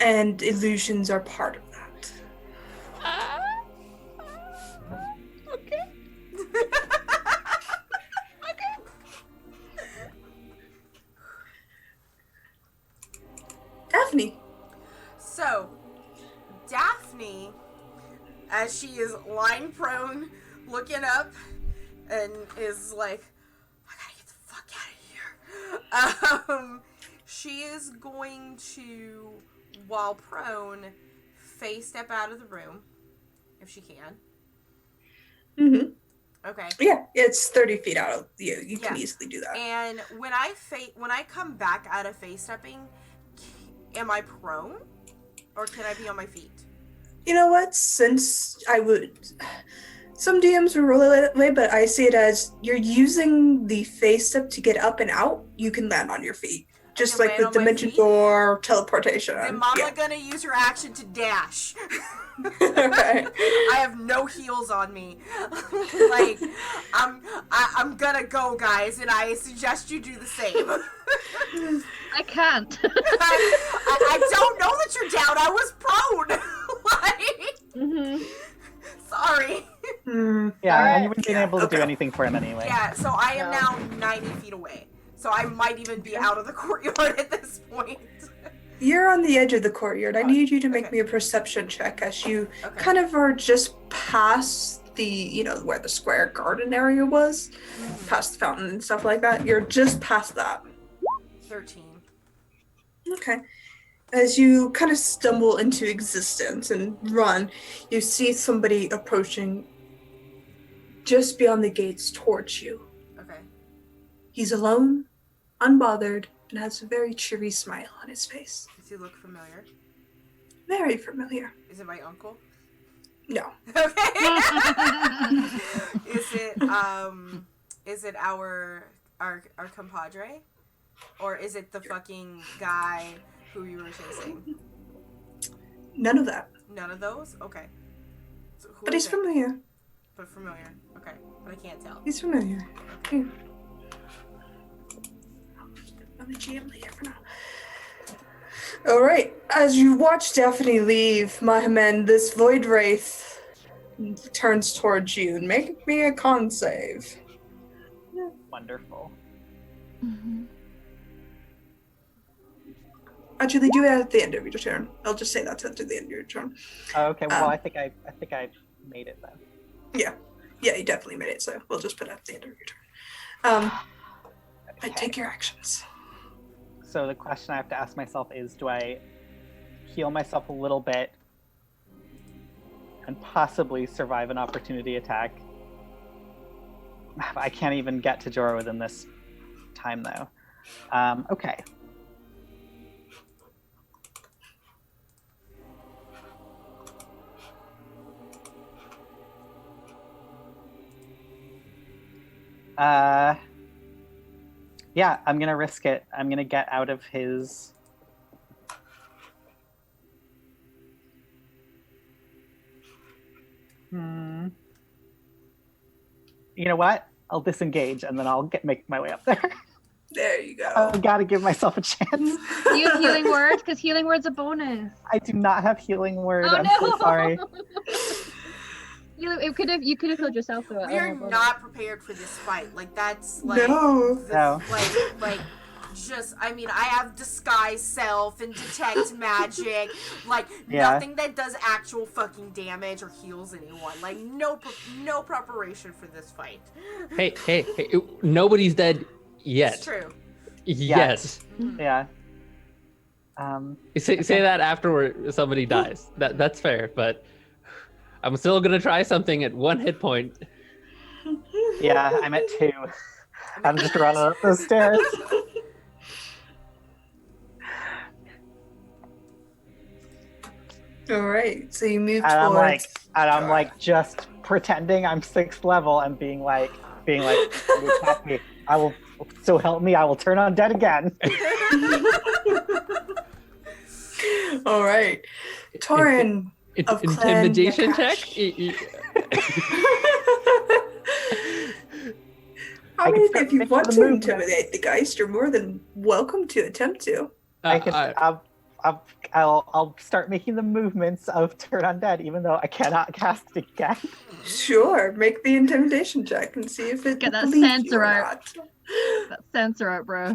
Speaker 2: and illusions are part of that.
Speaker 4: Okay.
Speaker 2: Daphne.
Speaker 1: So, Daphne, as she is lying prone, looking up, and is like, I gotta get the fuck out of here. She is going to, while prone, face step out of the room, if she can.
Speaker 2: Mm-hmm.
Speaker 1: Okay.
Speaker 2: Yeah, it's 30 feet out of you. You can
Speaker 1: Yeah.
Speaker 2: easily do that.
Speaker 1: And when I come back out of face stepping, am I prone, or can I be on my feet?
Speaker 2: You know what? Since some DMs will roll it that way, but I see it as you're using the face step to get up and out. You can land on your feet, just
Speaker 1: can
Speaker 2: like
Speaker 1: land
Speaker 2: with
Speaker 1: on my
Speaker 2: Dimension
Speaker 1: feet?
Speaker 2: Door teleportation.
Speaker 1: Then Mama
Speaker 2: Yeah.
Speaker 1: gonna use her action to dash.
Speaker 2: Right.
Speaker 1: I have no heels on me. Like, I'm gonna go, guys, and I suggest you do the same.
Speaker 5: I can't.
Speaker 1: I don't know that you're down. I was prone. Like,
Speaker 5: Mm-hmm.
Speaker 1: sorry.
Speaker 3: Yeah,
Speaker 5: Alright.
Speaker 3: you wouldn't been able to do
Speaker 2: okay.
Speaker 3: anything for him anyway.
Speaker 1: Yeah, so I am
Speaker 5: No.
Speaker 1: now 90 feet away. So I might even be out of the courtyard at this point.
Speaker 2: You're on the edge of the courtyard. I need you to make
Speaker 1: okay.
Speaker 2: me a perception check as you
Speaker 1: Okay.
Speaker 2: kind of are just past the, where the square garden area was, past the fountain and stuff like that. You're just past that.
Speaker 1: 13.
Speaker 2: Okay. As you kind of stumble into existence and run, you see somebody approaching just beyond the gates towards you.
Speaker 1: Okay.
Speaker 2: He's alone, unbothered, and has a very cheery smile on his face.
Speaker 1: Does he look familiar?
Speaker 2: Very familiar.
Speaker 1: Is it my uncle?
Speaker 2: No.
Speaker 1: Okay. Is it our compadre? Or is it the fucking guy who you were chasing?
Speaker 2: None of that.
Speaker 1: None of those? Okay. So who
Speaker 2: But
Speaker 1: is
Speaker 2: he's
Speaker 1: it?
Speaker 2: familiar.
Speaker 1: But familiar. Okay. But I can't tell.
Speaker 2: He's familiar. Okay. I'm the GM later for now. Alright, as you watch Daphne leave, Mahaman, this void wraith turns towards you and make me a con save.
Speaker 3: Wonderful.
Speaker 2: Actually, do it at the end of your turn. I'll just say that at the end of your turn.
Speaker 3: Oh, okay. Well, I think I made it then.
Speaker 2: Yeah, you definitely made it, so we'll just put it at the end of your turn. I take your actions.
Speaker 3: So the question I have to ask myself is, do I heal myself a little bit and possibly survive an opportunity attack? I can't even get to Jorah within this time, though. Okay. Yeah, I'm gonna risk it. I'm gonna get out of his... You know what? I'll disengage and then I'll make my way up there.
Speaker 2: There you go.
Speaker 3: I gotta give myself a chance.
Speaker 5: Do you have healing word? Because healing word's a bonus.
Speaker 3: I do not have healing word.
Speaker 5: Oh,
Speaker 3: I'm
Speaker 5: no.
Speaker 3: so sorry.
Speaker 5: You could have healed yourself though.
Speaker 1: We are not prepared for this fight. Like that's like
Speaker 2: No.
Speaker 1: like just I mean I have disguise self and detect magic, like nothing that does actual fucking damage or heals anyone. Like no preparation for this fight.
Speaker 4: Hey, nobody's dead yet.
Speaker 1: It's true.
Speaker 4: Yes.
Speaker 3: Yeah.
Speaker 4: Say that after somebody dies. That's fair, but I'm still gonna try something at 1 hit point.
Speaker 3: Yeah, I'm at 2. I'm just running up the stairs.
Speaker 2: Alright, so you move
Speaker 3: And
Speaker 2: towards...
Speaker 3: I'm like just pretending I'm 6th level and being like, "You attack me. I will. So help me, I will turn undead again."
Speaker 2: Alright. Torin of Clan
Speaker 4: Intimidation check?
Speaker 2: Nakash. I mean, if you want to intimidate the Geist, you're more than welcome to attempt to.
Speaker 3: I'll start making the movements of turn undead, even though I cannot cast it again.
Speaker 2: Sure, make the intimidation check and see if it
Speaker 5: Get that
Speaker 2: believes
Speaker 5: sensor
Speaker 2: you or
Speaker 5: out.
Speaker 2: not.
Speaker 5: That sensor out, bro.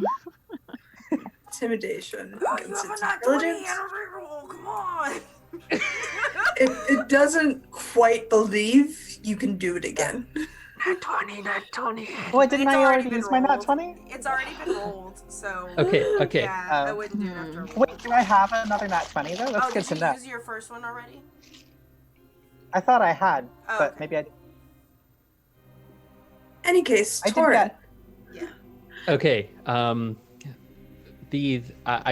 Speaker 2: Intimidation.
Speaker 1: Oh,
Speaker 2: against
Speaker 1: you have
Speaker 2: its
Speaker 1: a nat 20
Speaker 2: intelligence.
Speaker 1: and a reroll. Come on.
Speaker 2: It doesn't quite believe you can do it again.
Speaker 1: Nat 20.
Speaker 3: What, didn't
Speaker 1: It's
Speaker 3: I already
Speaker 1: been
Speaker 3: use my nat
Speaker 1: rolled.
Speaker 3: 20?
Speaker 1: It's already been rolled, so
Speaker 4: Okay.
Speaker 1: yeah, I wouldn't do it after a roll.
Speaker 3: Wait, do I have another nat 20 though? That's good
Speaker 1: did
Speaker 3: to
Speaker 1: you
Speaker 3: know.
Speaker 1: use your first one already?
Speaker 3: I thought I had,
Speaker 1: Oh,
Speaker 3: but
Speaker 1: okay.
Speaker 3: maybe I...
Speaker 2: Any case,
Speaker 3: I did
Speaker 2: Torin.
Speaker 3: get...
Speaker 1: Yeah.
Speaker 4: Okay. I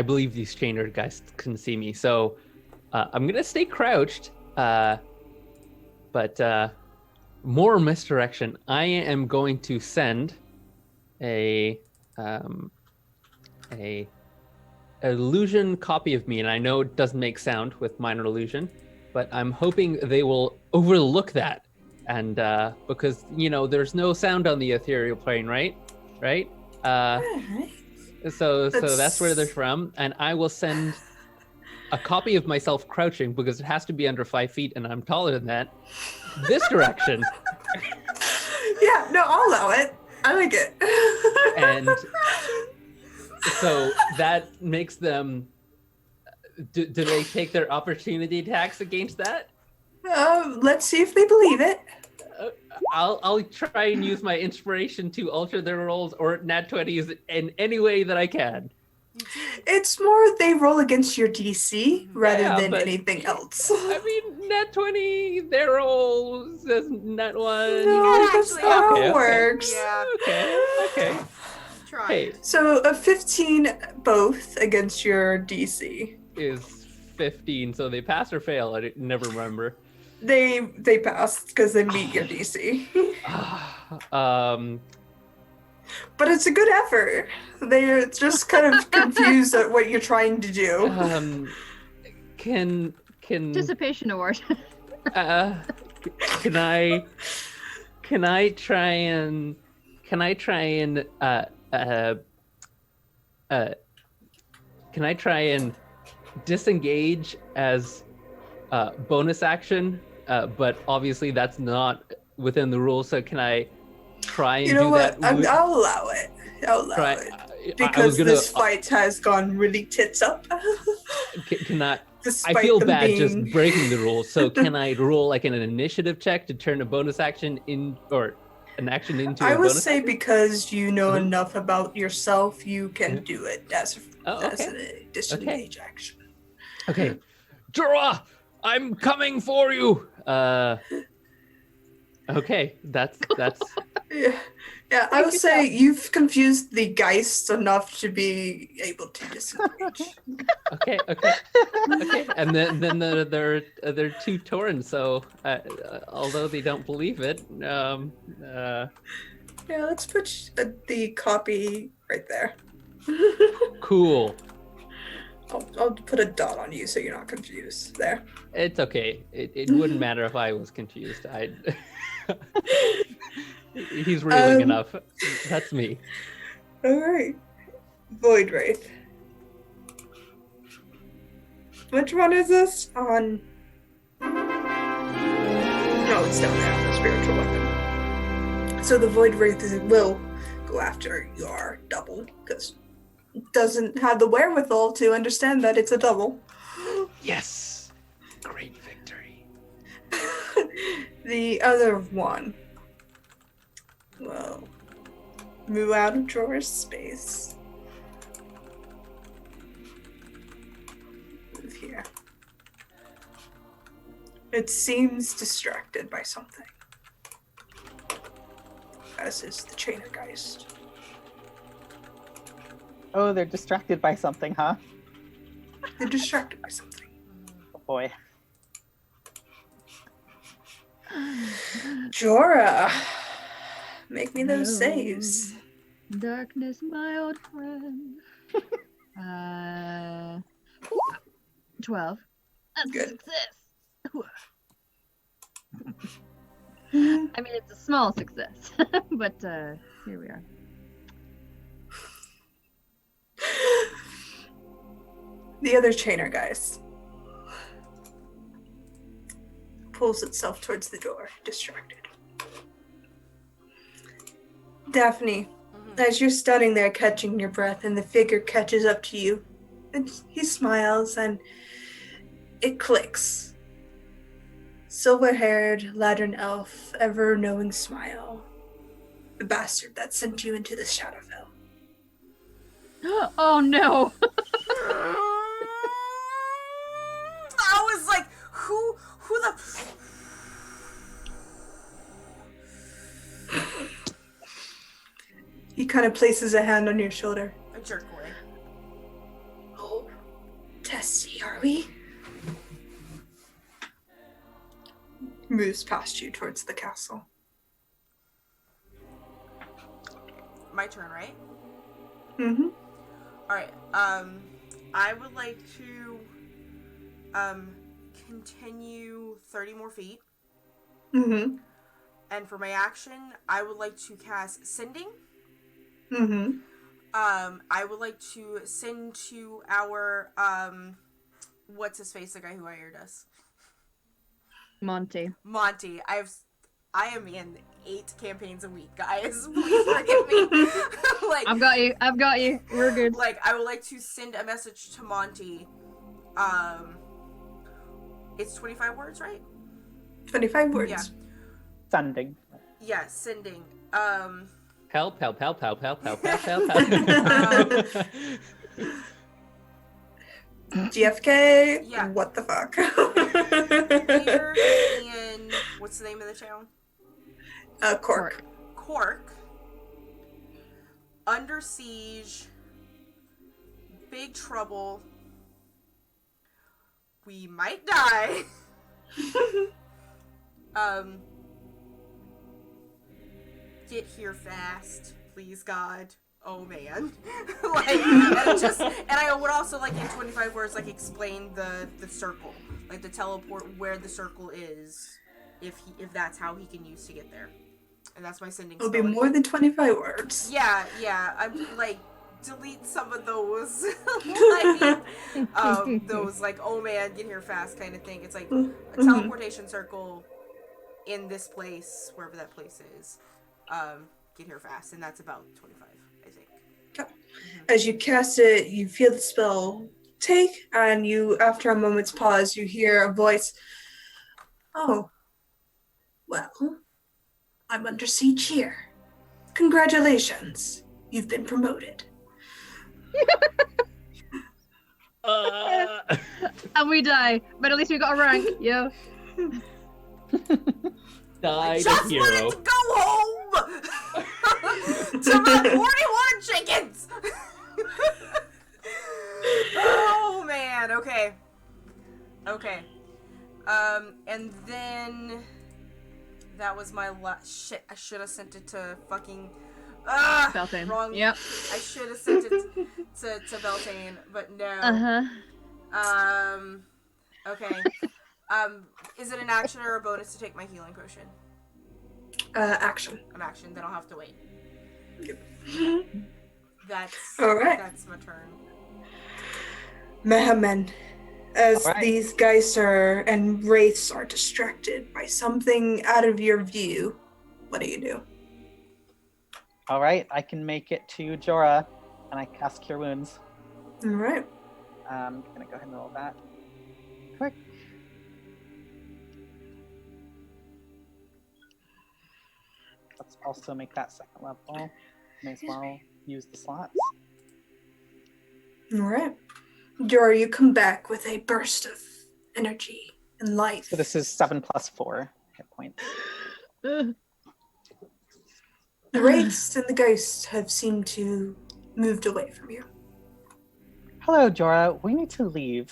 Speaker 4: believe these chainer guys can see me, so I'm gonna stay crouched. But more misdirection. I am going to send a illusion copy of me, and I know it doesn't make sound with minor illusion, but I'm hoping they will overlook that, and because there's no sound on the ethereal plane, right?
Speaker 2: Alright.
Speaker 4: So that's where they're from, and I will send a copy of myself crouching because it has to be under 5 feet, and I'm taller than that. This direction,
Speaker 2: Yeah, no, I'll allow it. I like it.
Speaker 4: and So that makes them. Do they take their opportunity attacks against that?
Speaker 2: Let's see if they believe it.
Speaker 4: I'll try and use my inspiration to alter their rolls or nat 20s in any way that I can.
Speaker 2: It's more they roll against your DC rather
Speaker 4: Yeah,
Speaker 2: than
Speaker 4: but-
Speaker 2: anything else.
Speaker 4: I mean, nat 20, their rolls, nat 1.
Speaker 2: No, that's
Speaker 1: actually-
Speaker 2: not how
Speaker 4: Okay,
Speaker 2: it
Speaker 4: okay.
Speaker 2: works.
Speaker 1: Yeah.
Speaker 4: Okay.
Speaker 1: Try.
Speaker 4: Hey,
Speaker 2: So a 15 both against your DC.
Speaker 4: is 15, so they pass or fail? I never remember.
Speaker 2: They passed because they meet your DC. But it's a good effort. They're just kind of confused at what you're trying to do.
Speaker 4: Can
Speaker 5: Participation award.
Speaker 4: can I try and can I try and disengage as bonus action? But obviously that's not within the rules. So can I try and
Speaker 2: You know
Speaker 4: do
Speaker 2: what?
Speaker 4: that?
Speaker 2: I'll allow it. I'll allow
Speaker 4: Try,
Speaker 2: it.
Speaker 4: I
Speaker 2: Because
Speaker 4: was gonna,
Speaker 2: this fight has gone really tits up.
Speaker 4: can I
Speaker 2: Despite
Speaker 4: feel
Speaker 2: them
Speaker 4: bad
Speaker 2: being...
Speaker 4: just breaking the rules. So can I roll like an initiative check to turn a bonus action in, or an action into a
Speaker 2: I would
Speaker 4: bonus
Speaker 2: say
Speaker 4: action?
Speaker 2: because you know
Speaker 4: Uh-huh.
Speaker 2: enough about yourself, you can
Speaker 4: Yeah.
Speaker 2: do it as
Speaker 4: Oh,
Speaker 2: as
Speaker 4: okay.
Speaker 2: a disengage action.
Speaker 4: Okay. Jorah, I'm coming for you. Okay, that's
Speaker 2: Yeah, I would say you've confused the Geist enough to be able to disengage.
Speaker 4: okay. And then they're two Taurens, so although they don't believe it,
Speaker 2: Yeah, let's put the copy right there.
Speaker 4: cool.
Speaker 2: I'll put a dot on you so you're not confused. There.
Speaker 4: It's okay. It wouldn't matter if I was confused. He's reeling enough. That's me.
Speaker 2: All right. Void Wraith. Which one is this? On. No, it's down there on the spiritual weapon. So the Void Wraith will go after your double because it doesn't have the wherewithal to understand that it's a double.
Speaker 4: Yes. Great victory.
Speaker 2: The other one will move out of drawer's space. Move here. It seems distracted by something. As is the Chainer Geist.
Speaker 3: Oh, they're distracted by something, huh?
Speaker 2: They're distracted by something.
Speaker 3: Oh boy.
Speaker 2: Jorah, make me those
Speaker 5: No.
Speaker 2: saves.
Speaker 5: Darkness, my old friend. 12. That's
Speaker 2: Good.
Speaker 5: a success. I mean, it's a small success, but here we are.
Speaker 2: The other Chainer Geist pulls itself towards the door, distracted. Daphne, as you're standing there catching your breath and the figure catches up to you, and he smiles and it clicks. Silver-haired, lantern elf, ever-knowing smile. The bastard that sent you into the Shadowfell.
Speaker 5: Oh no!
Speaker 1: I was like, who the...
Speaker 2: He kind of places a hand on your shoulder.
Speaker 1: I jerk away.
Speaker 2: Oh, testy, are we? Moves past you towards the castle.
Speaker 1: My turn, right?
Speaker 2: Mm-hmm.
Speaker 1: Alright, I would like to, continue 30 more feet.
Speaker 2: Mm-hmm.
Speaker 1: And for my action, I would like to cast Sending.
Speaker 2: Mm-hmm.
Speaker 1: I would like to send to our, what's his face, the guy who hired us?
Speaker 5: Monty.
Speaker 1: Monty. I am in 8 campaigns a week, guys. Please forgive me. Like,
Speaker 5: I've got you. We're good.
Speaker 1: like, I would like to send a message to Monty. It's 25 words, right?
Speaker 2: 25 words.
Speaker 1: Yeah.
Speaker 3: Sending.
Speaker 1: Yeah, sending.
Speaker 4: Help.
Speaker 2: GFK?
Speaker 1: Yeah.
Speaker 2: What the fuck?
Speaker 1: Here in, what's the name of the town?
Speaker 2: Cork.
Speaker 1: Cork. Under siege. Big trouble. We might die. Get here fast, please, God. Oh man. Like, and I would also, like, in 25 words, like, explain the circle, like the teleport where the circle is, if that's how he can use to get there. And that's my sending
Speaker 2: It'll be
Speaker 1: spell.
Speaker 2: more than 25 words.
Speaker 1: Yeah. I'm like, delete some of those, like, those, like, oh man, get here fast kind of thing. It's like a teleportation circle in this place, wherever that place is. Get here fast, and that's about 25, I think.
Speaker 2: As you cast it, you feel the spell take, and you, after a moment's pause, you hear a voice. Oh, well, I'm under siege here. Congratulations, you've been promoted.
Speaker 5: And we die, but at least we got a rank, yo.
Speaker 4: Died
Speaker 1: Just
Speaker 4: a hero.
Speaker 1: wanted to go home to my 41 chickens. Oh man. Okay. And then that was my shit. I should have sent it to fucking.
Speaker 5: Beltane.
Speaker 1: Wrong.
Speaker 5: Yep.
Speaker 1: I should have sent it to Beltane, but no. Okay. Is it an action or a bonus to take my healing potion?
Speaker 2: Action.
Speaker 1: An action, then I'll have to wait.
Speaker 2: Yep.
Speaker 1: That's
Speaker 2: Alright.
Speaker 1: That's my turn.
Speaker 2: Mehamen, as
Speaker 3: Alright.
Speaker 2: these Geyser and Wraiths are distracted by something out of your view, what do you do?
Speaker 3: All right, I can make it to Jorah, and I cast Cure Wounds.
Speaker 2: Alright.
Speaker 3: I'm gonna go ahead and roll that. Quick. Let's also make that second level. May as well use the slots.
Speaker 2: Alright. Jorah, you come back with a burst of energy and life.
Speaker 3: So this is 7 plus 4 hit points.
Speaker 2: The Wraiths and the Ghosts have seemed to moved away from you.
Speaker 3: Hello, Jorah. We need to leave.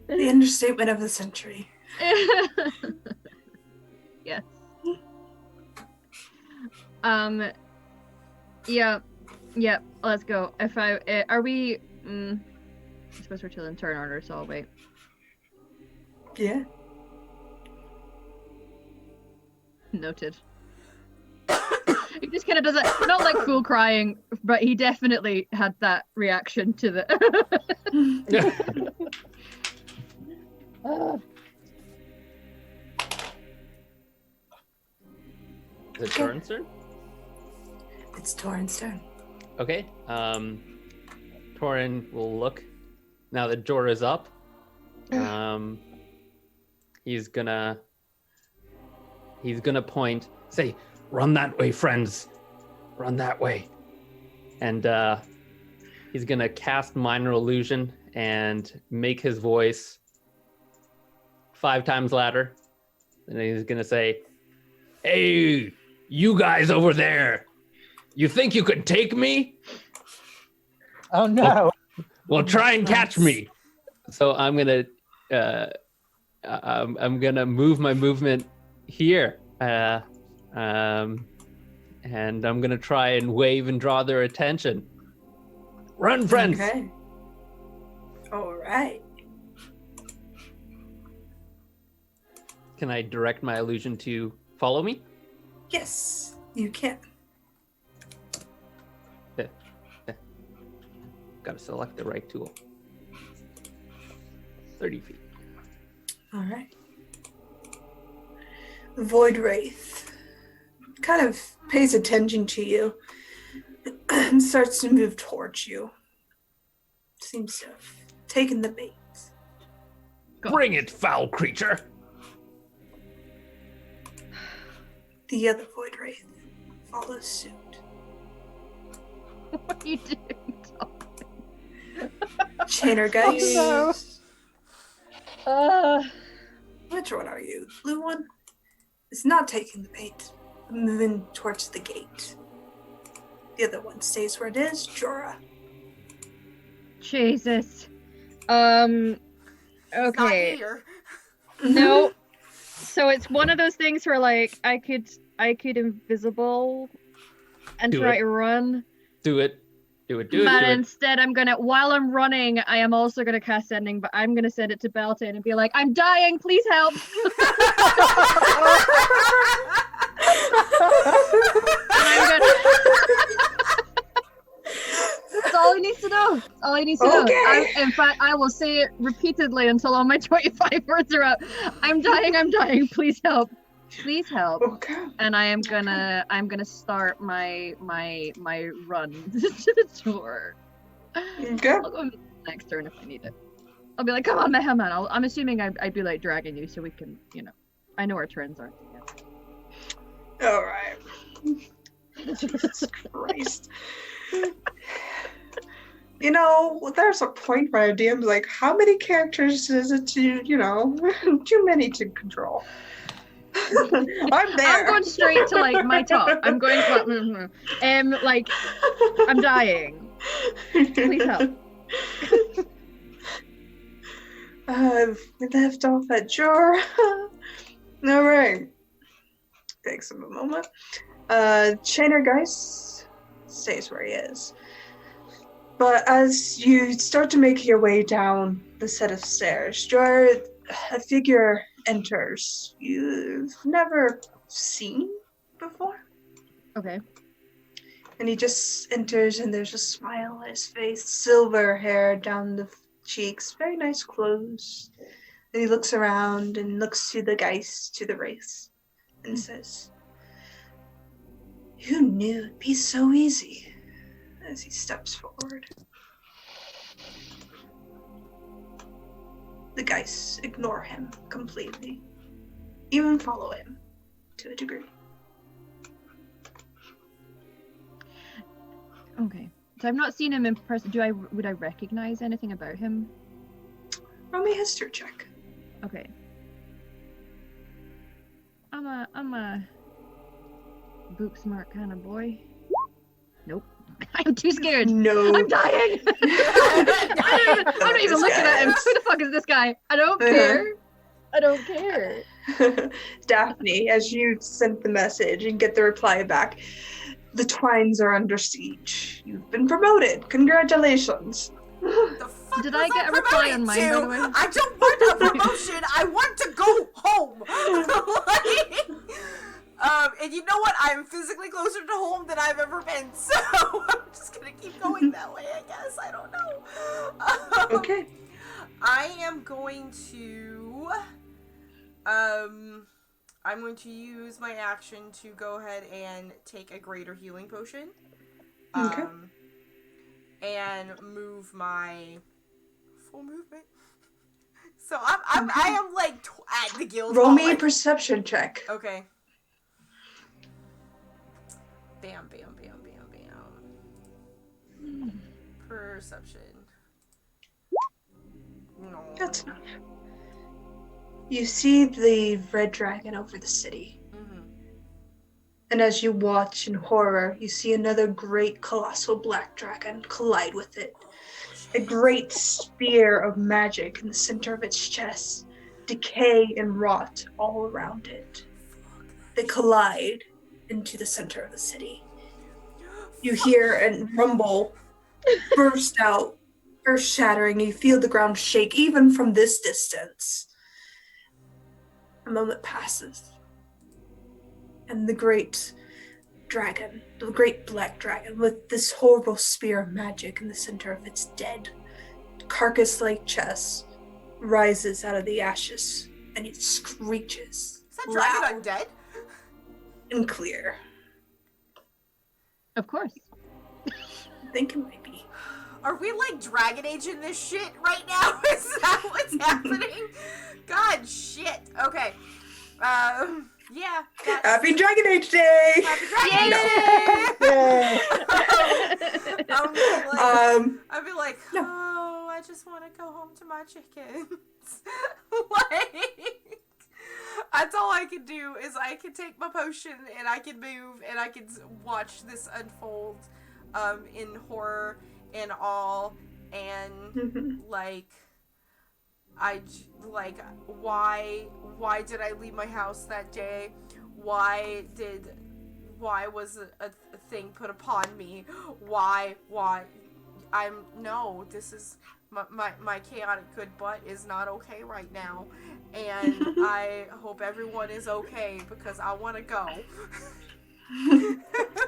Speaker 2: The understatement of the century.
Speaker 5: Yes. Yeah, let's go. If I are we I suppose we're still in turn order, so I'll wait.
Speaker 2: Yeah.
Speaker 5: Noted. He just kind of does it, not like full crying, but he definitely had that reaction to the.
Speaker 4: Is it Torin's turn?
Speaker 2: It's Torin's turn.
Speaker 4: Okay. Torin will look now that Jorah's up. He's gonna point, say, "Run that way, friends. Run that way." And he's gonna cast Minor Illusion and make his voice 5 times louder. And then he's gonna say, "Hey, you guys over there, you think you could take me?
Speaker 3: Oh no!
Speaker 4: Well, try and catch me." So I'm gonna move my movement here, and I'm gonna try and wave and draw their attention. Run, friends!
Speaker 2: Okay. All right.
Speaker 4: Can I direct my illusion to follow me?
Speaker 2: Yes, you can.
Speaker 4: Gotta select the right tool. 30 feet.
Speaker 2: All right. The Void Wraith kind of pays attention to you and starts to move towards you. Seems to have taken the bait.
Speaker 4: Bring it, foul creature!
Speaker 2: The other Void Wraith follows suit.
Speaker 5: What are you doing, Tom?
Speaker 2: Chainergeist.
Speaker 5: Uh,
Speaker 2: Which one are you? The blue one? It's not taking the bait. I'm moving towards the gate. The other one stays where it is. Jorah.
Speaker 5: Jesus.
Speaker 1: It's not
Speaker 5: Okay.
Speaker 1: here.
Speaker 5: No. So it's one of those things where like I could invisible and
Speaker 4: Do
Speaker 5: try
Speaker 4: it.
Speaker 5: to run.
Speaker 4: Do it. Do it, do it,
Speaker 5: But
Speaker 4: do it.
Speaker 5: instead while I'm running, I am also gonna cast sending, but I'm gonna send it to Belton and be like, I'm dying, please help. I'm gonna That's all he needs to know. That's all he needs to know.
Speaker 2: Okay.
Speaker 5: In fact, I will say it repeatedly until all my 25 words are up. I'm dying, please help. Please help.
Speaker 2: Okay.
Speaker 5: And I'm gonna start my run to the door.
Speaker 2: Okay.
Speaker 5: I'll go next turn if I need it. I'll be like, come on, man. I'm assuming I'd be like dragging you so we can, I know our turns aren't together.
Speaker 2: All right. Jesus Christ. There's a point where I DM's like, how many characters is it to, too many to control. I'm there.
Speaker 5: I'm going straight to like my top. I'm going like I'm dying. Please help.
Speaker 2: We left off at Jorah. All right. Takes him a moment. Chainergeist stays where he is. But as you start to make your way down the set of stairs, a figure enters you've never seen before.
Speaker 5: Okay.
Speaker 2: And he just enters and there's a smile on his face, silver hair down the cheeks, very nice clothes. And he looks around and looks to the Geist, to the race, and says, "Who knew it'd be so easy?" As he steps forward. The Geists ignore him completely, even follow him to a degree.
Speaker 5: Okay. So I've not seen him in person. Would I recognize anything about him?
Speaker 2: Roll me a history check.
Speaker 5: Okay. I'm a book smart kind of boy. Nope. I'm too scared.
Speaker 2: No.
Speaker 5: I'm dying. I'm not even looking at him. Who the fuck is this guy? I don't care. I don't care.
Speaker 2: Daphne, as you sent the message and get the reply back, the Twines are under siege. You've been promoted. Congratulations.
Speaker 1: The fuck
Speaker 5: Did
Speaker 1: was
Speaker 5: I get a reply
Speaker 1: promoted
Speaker 5: on mine,
Speaker 1: to?
Speaker 5: by the way?
Speaker 1: I don't want a promotion. I want to go home. And you know what? I'm physically closer to home than I've ever been, so I'm just gonna keep going that way, I guess. I don't know.
Speaker 2: Okay.
Speaker 1: I am going to use my action to go ahead and take a greater healing potion.
Speaker 2: Okay.
Speaker 1: And move my full movement. So I am like at the guild
Speaker 2: Roll
Speaker 1: hall.
Speaker 2: me a perception check.
Speaker 1: Okay. Bam, bam, bam, bam, bam. Perception. No.
Speaker 2: That's enough. You see the red dragon over the city.
Speaker 1: Mm-hmm.
Speaker 2: And as you watch in horror, you see another great colossal black dragon collide with it. A great spear of magic in the center of its chest, decay and rot all around it. They collide into the center of the city. You hear a rumble burst out, earth shattering. You feel the ground shake even from this distance. A moment passes. And the great dragon, the great black dragon, with this horrible spear of magic in the center of its dead, carcass-like chest, rises out of the ashes, and it screeches.
Speaker 1: Is that dragon
Speaker 2: loud
Speaker 1: undead?
Speaker 2: and clear.
Speaker 5: Of course.
Speaker 2: I think it might be.
Speaker 1: Are we like Dragon Age in this shit right now? Is that what's happening? God shit. Okay. Yeah.
Speaker 2: Happy Dragon Age Day!
Speaker 1: Happy Dragon Age Day! I'd be like,
Speaker 2: No.
Speaker 1: oh, I just want to go home to my chickens. Like, that's all I can do is I can take my potion and I can move and I can watch this unfold in horror and all, and like why did I leave my house that day? Why was a thing put upon me? Why this is my chaotic good butt is not okay right now, and I hope everyone is okay because I want to go.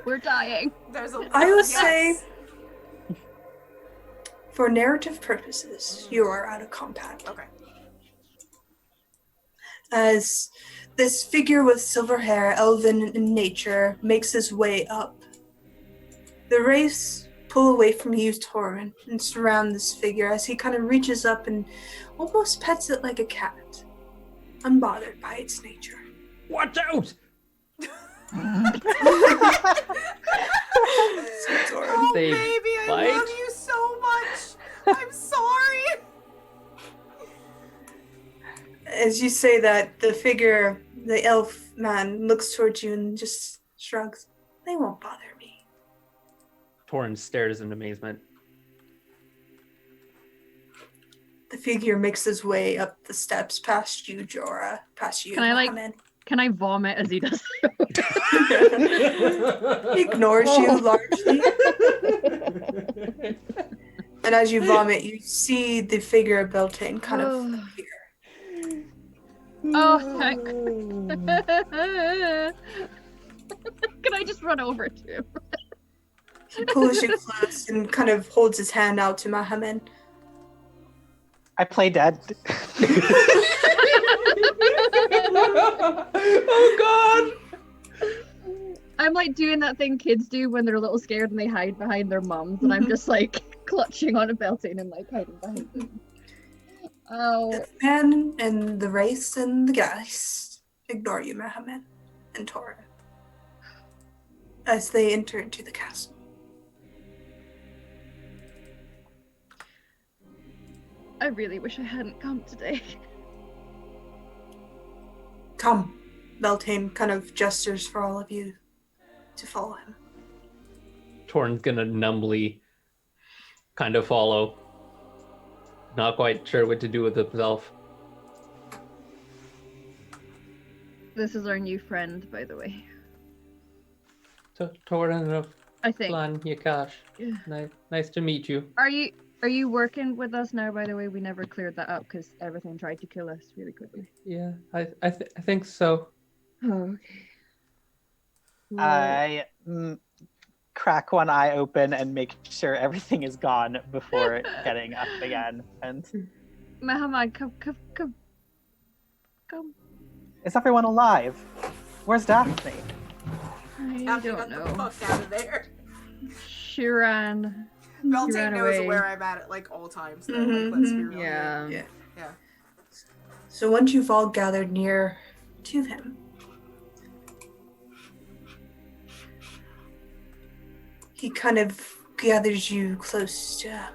Speaker 5: We're dying.
Speaker 2: I will say, for narrative purposes, you are out of combat.
Speaker 1: Okay.
Speaker 2: As this figure with silver hair, elven in nature, makes his way up, the wraiths pull away from you, Torrin, and surround this figure as he kind of reaches up and almost pets it like a cat, unbothered by its nature.
Speaker 4: Watch out!
Speaker 1: Oh,
Speaker 4: They
Speaker 1: baby, I
Speaker 4: bite?
Speaker 1: love you so much. I'm sorry.
Speaker 2: As you say that, the figure, the elf man, looks towards you and just shrugs. They won't bother me.
Speaker 4: Torrin stares in amazement.
Speaker 2: The figure makes his way up the steps past you, Jorah, past you,
Speaker 5: Can I, like-
Speaker 2: Mohammed.
Speaker 5: Can I vomit as he does so?
Speaker 2: He ignores you largely. And as you vomit, you see the figure of Beltane kind of appear.
Speaker 5: Oh, heck. Can I just run over to him?
Speaker 2: He pulls you close and kind of holds his hand out to Mohammed.
Speaker 3: I play dead.
Speaker 4: Oh god!
Speaker 5: I'm like doing that thing kids do when they're a little scared and they hide behind their mums, and I'm just like clutching on a Beltane and like hiding behind them. Oh.
Speaker 2: The man and the race and the guys ignore you, Mohammed and Torah, as they enter into the castle.
Speaker 5: I really wish I hadn't come today.
Speaker 2: Come. Beltane kind of gestures for all of you to follow him.
Speaker 4: Torrin's gonna numbly kind of follow. Not quite sure what to do with himself.
Speaker 5: This is our new friend, by the way.
Speaker 4: Torrin of
Speaker 5: I think.
Speaker 4: Clan Yakash.
Speaker 5: Yeah.
Speaker 4: Nice to meet you.
Speaker 5: Are you working with us now, by the way? We never cleared that up because everything tried to kill us really quickly.
Speaker 4: Yeah, I think so.
Speaker 5: Oh, okay.
Speaker 3: I crack one eye open and make sure everything is gone before getting up again. And
Speaker 5: Muhammad, come.
Speaker 3: is everyone alive? Where's Daphne?
Speaker 5: I
Speaker 1: Daphne
Speaker 5: don't
Speaker 1: got the
Speaker 5: know.
Speaker 1: fuck out of there.
Speaker 5: She ran.
Speaker 1: Beltane
Speaker 5: ran
Speaker 1: knows
Speaker 5: away.
Speaker 1: where I'm at like all times. Though. Like, let's be real.
Speaker 5: Yeah.
Speaker 2: Yeah.
Speaker 1: Yeah.
Speaker 2: So once you've all gathered near to him, he kind of gathers you close to him,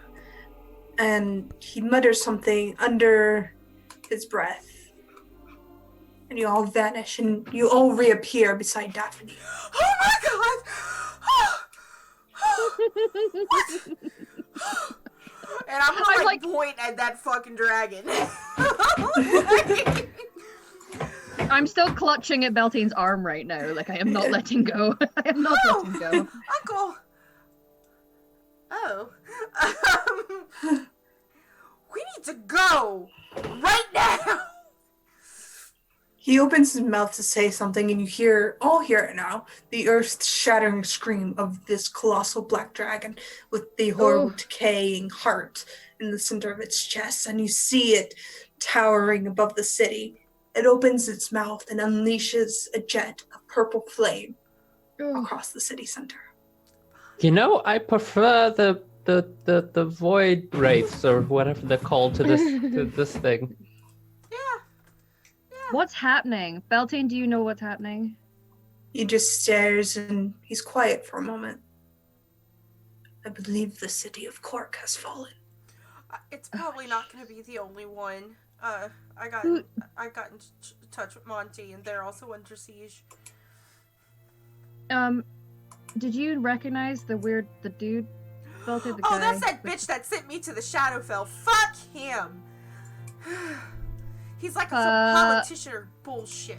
Speaker 2: and he mutters something under his breath, and you all vanish, and you all reappear beside Daphne.
Speaker 1: Oh my god! And I'm gonna like point at that fucking dragon.
Speaker 5: I'm still clutching at Beltane's arm right now. Like I am not letting go. I am not letting go.
Speaker 1: Uncle. Oh. We need to go right now.
Speaker 2: He opens his mouth to say something, and you all hear it now, the earth-shattering scream of this colossal black dragon with the horrible decaying heart in the center of its chest, and you see it towering above the city, it opens its mouth and unleashes a jet of purple flame
Speaker 5: Oh.
Speaker 2: across the city center.
Speaker 4: You know, I prefer the void wraiths or whatever they're called to this thing.
Speaker 1: Yeah.
Speaker 5: What's happening? Beltane, do you know what's happening?
Speaker 2: He just stares and he's quiet for a moment. I believe the city of Cork has fallen.
Speaker 1: It's probably not going to be the only one. I got
Speaker 5: Who-
Speaker 1: in touch with Monty, and they're also under siege.
Speaker 5: Did you recognize the dude? Beltane, the guy
Speaker 1: That's that
Speaker 5: with
Speaker 1: bitch that sent me to the Shadowfell. Fuck him. He's like some politician or bullshit.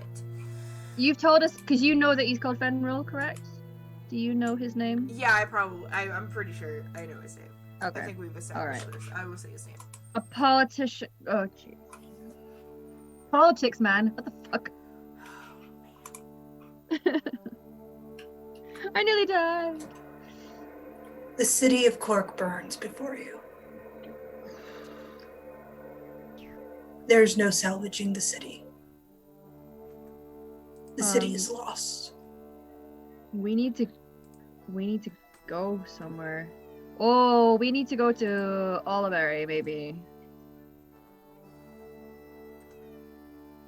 Speaker 5: You've told us, because you know that he's called Fenrir, correct? Do you know his name?
Speaker 1: Yeah, I'm pretty sure I know his name.
Speaker 5: Okay.
Speaker 1: I think we've established
Speaker 5: Alright.
Speaker 1: this. I will say his name.
Speaker 5: A politician. Oh, jeez. Politics, man. What the fuck? I nearly died.
Speaker 2: The city of Cork burns before you. There's no salvaging the city. The city is lost.
Speaker 5: We need to go somewhere. Oh, we need to go to Olivery, maybe.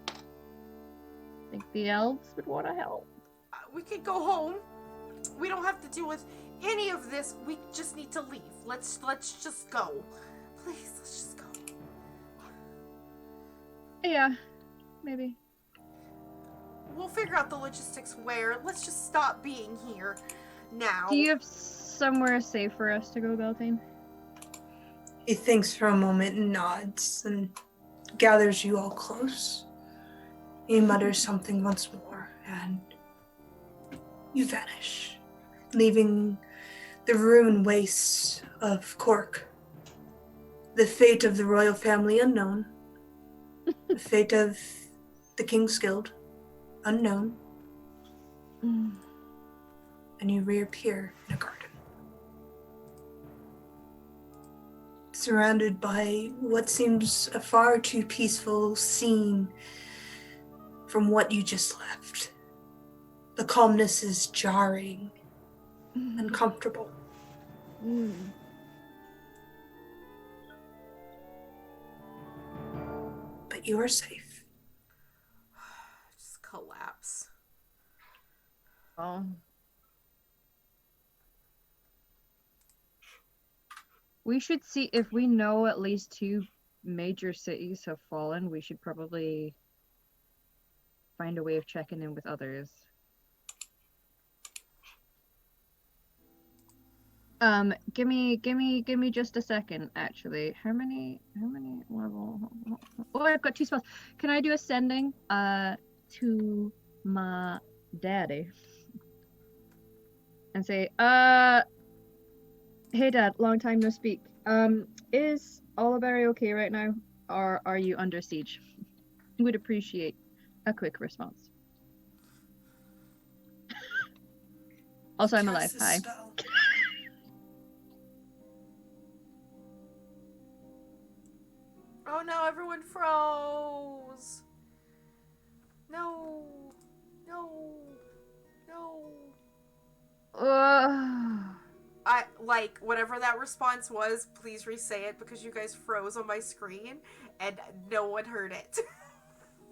Speaker 5: I think the elves would want to help.
Speaker 1: We could go home. We don't have to deal with any of this. We just need to leave. Let's just go. Please, let's just go.
Speaker 5: Yeah, maybe.
Speaker 1: We'll figure out the logistics where. Let's just stop being here now.
Speaker 5: Do you have somewhere safe for us to go, Beltane?
Speaker 2: He thinks for a moment and nods and gathers you all close. He mutters something once more, and you vanish, leaving the ruined wastes of Cork. The fate of the royal family unknown. The fate of the King's Guild unknown. And you reappear in a garden. Surrounded by what seems a far too peaceful scene from what you just left. The calmness is jarring, uncomfortable. But you are safe.
Speaker 1: Just collapse.
Speaker 5: Oh. We should see if we know at least 2 major cities have fallen. We should probably find a way of checking in with others. Give me just a second, actually. How many level? Oh, I've got 2 spells. Can I do ascending to my daddy and say, hey dad, long time no speak. Is Olivery okay right now? Or are you under siege? Would appreciate a quick response. Also, I'm alive.
Speaker 2: Cast a
Speaker 5: Hi.
Speaker 2: spell.
Speaker 1: Oh no, everyone froze. No. Whatever that response was, please re-say it because you guys froze on my screen and no one heard it.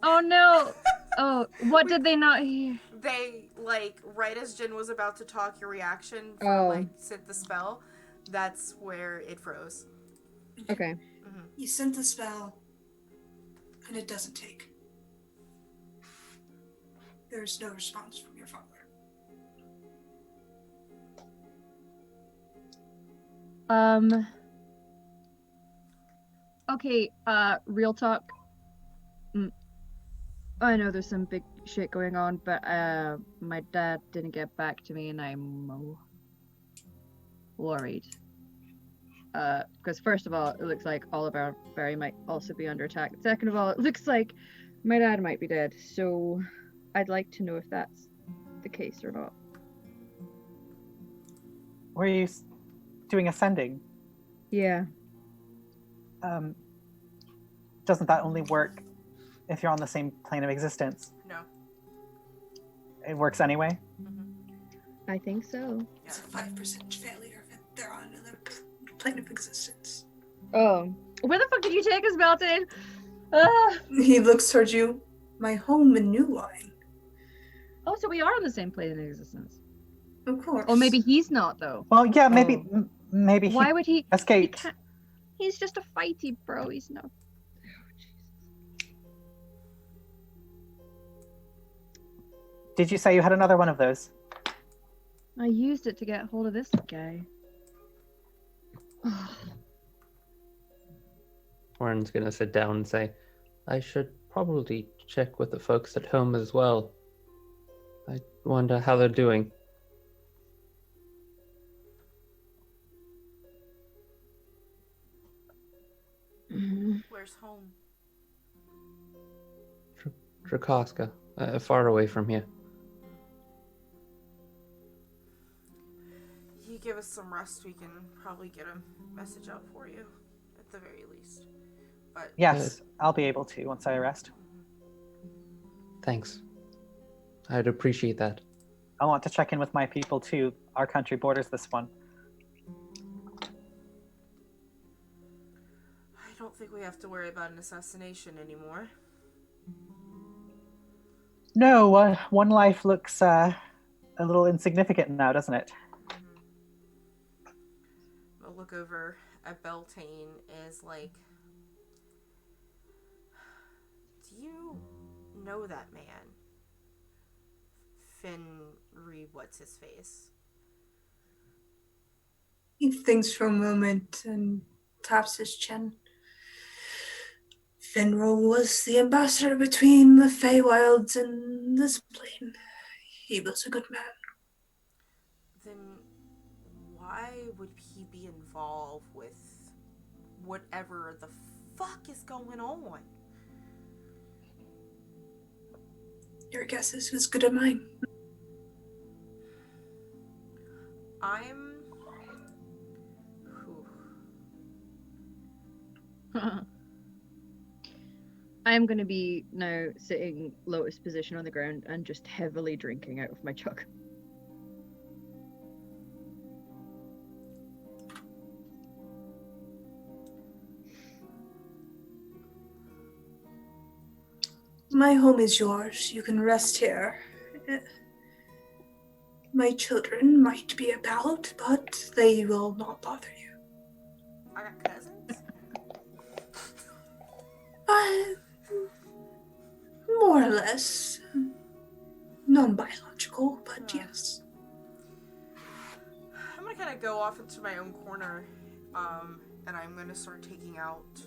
Speaker 5: Oh no! Oh, what did they not hear?
Speaker 1: They, right as Jen was about to talk, your reaction
Speaker 5: Oh.
Speaker 1: sent the spell, that's where it froze.
Speaker 5: Okay.
Speaker 1: Mm-hmm.
Speaker 2: You sent the spell, and it doesn't take. There's no response from your father.
Speaker 5: Okay, real talk. I know there's some big shit going on, but my dad didn't get back to me and I'm worried. Because first of all, it looks like Oliver Berry might also be under attack. Second of all, it looks like my dad might be dead, so I'd like to know if that's the case or not.
Speaker 3: Were you doing ascending?
Speaker 5: Yeah.
Speaker 3: doesn't that only work if you're on the same plane of existence?
Speaker 1: No.
Speaker 3: It works anyway?
Speaker 5: I think so.
Speaker 2: It's a 5% failure if they're on another plane of existence.
Speaker 5: Oh. Where the fuck did you take us, Belton? Ah.
Speaker 2: He looks towards you. My home in New Line.
Speaker 5: Oh, so we are on the same plane of existence.
Speaker 2: Of course.
Speaker 5: Or maybe he's not, though.
Speaker 3: Well, yeah, maybe
Speaker 5: Oh.
Speaker 3: maybe
Speaker 5: Why
Speaker 3: he
Speaker 5: would he? He
Speaker 3: escaped.
Speaker 5: can't. He's just a fighty bro. He's not.
Speaker 3: Did you say you had another one of those?
Speaker 5: I used it to get hold of this guy.
Speaker 4: Warren's gonna sit down and say, I should probably check with the folks at home as well. I wonder how they're doing.
Speaker 1: Where's home?
Speaker 4: Drakoska, far away from here.
Speaker 1: You give us some rest, we can probably get a message out for you, at the very least. But
Speaker 3: Yes, I'll be able to once I rest.
Speaker 4: Thanks. I'd appreciate that.
Speaker 3: I want to check in with my people too. Our country borders this one.
Speaker 1: I don't think we have to worry about an assassination anymore.
Speaker 3: No, one life looks a little insignificant now, doesn't it?
Speaker 1: I'll look over at Beltane as like, do you know that man? Finry, what's his face?
Speaker 2: He thinks for a moment and taps his chin. Finral was the ambassador between the Feywilds and this plane. He was a good man.
Speaker 1: Then why would he be involved with whatever the fuck is going on?
Speaker 2: Your guess is as good as mine.
Speaker 5: I'm gonna be now sitting lotus position on the ground and just heavily drinking out of my jug.
Speaker 2: My home is yours. You can rest here. My children might be about, but they will not bother you.
Speaker 1: I got cousins?
Speaker 2: More or less. Non-biological, but yes.
Speaker 1: I'm gonna kind of go off into my own corner, and I'm gonna start taking out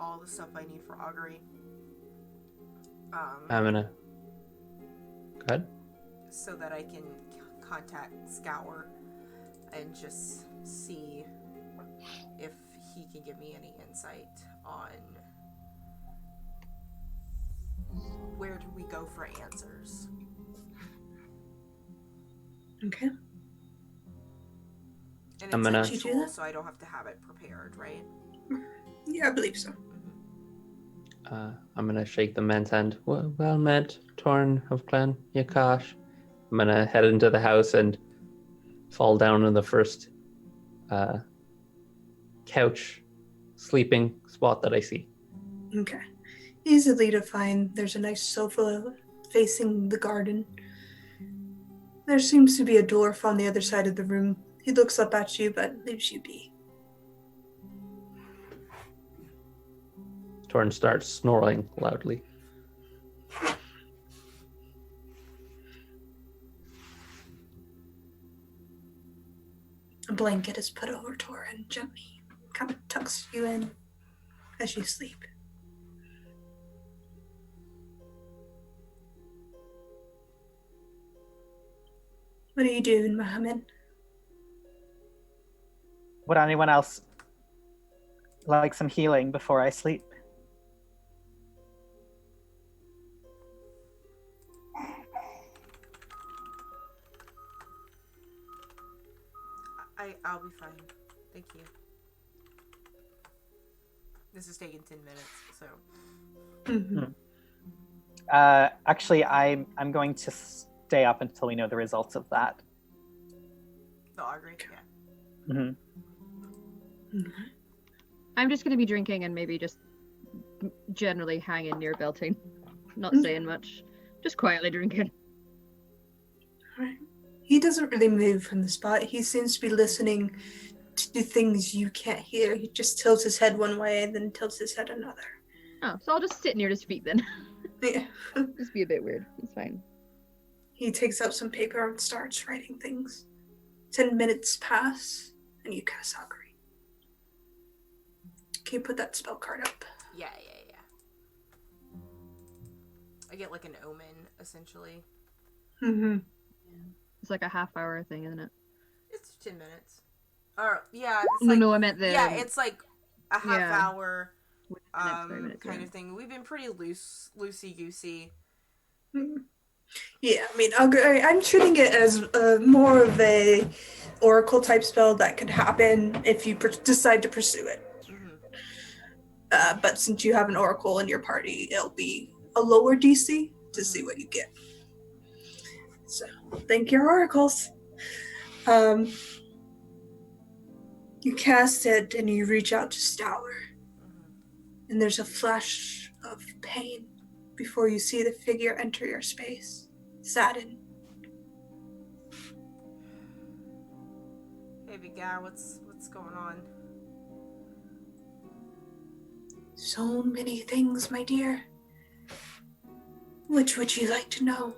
Speaker 1: all the stuff I need for augury.
Speaker 4: I'm gonna... Go ahead.
Speaker 1: So that I can contact Scour and just see if he can give me any insight on where do we go for answers.
Speaker 2: Okay.
Speaker 1: And
Speaker 4: I'm
Speaker 1: it's
Speaker 4: gonna-
Speaker 1: actual, so I don't have to have it prepared, right?
Speaker 2: Yeah, I believe so.
Speaker 4: I'm gonna shake the man's hand. Well met, Torn of Clan Yakash. I'm gonna head into the house and fall down on the first couch sleeping spot that I see.
Speaker 2: Okay. Easily to find. There's a nice sofa facing the garden. There seems to be a dwarf on the other side of the room. He looks up at you, but leaves you be.
Speaker 4: Torn starts snoring loudly.
Speaker 2: A blanket is put over Tor and gently kind of tucks you in as you sleep. What are you doing, Mohammed?
Speaker 3: Would anyone else like some healing before I sleep?
Speaker 1: I'll be fine. Thank you. This is taking 10 minutes, so.
Speaker 2: Mhm.
Speaker 3: Actually, I'm going to stay up until we know the results of that.
Speaker 1: The augury, yeah.
Speaker 3: Mm-hmm.
Speaker 5: I'm just gonna be drinking and maybe just generally hanging near Beltane, not saying much, just quietly drinking.
Speaker 2: Right. He doesn't really move from the spot. He seems to be listening to things you can't hear. He just tilts his head one way and then tilts his head another.
Speaker 5: Oh, so I'll just sit near his feet then.
Speaker 2: Yeah.
Speaker 5: Just be a bit weird. It's fine.
Speaker 2: He takes out some paper and starts writing things. 10 minutes pass, and you cast augury. Can you put that spell card up?
Speaker 1: Yeah. I get like an omen, essentially.
Speaker 2: Mm-hmm.
Speaker 5: It's like a half-hour thing, isn't it?
Speaker 1: It's 10 minutes. Or, yeah, it's like...
Speaker 5: No, I meant the...
Speaker 1: Yeah, it's like a half
Speaker 5: Yeah.
Speaker 1: hour
Speaker 5: Within the next 5 minutes,
Speaker 1: kind
Speaker 5: yeah.
Speaker 1: of thing. We've been pretty loosey-goosey.
Speaker 2: Yeah, I mean, I'm treating it as more of a oracle type spell that could happen if you decide to pursue it.
Speaker 1: Mm-hmm.
Speaker 2: But since you have an oracle in your party, it'll be a lower DC to see what you get. So, thank your oracles. You cast it and you reach out to Stour, and there's a flash of pain before you see the figure enter your space, saddened.
Speaker 1: Hey, big guy, what's going on?
Speaker 2: So many things, my dear. Which would you like to know?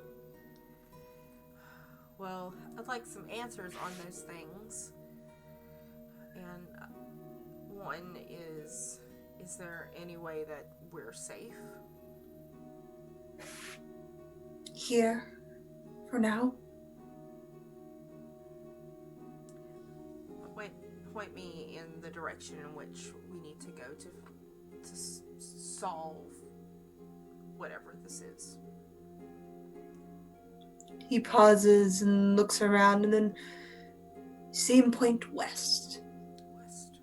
Speaker 1: Well, I'd like some answers on those things. And one is there any way that we're safe?
Speaker 2: Here, for now.
Speaker 1: Point me in the direction in which we need to go to solve whatever this is.
Speaker 2: He pauses and looks around, and then you see him point west.
Speaker 1: West.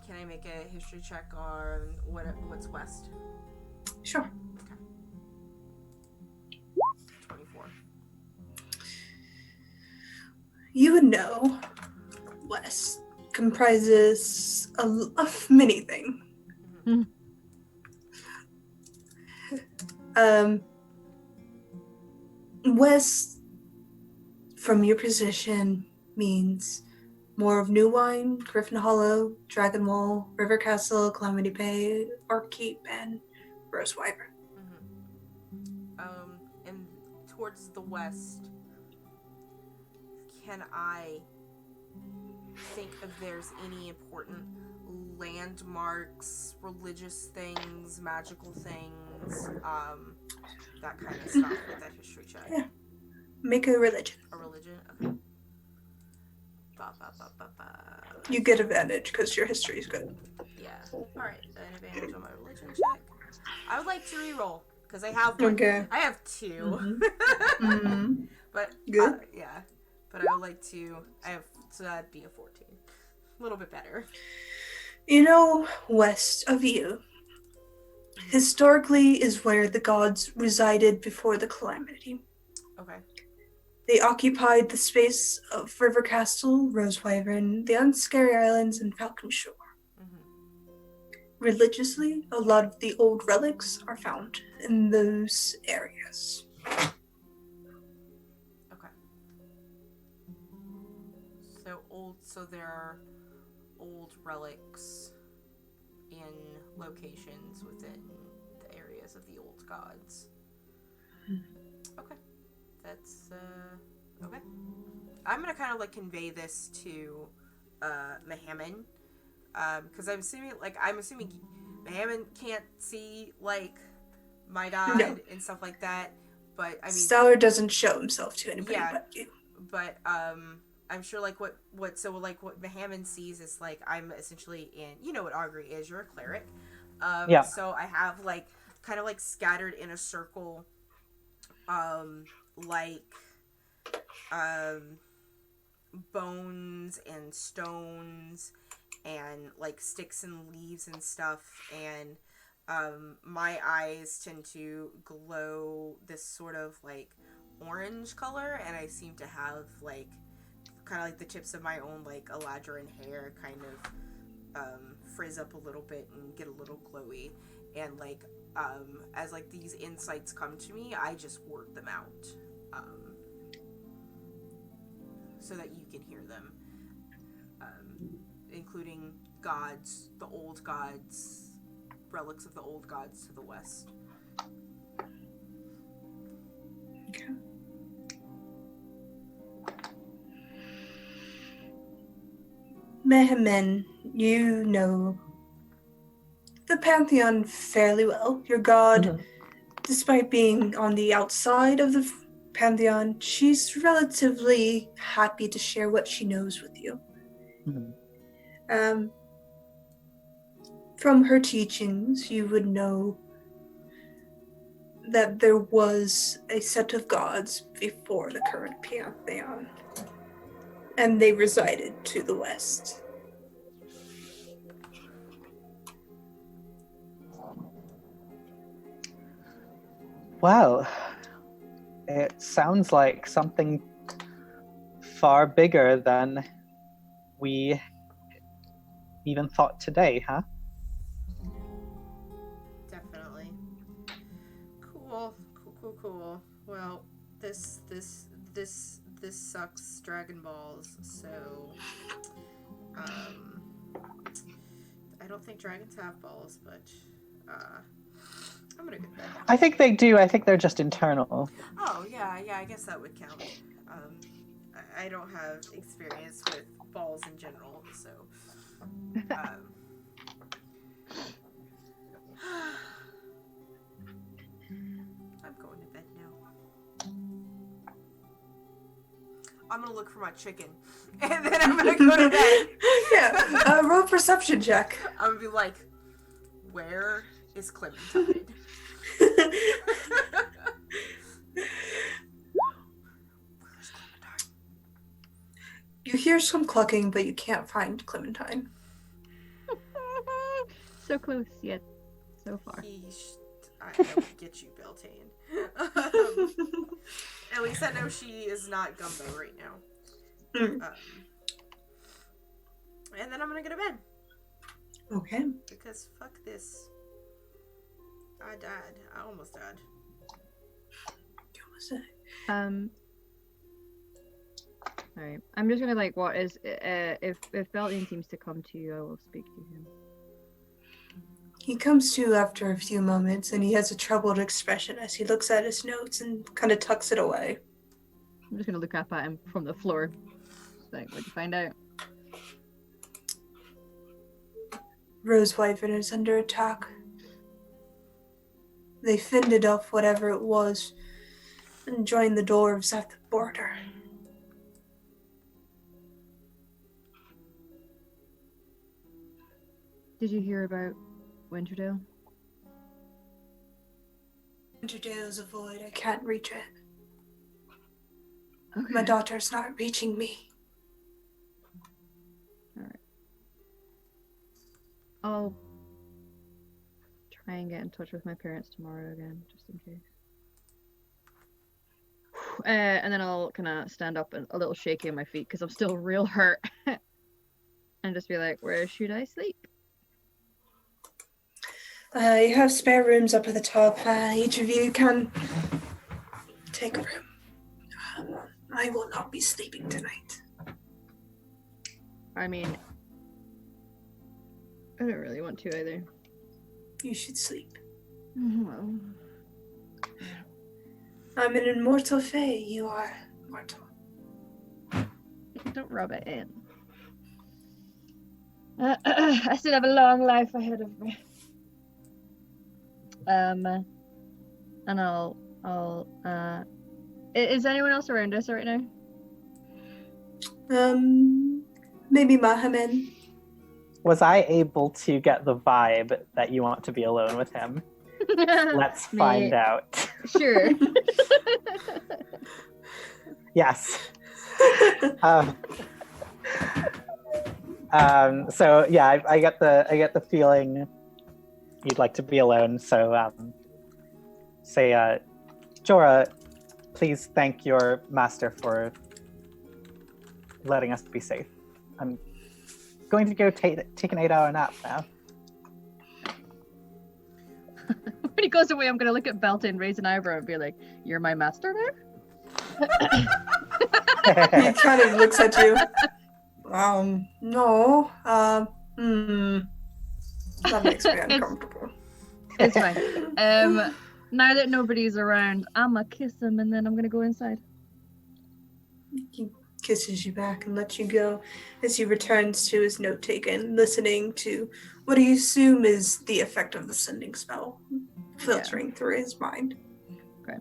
Speaker 1: Can I make a history check on what's west?
Speaker 2: Sure.
Speaker 1: Okay. 24.
Speaker 2: You would know west comprises of many things. West, from your position, means more of New Wine, Griffin Hollow, Dragon Wall, River Castle, Calamity Bay, Keep, and Rose Wyvern.
Speaker 1: And towards the west, can I think if there's any important landmarks, religious things, magical things, that kind of stuff with that history check?
Speaker 2: Yeah. Make a religion.
Speaker 1: A religion? Okay.
Speaker 2: You get advantage because your history is good.
Speaker 1: Yeah. Alright, an advantage on my religion check. I would like to reroll, because I have one.
Speaker 2: Okay.
Speaker 1: I have two.
Speaker 2: Mm-hmm.
Speaker 1: But,
Speaker 2: Good.
Speaker 1: yeah. But I would like to, so that'd be a 14. A little bit better.
Speaker 2: You know, west of you, historically is where the gods resided before the calamity.
Speaker 1: Okay.
Speaker 2: They occupied the space of River Castle, Rose Wyvern, the Unscary Islands, and Falcon Shore. Religiously, a lot of the old relics are found in those areas.
Speaker 1: Okay. So there are old relics in locations within the areas of the old gods. Okay. That's, okay. I'm gonna kind of, like, convey this to, Mahaman. Because I'm assuming Mahaman can't see, like, my god and stuff like that. But, I mean...
Speaker 2: Stour doesn't show himself to anybody but you.
Speaker 1: But, I'm sure, like, what Mahaman sees is, like, I'm essentially in... You know what augury is. You're a cleric.
Speaker 3: Yeah.
Speaker 1: So I have, like, kind of, like, scattered in a circle, bones and stones and like sticks and leaves and stuff, and my eyes tend to glow this sort of like orange color, and I seem to have like kind of like the tips of my own like Eladrin hair kind of frizz up a little bit and get a little glowy, and like as like these insights come to me, I just word them out so that you can hear them, including gods, the old gods, relics of the old gods to the west.
Speaker 2: Okay. Mehemen, you know the Pantheon fairly well. Your god, despite being on the outside of the Pantheon, she's relatively happy to share what she knows with you. From her teachings, you would know that there was a set of gods before the current Pantheon, and they resided to the west.
Speaker 3: Well, it sounds like something far bigger than we even thought today, huh?
Speaker 1: Definitely. Cool. Well, this sucks Dragon Balls, so I don't think dragons have balls, but I'm gonna get that.
Speaker 3: I think they do. I think they're just internal.
Speaker 1: Oh yeah, I guess that would count. I don't have experience with balls in general, so I'm going to bed now. I'm gonna look for my chicken, and then I'm gonna go to bed.
Speaker 2: Yeah, roll perception check.
Speaker 1: I'm gonna be like, where is Clementine?
Speaker 2: You hear some clucking, but you can't find Clementine.
Speaker 5: So close, yet so far.
Speaker 1: I don't get you, Beltane. At least I know she is not Gumbo right now. And then I'm gonna go to bed.
Speaker 2: Okay.
Speaker 1: Because fuck this. I died. I almost died.
Speaker 2: What was it?
Speaker 5: Alright. I'm just gonna like, what is if Beltane seems to come to you, I will speak to him.
Speaker 2: He comes to after a few moments, and he has a troubled expression as he looks at his notes and kind of tucks it away.
Speaker 5: I'm just gonna look up at him from the floor. Like, what'd you find out?
Speaker 2: Rosewyvern is under attack. They fended off whatever it was and joined the dwarves at the border.
Speaker 5: Did you hear about Winterdale?
Speaker 2: Winterdale is a void. I can't reach it.
Speaker 5: Okay.
Speaker 2: My daughter's not reaching me.
Speaker 5: Alright. I'll try and get in touch with my parents tomorrow again, just in case. And then I'll kind of stand up and a little shaky on my feet because I'm still real hurt. And just be like, where should I sleep?
Speaker 2: You have spare rooms up at the top. Each of you can take a room. I will not be sleeping tonight.
Speaker 5: I mean, I don't really want to either.
Speaker 2: You should sleep.
Speaker 5: Well,
Speaker 2: I'm an immortal fae. You are mortal.
Speaker 5: don't rub it in. I still have a long life ahead of me. And I'll is anyone else around us right now?
Speaker 2: Maybe Mahaman.
Speaker 3: Was I able to get the vibe that you want to be alone with him? Let's find out.
Speaker 5: Sure.
Speaker 3: Yes. So yeah, I get the feeling you'd like to be alone. So say, Jorah, please thank your master for letting us be safe. I'm going to go take an 8-hour nap now.
Speaker 5: When he goes away, I'm gonna look at Belton, raise an eyebrow, and be like, "You're my master now?"
Speaker 2: He kind of looks at you. No. That makes me uncomfortable.
Speaker 5: It's fine. Now that nobody's around, I'ma kiss him, and then I'm gonna go inside.
Speaker 2: He kisses you back and lets you go as he returns to his note taking, listening to what he assume is the effect of the sending spell filtering through his mind.
Speaker 5: Okay.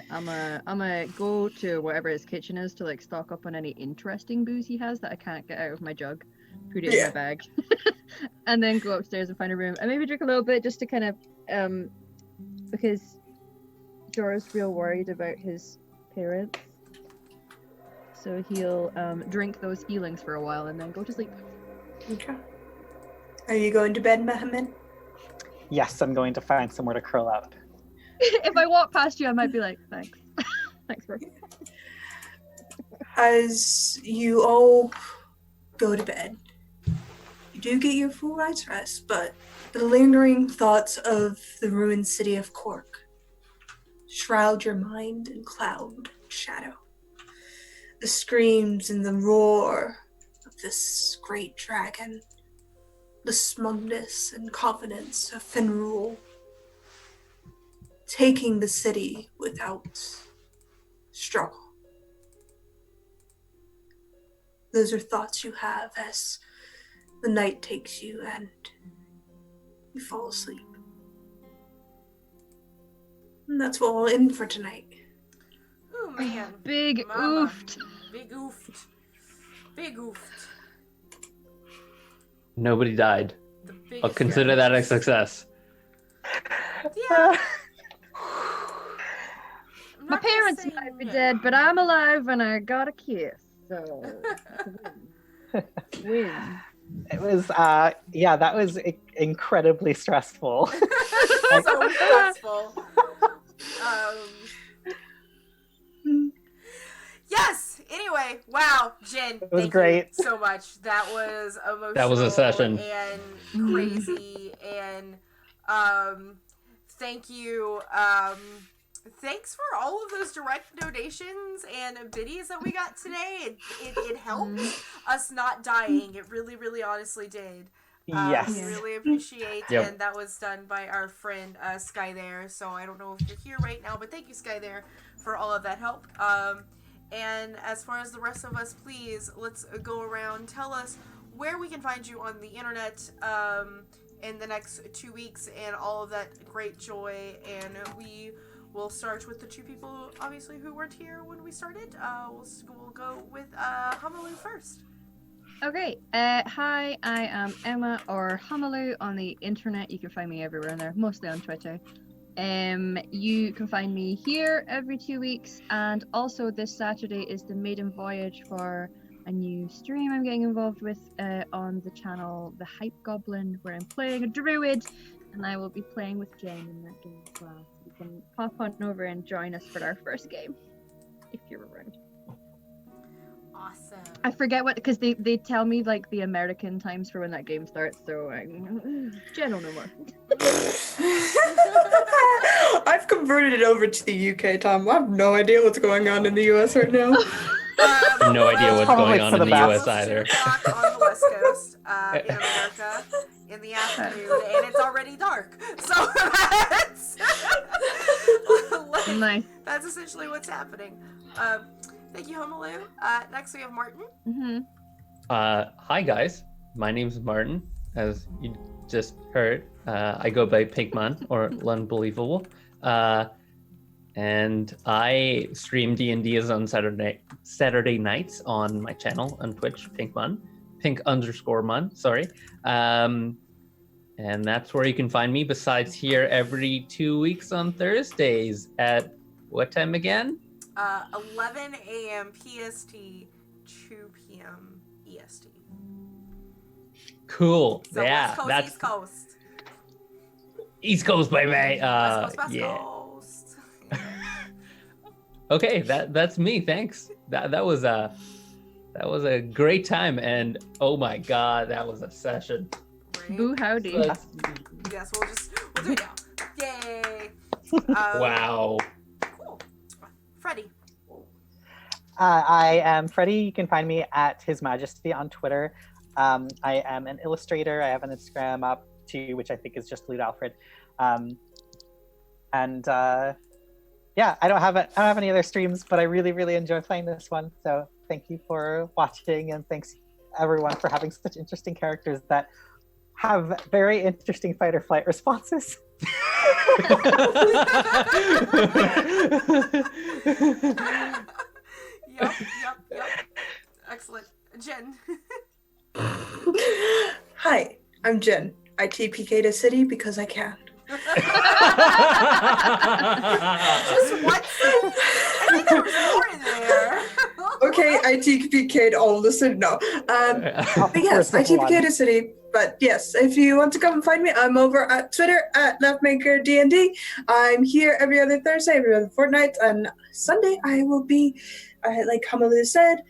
Speaker 5: I'ma go to whatever his kitchen is to like stock up on any interesting booze he has that I can't get out of my jug. Put it in my bag, and then go upstairs and find a room and maybe drink a little bit just to kind of because Jorah's real worried about his parents. So he'll drink those healings for a while and then go to sleep.
Speaker 2: Okay. Are you going to bed, Mohammed?
Speaker 3: Yes, I'm going to find somewhere to curl up.
Speaker 5: If I walk past you, I might be like, thanks. Thanks for...
Speaker 2: As you all go to bed, you do get your full night's rest, but the lingering thoughts of the ruined city of Cork shroud your mind in cloud and shadow. The screams and the roar of this great dragon, the smugness and confidence of Finrul, taking the city without struggle. Those are thoughts you have as the night takes you and you fall asleep. And that's what we'll end for tonight.
Speaker 1: Oh man.
Speaker 5: Big
Speaker 1: Mama.
Speaker 5: oofed.
Speaker 1: Big oofed. Big oofed.
Speaker 4: Nobody died.
Speaker 1: The
Speaker 4: I'll
Speaker 1: biggest
Speaker 4: consider that a success.
Speaker 1: Yeah. I'm
Speaker 5: My
Speaker 1: not gonna
Speaker 5: parents
Speaker 1: say
Speaker 5: might be
Speaker 1: no.
Speaker 5: dead, but I'm alive and I got a kiss. So, win.
Speaker 3: It was, that was incredibly stressful.
Speaker 1: So stressful. Yes. Anyway, wow, Jen,
Speaker 3: was
Speaker 1: thank
Speaker 3: great.
Speaker 1: you so much. That was emotional.
Speaker 4: That was a session.
Speaker 1: And crazy. And thank you. Thanks for all of those direct donations and biddies that we got today. It helped us not dying. It really, really honestly did.
Speaker 3: Yes.
Speaker 1: We really appreciate,
Speaker 4: Yep.
Speaker 1: and that was done by our friend Sky there. So I don't know if you're here right now, but thank you, Sky there, for all of that help. And as far as the rest of us, please let's go around. Tell us where we can find you on the internet in the next 2 weeks, and all of that great joy. And we will start with the two people, obviously, who weren't here when we started. We'll go with Hamalu first.
Speaker 5: Okay, hi, I am Emma, or Hamalu on the internet. You can find me everywhere on there, mostly on Twitter. You can find me here every 2 weeks, and also this Saturday is the maiden voyage for a new stream I'm getting involved with on the channel The Hype Goblin, where I'm playing a druid, and I will be playing with Jen in that game as well. So you can pop on over and join us for our first game, if you're around.
Speaker 1: Awesome.
Speaker 5: I forget what, because they tell me like the American times for when that game starts, so Jen will know more.
Speaker 2: I've converted it over to the UK time. I have no idea what's going on in the US right now.
Speaker 4: No idea what's going on in the US either.
Speaker 1: It's 2 o'clock on the West Coast in America in the afternoon, and it's already dark. So
Speaker 5: Nice.
Speaker 1: that's essentially what's happening. Thank you, Homalu. Next we have Martin.
Speaker 5: Mm-hmm.
Speaker 4: Hi guys, my name's Martin. As you just heard, I go by Pinkman or L'Unbelievable, and I stream D&D on Saturday nights on my channel on Twitch, Pinkman, Pink_man. Sorry, and that's where you can find me. Besides here, every 2 weeks on Thursdays at what time again?
Speaker 1: 11 a.m. PST, 2 p.m. EST.
Speaker 4: Cool.
Speaker 1: So
Speaker 4: Yeah,
Speaker 1: West Coast,
Speaker 4: that's
Speaker 1: East Coast.
Speaker 4: East Coast, baby.
Speaker 1: West Coast, West
Speaker 4: Yeah.
Speaker 1: Coast.
Speaker 4: Okay, that's me. Thanks. That was a great time, and oh my god, that was a session.
Speaker 1: Right?
Speaker 5: Boo howdy.
Speaker 4: Let's-
Speaker 1: Yes, we'll do it now. Yay!
Speaker 4: wow.
Speaker 1: Cool. Freddie.
Speaker 3: I am Freddie. You can find me at His Majesty on Twitter. I am an illustrator. I have an Instagram up too, which I think is just Lute Alfred. Yeah, I don't have any other streams, but I really, really enjoy playing this one. So thank you for watching, and thanks everyone for having such interesting characters that have very interesting fight or flight responses.
Speaker 1: Yep. Excellent. Jen.
Speaker 2: Hi, I'm Jen. I TPK to City because I can.
Speaker 1: Just one sentence? I think there was more in there.
Speaker 2: Okay, I TPK'd all the city. No. But yes, I TPK to City. But yes, if you want to come and find me, I'm over at Twitter at LeftMakerDND. I'm here every other Thursday, every other fortnight, and Sunday I will be, like Hamalu said,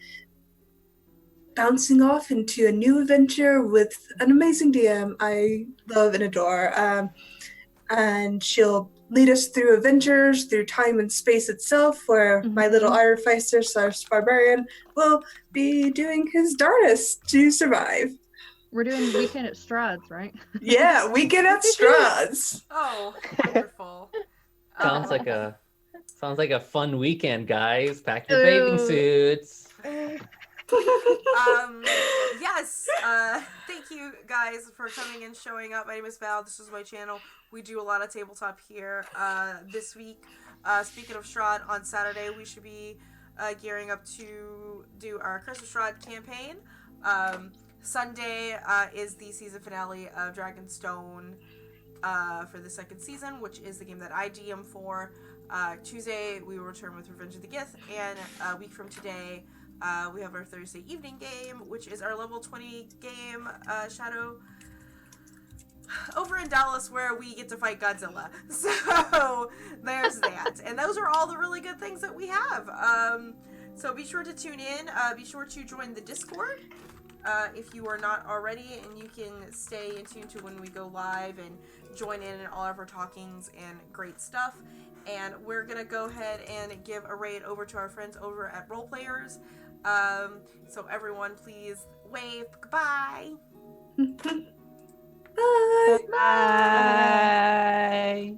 Speaker 2: bouncing off into a new adventure with an amazing DM I love and adore. And she'll lead us through adventures, through time and space itself, where my little Ironfeister / barbarian will be doing his darnest to survive.
Speaker 5: We're doing weekend at Strahd's, right?
Speaker 2: Yeah, weekend at Strahd's.
Speaker 1: Oh, wonderful.
Speaker 4: Sounds like a fun weekend, guys. Pack your bathing suits.
Speaker 1: Yes. Thank you guys for coming and showing up. My name is Val. This is my channel. We do a lot of tabletop here. This week, speaking of Strahd, on Saturday we should be gearing up to do our Curse of Strahd campaign. Sunday is the season finale of Dragonstone for the second season, which is the game that I DM for. Tuesday we will return with Revenge of the Gith, and a week from today we have our Thursday evening game, which is our level 20 game, Shadow, over in Dallas, where we get to fight Godzilla. So there's that. And those are all the really good things that we have. So be sure to tune in. Be sure to join the Discord if you are not already, and you can stay in tune to when we go live and join in all of our talkings and great stuff. And we're going to go ahead and give a raid over to our friends over at Role Players. So everyone, please wave goodbye.
Speaker 2: Bye.
Speaker 3: Bye.